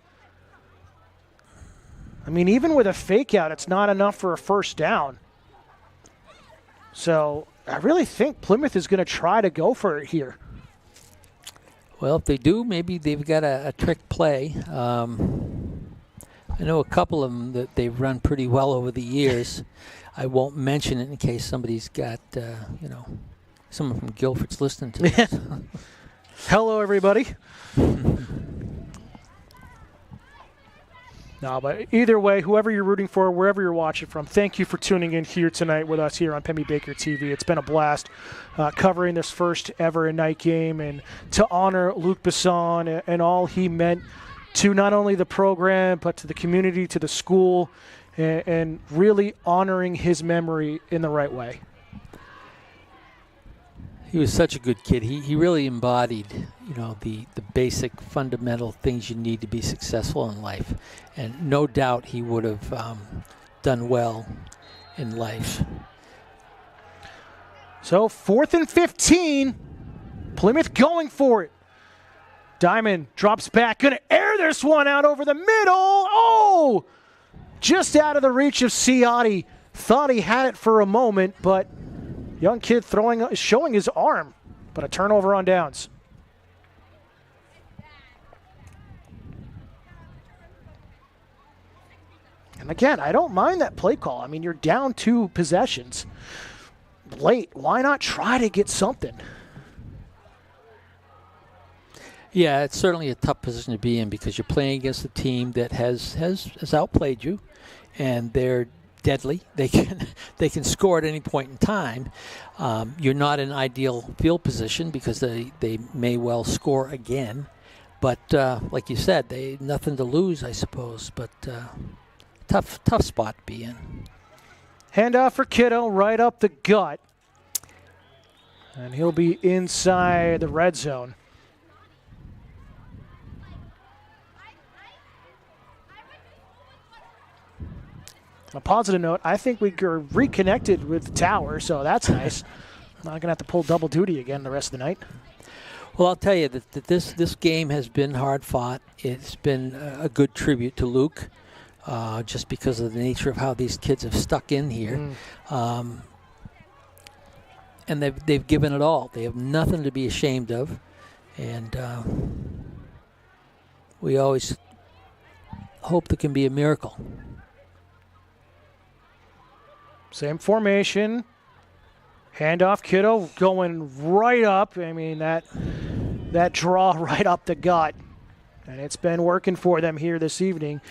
I mean, even with a fake out, it's not enough for a first down. So I really think Plymouth is going to try to go for it here. Well, if they do, maybe they've got a trick play. I know a couple of them that they've run pretty well over the years. I won't mention it in case somebody's got, someone from Gilford's listening to this. Hello, everybody. No, but either way, whoever you're rooting for, wherever you're watching from, thank you for tuning in here tonight with us here on Pemmy Baker TV. It's been a blast covering this first ever night game, and to honor Luc Bisson and all he meant to not only the program, but to the community, to the school, and really honoring his memory in the right way. He was such a good kid. He really embodied, the basic fundamental things you need to be successful in life. And no doubt he would have done well in life. So 4th and 15. Plymouth going for it. Diamond drops back, gonna air this one out over the middle. Oh! Just out of the reach of Ciotti. Thought he had it for a moment, but young kid showing his arm, but a turnover on downs. And again, I don't mind that play call. I mean, you're down 2 possessions late. Why not try to get something? Yeah, it's certainly a tough position to be in because you're playing against a team that has outplayed you, and they're deadly. They can score at any point in time. You're not in ideal field position because they may well score again. But like you said, they nothing to lose, I suppose. But tough spot to be in. Handoff for Kiddo, right up the gut. And he'll be inside the red zone. On a positive note, I think we are reconnected with the tower, so that's nice. Not going to have to pull double duty again the rest of the night. Well, I'll tell you that this game has been hard fought. It's been a good tribute to Luc, just because of the nature of how these kids have stuck in here. And they've given it all. They have nothing to be ashamed of. And we always hope there can be a miracle. Same formation. Handoff, Kiddo going right up. I mean, that draw right up the gut. And it's been working for them here this evening.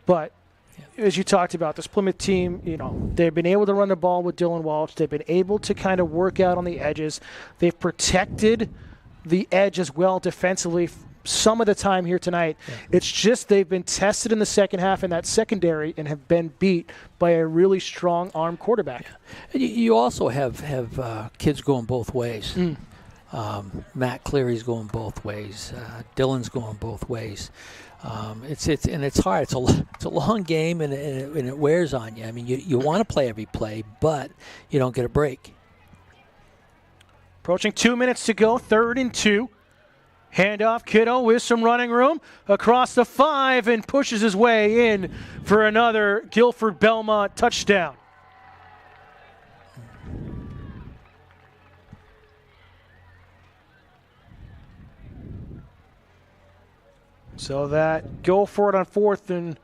But as you talked about, this Plymouth team, they've been able to run the ball with Dylan Walsh. They've been able to kind of work out on the edges. They've protected the edge as well defensively some of the time here tonight. Yeah. It's just they've been tested in the second half in that secondary and have been beat by a really strong arm quarterback. Yeah. You also have kids going both ways. Matt Cleary's going both ways. Dylan's going both ways. It's hard. It's a long game and it wears on you. I mean, you want to play every play, but you don't get a break. Approaching 2 minutes to go, 3rd and 2. Handoff, Kiddo with some running room across the 5 and pushes his way in for another Gilford Belmont touchdown. So that go for it on 4th and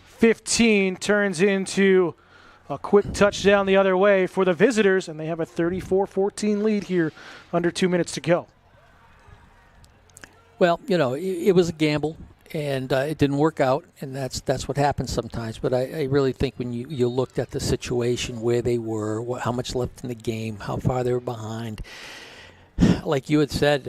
15 turns into a quick touchdown the other way for the visitors, and they have a 34-14 lead here under 2 minutes to go. Well, it was a gamble, and it didn't work out, and that's what happens sometimes. But I really think when you looked at the situation, where they were, how much left in the game, how far they were behind, like you had said,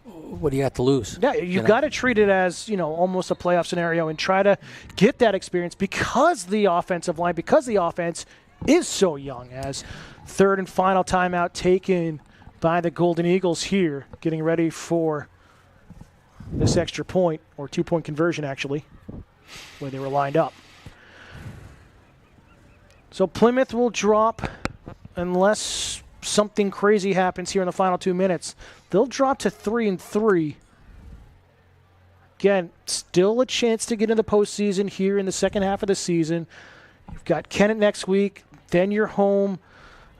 what do you have to lose? Yeah, you've got to treat it as, almost a playoff scenario and try to get that experience because the offensive line, because the offense is so young. As 3rd and final timeout taken by the Golden Eagles here, getting ready for this extra point, or 2-point conversion actually, where they were lined up. So Plymouth will drop, unless something crazy happens here in the final 2 minutes. They'll drop to 3 and 3. Again, still a chance to get in the postseason here in the second half of the season. You've got Kennett next week, then you're home.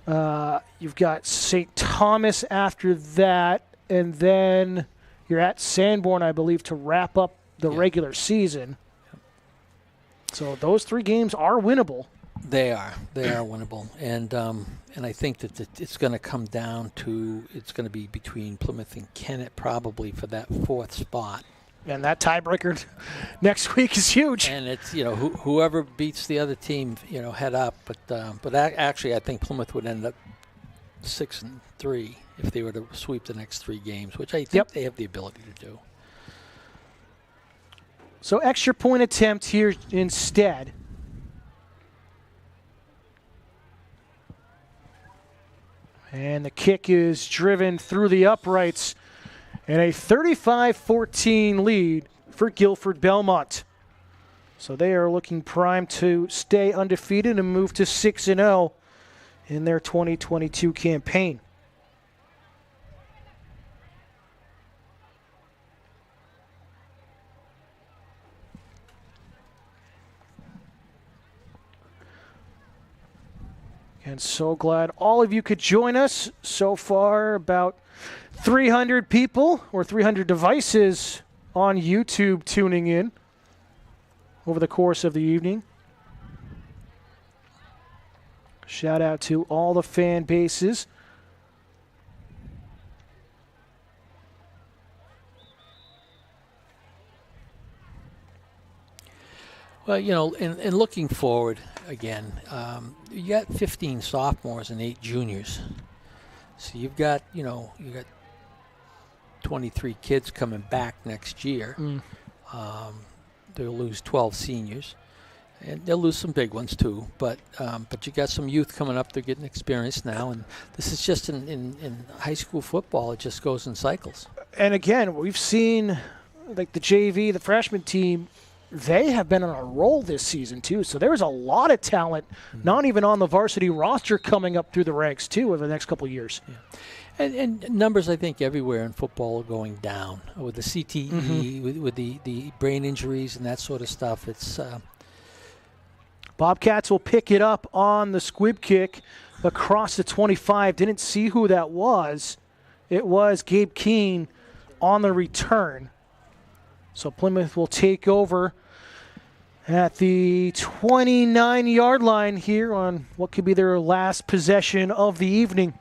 You've got St. Thomas after that, and then you're at Sanborn, I believe, to wrap up the regular season. So those 3 games are winnable. They are winnable, and I think that it's going to come down to, it's going to be between Plymouth and Kennett probably for that 4th spot. And that tiebreaker next week is huge. And it's whoever beats the other team, head up. But actually, I think Plymouth would end up 6 and 3 if they were to sweep the next 3 games, which I think they have the ability to do. So extra point attempt here instead. And the kick is driven through the uprights, and a 35-14 lead for Gilford Belmont. So they are looking primed to stay undefeated and move to 6-0 in their 2022 campaign. And so glad all of you could join us. So far, about 300 people or 300 devices on YouTube tuning in over the course of the evening. Shout out to all the fan bases. Well, you know, in looking forward again, you got 15 sophomores and 8 juniors. So you got 23 kids coming back next year. They'll lose 12 seniors, and they'll lose some big ones too. But you got some youth coming up. They're getting experience now, and this is just in high school football. It just goes in cycles. And again, we've seen like the JV, the freshman team. They have been on a roll this season, too. So there's a lot of talent, not even on the varsity roster, coming up through the ranks, too, over the next couple of years. Yeah. And numbers, I think, everywhere in football are going down. With the CTE, with the brain injuries and that sort of stuff. It's Bobcats will pick it up on the squib kick across the 25. Didn't see who that was. It was Gabe Keene on the return. So Plymouth will take over at the 29-yard line here on what could be their last possession of the evening.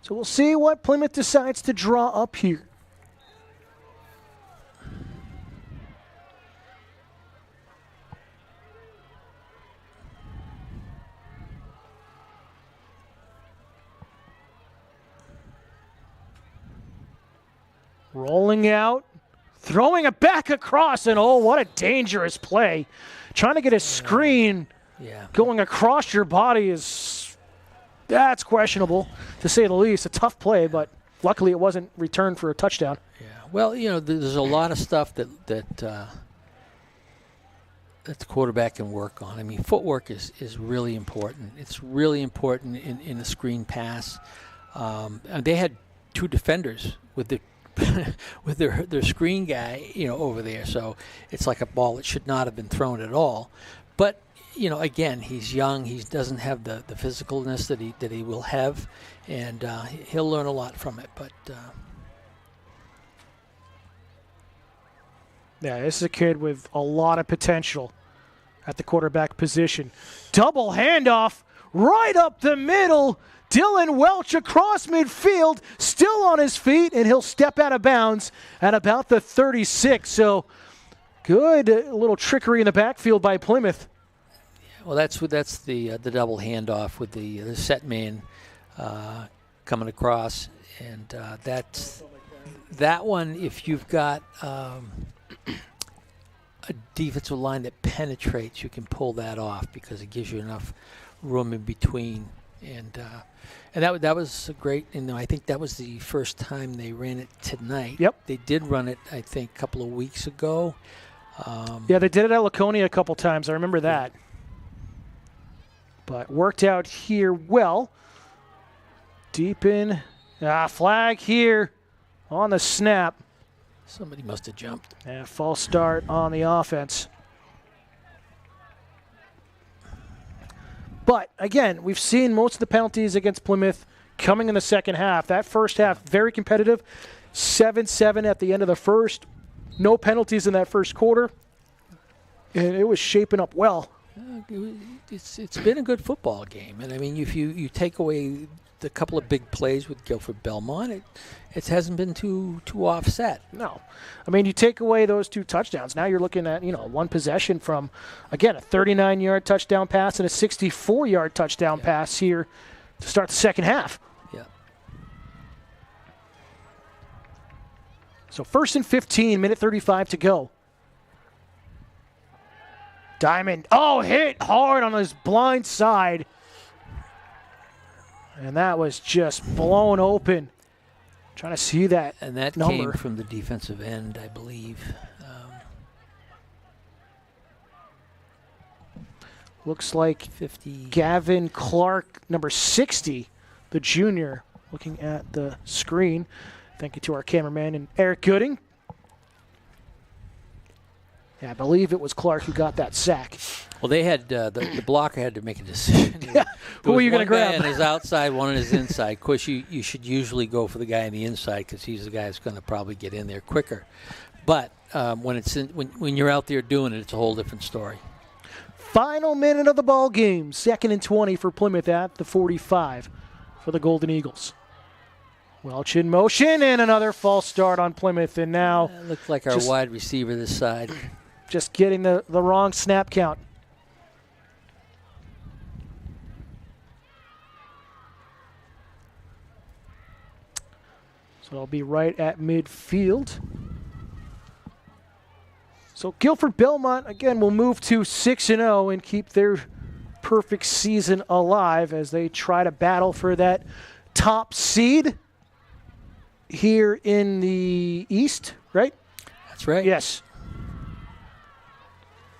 So we'll see what Plymouth decides to draw up here. Rolling out, throwing it back across, and oh, what a dangerous play. Trying to get a screen going across your body that's questionable, to say the least. A tough play, but luckily it wasn't returned for a touchdown. Yeah, well, you know, there's a lot of stuff that the quarterback can work on. I mean, footwork is really important. It's really important in a screen pass. And they had 2 defenders with the with their screen guy, you know, over there. So it's like a ball that should not have been thrown at all. But, you know, again, he's young. He doesn't have the physicalness that he will have, and he'll learn a lot from it. But yeah, this is a kid with a lot of potential at the quarterback position. Double handoff right up the middle. Dylan Welch across midfield, still on his feet, and he'll step out of bounds at about the 36. So good little trickery in the backfield by Plymouth. Well, that's the double handoff with the set man coming across, and that one. If you've got a defensive line that penetrates, you can pull that off because it gives you enough room in between. And that was great. And I think that was the first time they ran it tonight. Yep. They did run it, I think, a couple of weeks ago. Yeah, they did it at Laconia a couple times. I remember that. But worked out here well. Deep in. Flag here on the snap. Somebody must have jumped. Yeah, false start on the offense. But, again, we've seen most of the penalties against Plymouth coming in the second half. That first half, very competitive. 7-7 at the end of the first. No penalties in that first quarter. And it was shaping up well. It's been a good football game. And, I mean, if you take away the couple of big plays with Gilford Belmont, it hasn't been too offset. No. I mean, you take away those 2 touchdowns. Now you're looking at, one possession from, again, a 39-yard touchdown pass and a 64-yard touchdown pass here to start the second half. Yeah. So 1st and 15, minute 35 to go. Diamond, hit hard on his blind side. And that was just blown open. Trying to see that and that number. Came from the defensive end, I believe. Looks like 50. Gavin Clark, number 60, the junior, looking at the screen. Thank you to our cameraman and Eric Gooding. Yeah, I believe it was Clark who got that sack. Well, they had the blocker had to make a decision. Yeah. Who are you going to grab? One guy on his outside, one on his inside. Of course, you should usually go for the guy on the inside because he's the guy that's going to probably get in there quicker. But when you're out there doing it, it's a whole different story. Final minute of the ball game. 2nd and 20 for Plymouth at the 45 for the Golden Eagles. Welch in motion and another false start on Plymouth. And now looks like our wide receiver this side. Just getting the wrong snap count. So it'll be right at midfield. So Gilford Belmont, again, will move to 6-0 and keep their perfect season alive as they try to battle for that top seed here in the East, right? That's right. Yes.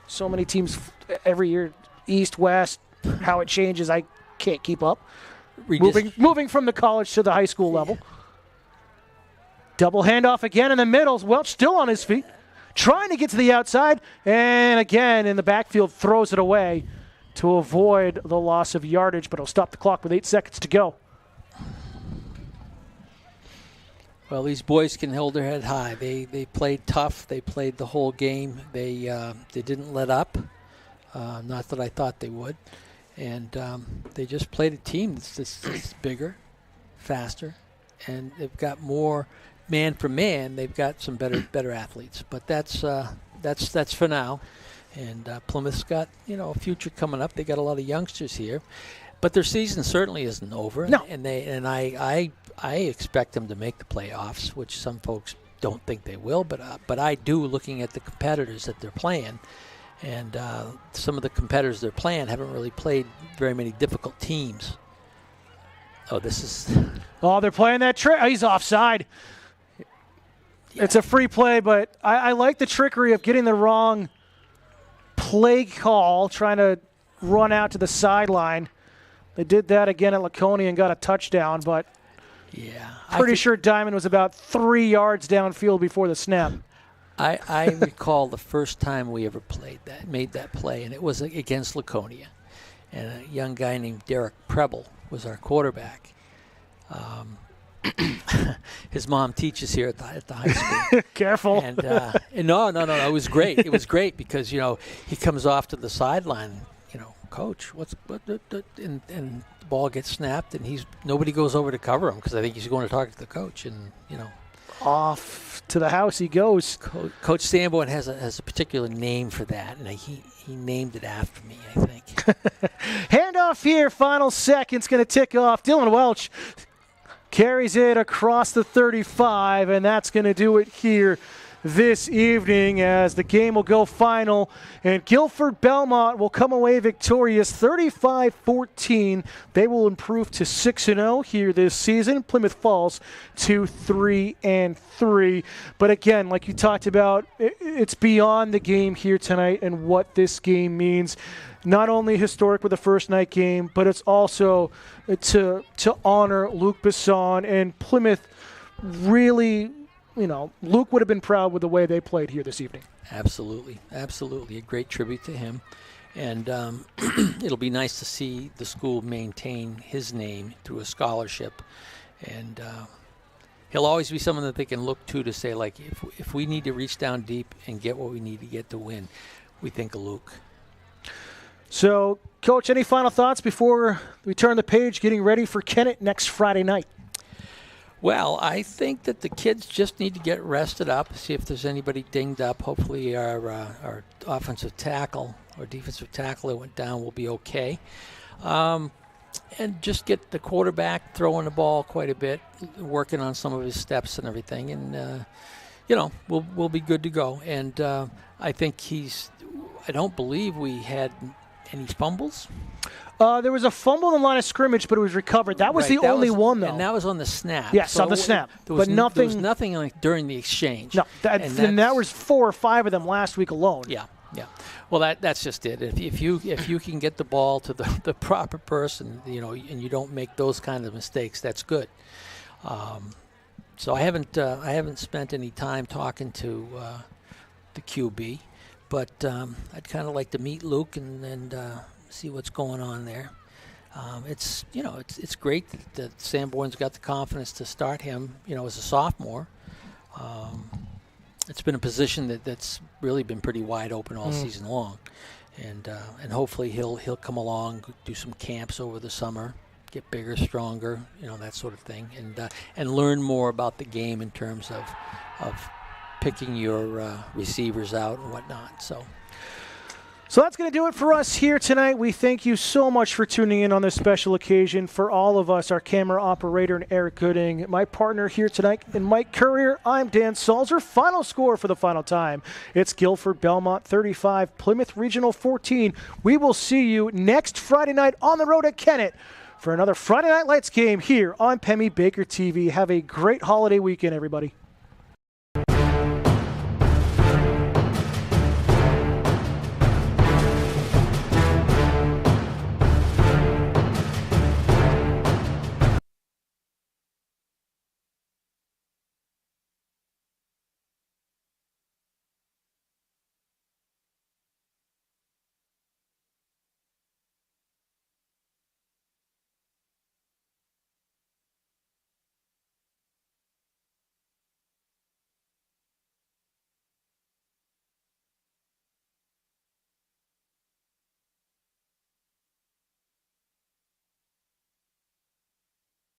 So many teams every year, East, West, how it changes, I can't keep up. Moving from the college to the high school level. Double handoff again in the middle. Welch still on his feet, trying to get to the outside, and again in the backfield throws it away to avoid the loss of yardage, but he'll stop the clock with 8 seconds to go. Well, these boys can hold their head high. They played tough. They played the whole game. They didn't let up. Not that I thought they would. And they just played a team that's bigger, faster, and they've got more man for man. They've got some better athletes. But that's for now. And Plymouth's got a future coming up. They got a lot of youngsters here, but their season certainly isn't over. No. And I expect them to make the playoffs, which some folks don't think they will, but I do, looking at the competitors that they're playing. And some of the competitors they're playing haven't really played very many difficult teams. Oh, they're playing that trick. Oh, he's offside. Yeah. It's a free play, but I like the trickery of getting the wrong play call, trying to run out to the sideline. They did that again at Laconia and got a touchdown, but pretty sure Diamond was about 3 yards downfield before the snap. I recall the first time we ever made that play, and it was against Laconia. And a young guy named Derek Preble was our quarterback. His mom teaches here at the high school. Careful. And no, it was great. It was great because he comes off to the sideline. Coach, and the ball gets snapped, and nobody goes over to cover him because I think he's going to talk to the coach, and off to the house he goes. Coach Sanborn has a particular name for that, and he named it after me, I think. Handoff here, final seconds going to tick off. Dylan Welch carries it across the 35, and that's going to do it here this evening as the game will go final, and Gilford Belmont will come away victorious 35-14. They will improve to 6-0 here this season. Plymouth falls to 3-3. But again, like you talked about, it's beyond the game here tonight and what this game means. Not only historic with the first night game, but it's also to honor Luc Bisson, and Plymouth really, Luc would have been proud with the way they played here this evening. Absolutely. A great tribute to him. And it'll be nice to see the school maintain his name through a scholarship. And he'll always be someone that they can look to say, like, if we need to reach down deep and get what we need to get to win, we think of Luc. So, Coach, any final thoughts before we turn the page, getting ready for Kennett next Friday night? Well, I think that the kids just need to get rested up, see if there's anybody dinged up. Hopefully our offensive tackle or defensive tackle that went down will be okay. And just get the quarterback throwing the ball quite a bit, working on some of his steps and everything. And, we'll be good to go. And I think I don't believe we had any fumbles. There was a fumble in the line of scrimmage, but it was recovered. That was the only one, though. And that was on the snap. Yes, on the snap. But nothing. There was nothing like during the exchange. No, and that was 4 or 5 of them last week alone. Yeah. Well, that's just it. If you can get the ball to the proper person, and you don't make those kind of mistakes, that's good. So I haven't spent any time talking to the QB. but I'd kind of like to meet Luc and see what's going on there. It's great that Sanborn's got the confidence to start him, as a sophomore. It's been a position that's really been pretty wide open all season long, and hopefully he'll come along, do some camps over the summer, get bigger, stronger, that sort of thing, and learn more about the game in terms of picking your receivers out and whatnot. So that's going to do it for us here tonight. We thank you so much for tuning in on this special occasion. For all of us, our camera operator and Eric Gooding, my partner here tonight, and Mike Courier, I'm Dan Salzer. Final score for the final time. It's Gilford Belmont 35, Plymouth Regional 14. We will see you next Friday night on the road at Kennett for another Friday Night Lights game here on Pemmy Baker TV. Have a great holiday weekend, everybody.